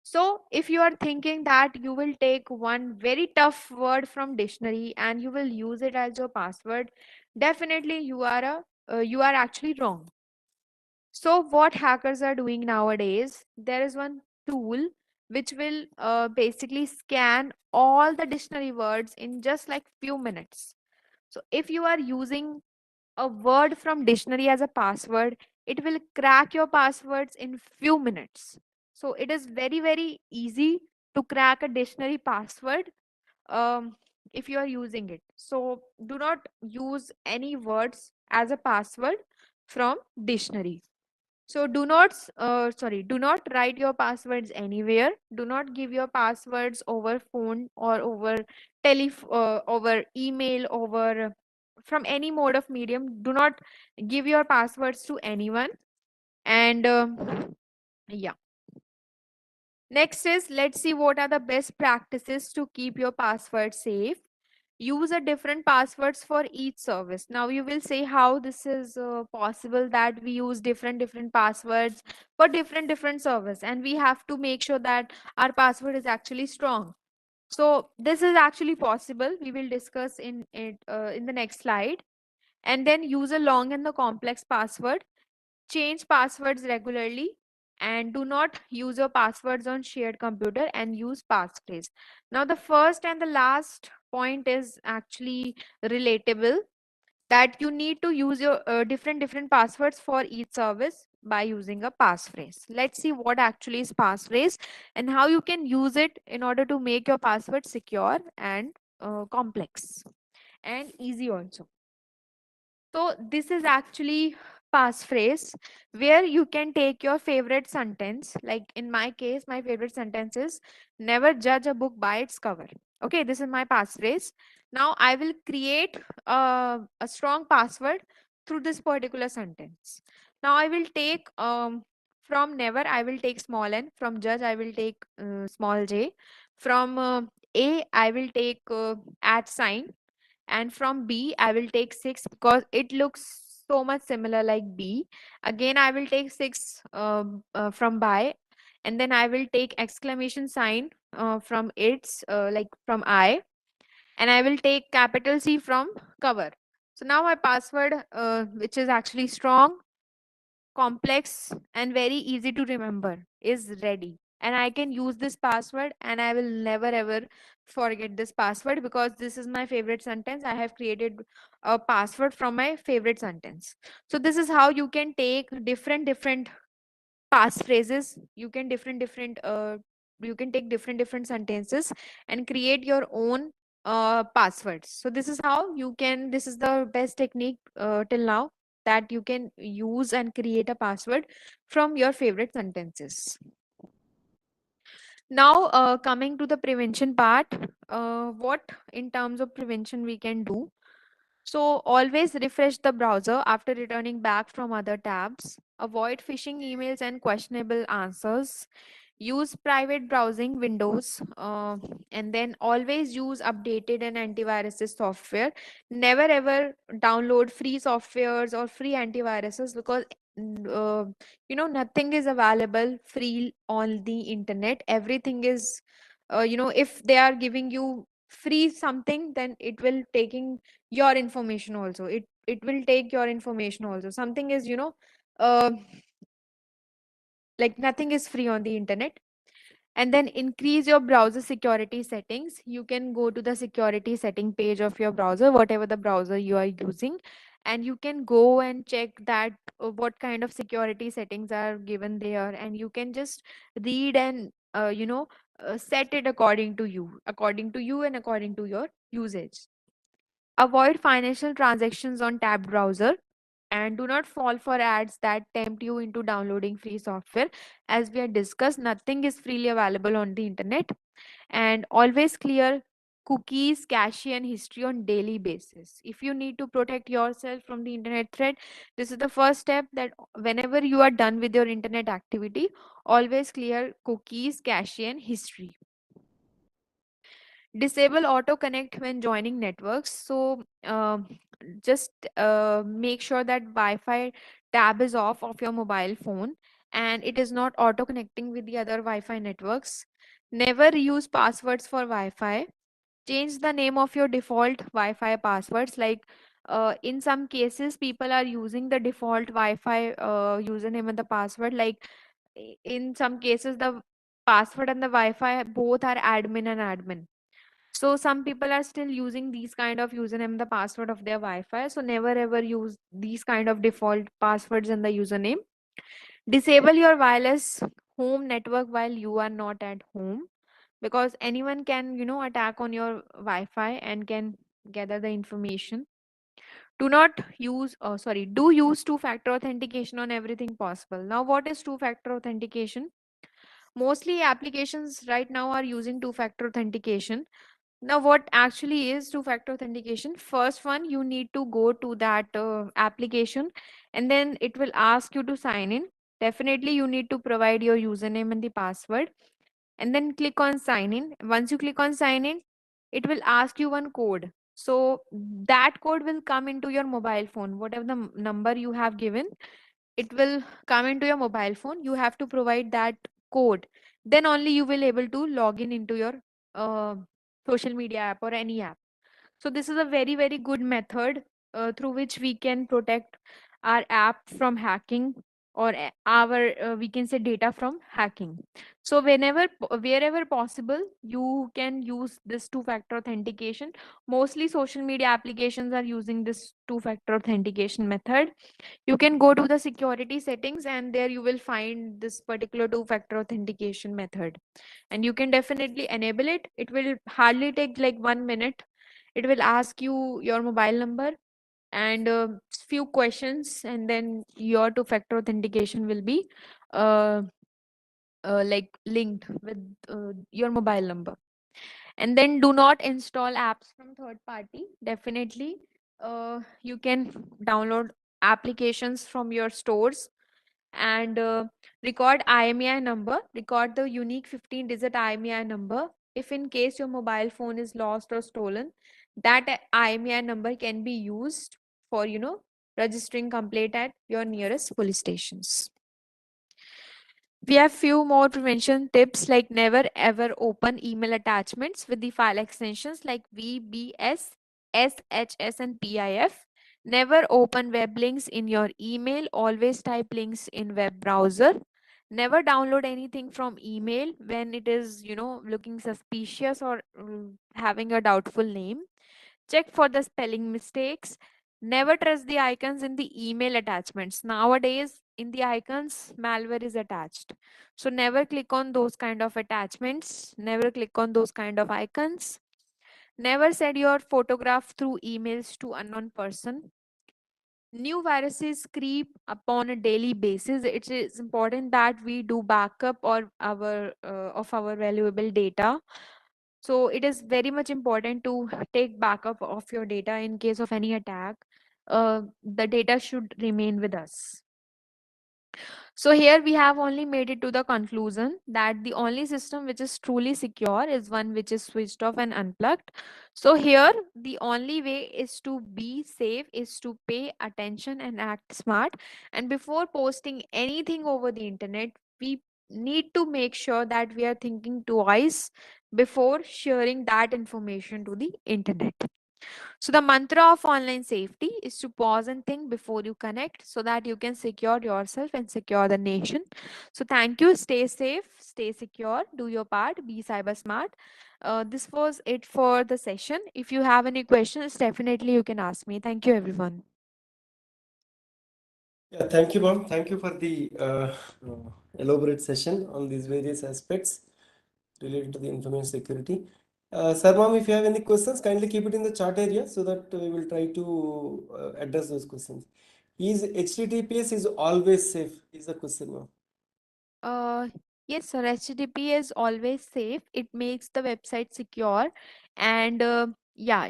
So if you are thinking that you will take one very tough word from dictionary and you will use it as your password, definitely you are actually wrong. So what hackers are doing nowadays, there is one tool which will basically scan all the dictionary words in just like few minutes. So if you are using a word from dictionary as a password, it will crack your passwords in few minutes. So it is very easy to crack a dictionary password um, if you are using it. So do not use any words as a password from dictionary. So do not write your passwords anywhere. Do not give your passwords over phone or over email, over from any mode of medium. Do not give your passwords to anyone. And yeah. Next is, let's see what are the best practices to keep your password safe. Use a different passwords for each service. Now you will say how this is possible, that we use different passwords for different service, and we have to make sure that our password is actually strong. So this is actually possible. We will discuss in it in the next slide. And then use a long and the complex password. Change passwords regularly, and do not use your passwords on shared computer, and use passphrase. Now the first and the last point is actually relatable, that you need to use your different passwords for each service by using a passphrase. Let's see what actually is passphrase and how you can use it in order to make your password secure and complex and easy also. So this is actually passphrase, where you can take your favorite sentence. Like in my case, my favorite sentence is, never judge a book by its cover. Okay, this is my passphrase. Now I will create a strong password through this particular sentence. Now I will take from never I will take small n, from judge I will take small j, from a I will take at sign, and from B I will take 6 because it looks so much similar like B. Again I will take 6 from by, and then I will take exclamation sign from its like from I, and I will take capital C from cover. So now my password, which is actually strong, complex, and very easy to remember, is ready. And I can use this password, and I will never ever forget this password, because this is my favorite sentence. I have created a password from my favorite sentence. So this is how you can take different passphrases. You can take different sentences and create your own passwords. So this is how you can, this is the best technique till now, that you can use and create a password from your favorite sentences. Now coming to the prevention part, what in terms of prevention we can do. So always refresh the browser after returning back from other tabs. Avoid phishing emails and questionable answers. Use private browsing windows, and then always use updated and antiviruses software. Never ever download free softwares or free antiviruses, because nothing is available free on the internet. Everything is if they are giving you free something, then it will taking your information also. It will take your information also. Something is uh, like nothing is free on the internet. And then increase your browser security settings. You can go to the security setting page of your browser, whatever the browser you are using, and you can go and check that what kind of security settings are given there, and you can just read and set it according to you and according to your usage. Avoid financial transactions on tabbed browser. And do not fall for ads that tempt you into downloading free software. As we had discussed, nothing is freely available on the internet. And always clear cookies, cache, and history on daily basis. If you need to protect yourself from the internet threat, this is the first step, that whenever you are done with your internet activity, always clear cookies, cache, and history. Disable auto connect when joining networks. So just make sure that Wi-Fi tab is off of your mobile phone and it is not auto connecting with the other Wi-Fi networks. Never use passwords for Wi-Fi. Change the name of your default Wi-Fi passwords. Like in some cases, people are using the default Wi-Fi username and the password. Like in some cases, the password and the Wi-Fi both are admin and admin. So some people are still using these kind of username, the password of their Wi-Fi. So never ever use these kind of default passwords in the username. Disable your wireless home network while you are not at home, because anyone can, attack on your Wi-Fi and can gather the information. Do not use, do use two-factor authentication on everything possible. Now, what is two-factor authentication? Mostly applications right now are using two-factor authentication. Now, what actually is two-factor authentication? First one, you need to go to that application and then it will ask you to sign in. Definitely, you need to provide your username and the password and then click on sign in. Once you click on sign in, it will ask you one code. So that code will come into your mobile phone. Whatever the number you have given, it will come into your mobile phone. You have to provide that code. Then only you will able to log in into your uh, social media app or any app. So this is a very, very good method through which we can protect our app from hacking, or our we can say data from hacking. So wherever possible, you can use this two-factor authentication. Mostly social media applications are using this two-factor authentication method. You can go to the security settings and there you will find this particular two-factor authentication method, and you can definitely enable it. It will hardly take like 1 minute. It will ask you your mobile number and few questions, and then your two-factor authentication will be uh, like linked with your mobile number. And then do not install apps from third party. Definitely you can download applications from your stores and record IMEI number. Record the unique 15-digit IMEI number. If in case your mobile phone is lost or stolen, that IMEI number can be used for, registering complaint at your nearest police stations. We have few more prevention tips, like never ever open email attachments with the file extensions like VBS, SHS, and PIF. Never open web links in your email. Always type links in web browser. Never download anything from email when it is, looking suspicious or having a doubtful name. Check for the spelling mistakes. Never trust the icons in the email attachments. Nowadays, in the icons, malware is attached. So never click on those kind of attachments. Never click on those kind of icons. Never send your photograph through emails to unknown person. New viruses creep upon a daily basis. It is important that we do backup or our of our valuable data. So it is very much important to take backup of your data in case of any attack. The data should remain with us. So here we have only made it to the conclusion that the only system which is truly secure is one which is switched off and unplugged. So here the only way is to be safe, is to pay attention and act smart. And before posting anything over the internet, we need to make sure that we are thinking twice before sharing that information to the internet. So the mantra of online safety is to pause and think before you connect so that you can secure yourself and secure the nation. So thank you. Stay safe, stay secure, do your part, be cyber smart. This was it for the session. If you have any questions, definitely you can ask me. Thank you, everyone. Yeah, thank you, ma'am. Thank you for the elaborate session on these various aspects related to the information security. Sir, ma'am, if you have any questions, kindly keep it in the chat area so that we will try to address those questions. Is HTTPS is always safe? Is the question, ma'am. Yes, sir. HTTP is always safe. It makes the website secure. And yeah,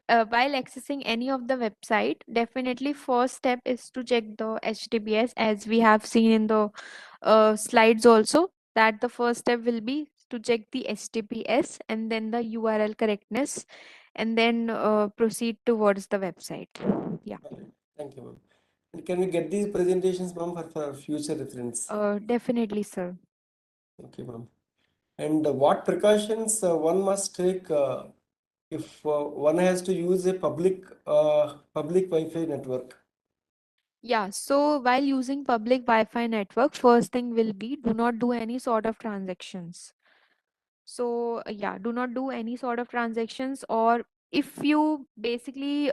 while accessing any of the website, definitely first step is to check the HTTPS, as we have seen in the slides also, that the first step will be to check the HTTPS and then the URL correctness, and then proceed towards the website. Yeah. Alright, thank you, ma'am. And can we get these presentations, ma'am, for future reference? Definitely, sir. Okay, ma'am. And what precautions one must take if one has to use a public Wi-Fi network? Yeah, so while using public Wi-Fi network, first thing will be do not do any sort of transactions. So yeah, do not do any sort of transactions, or if you basically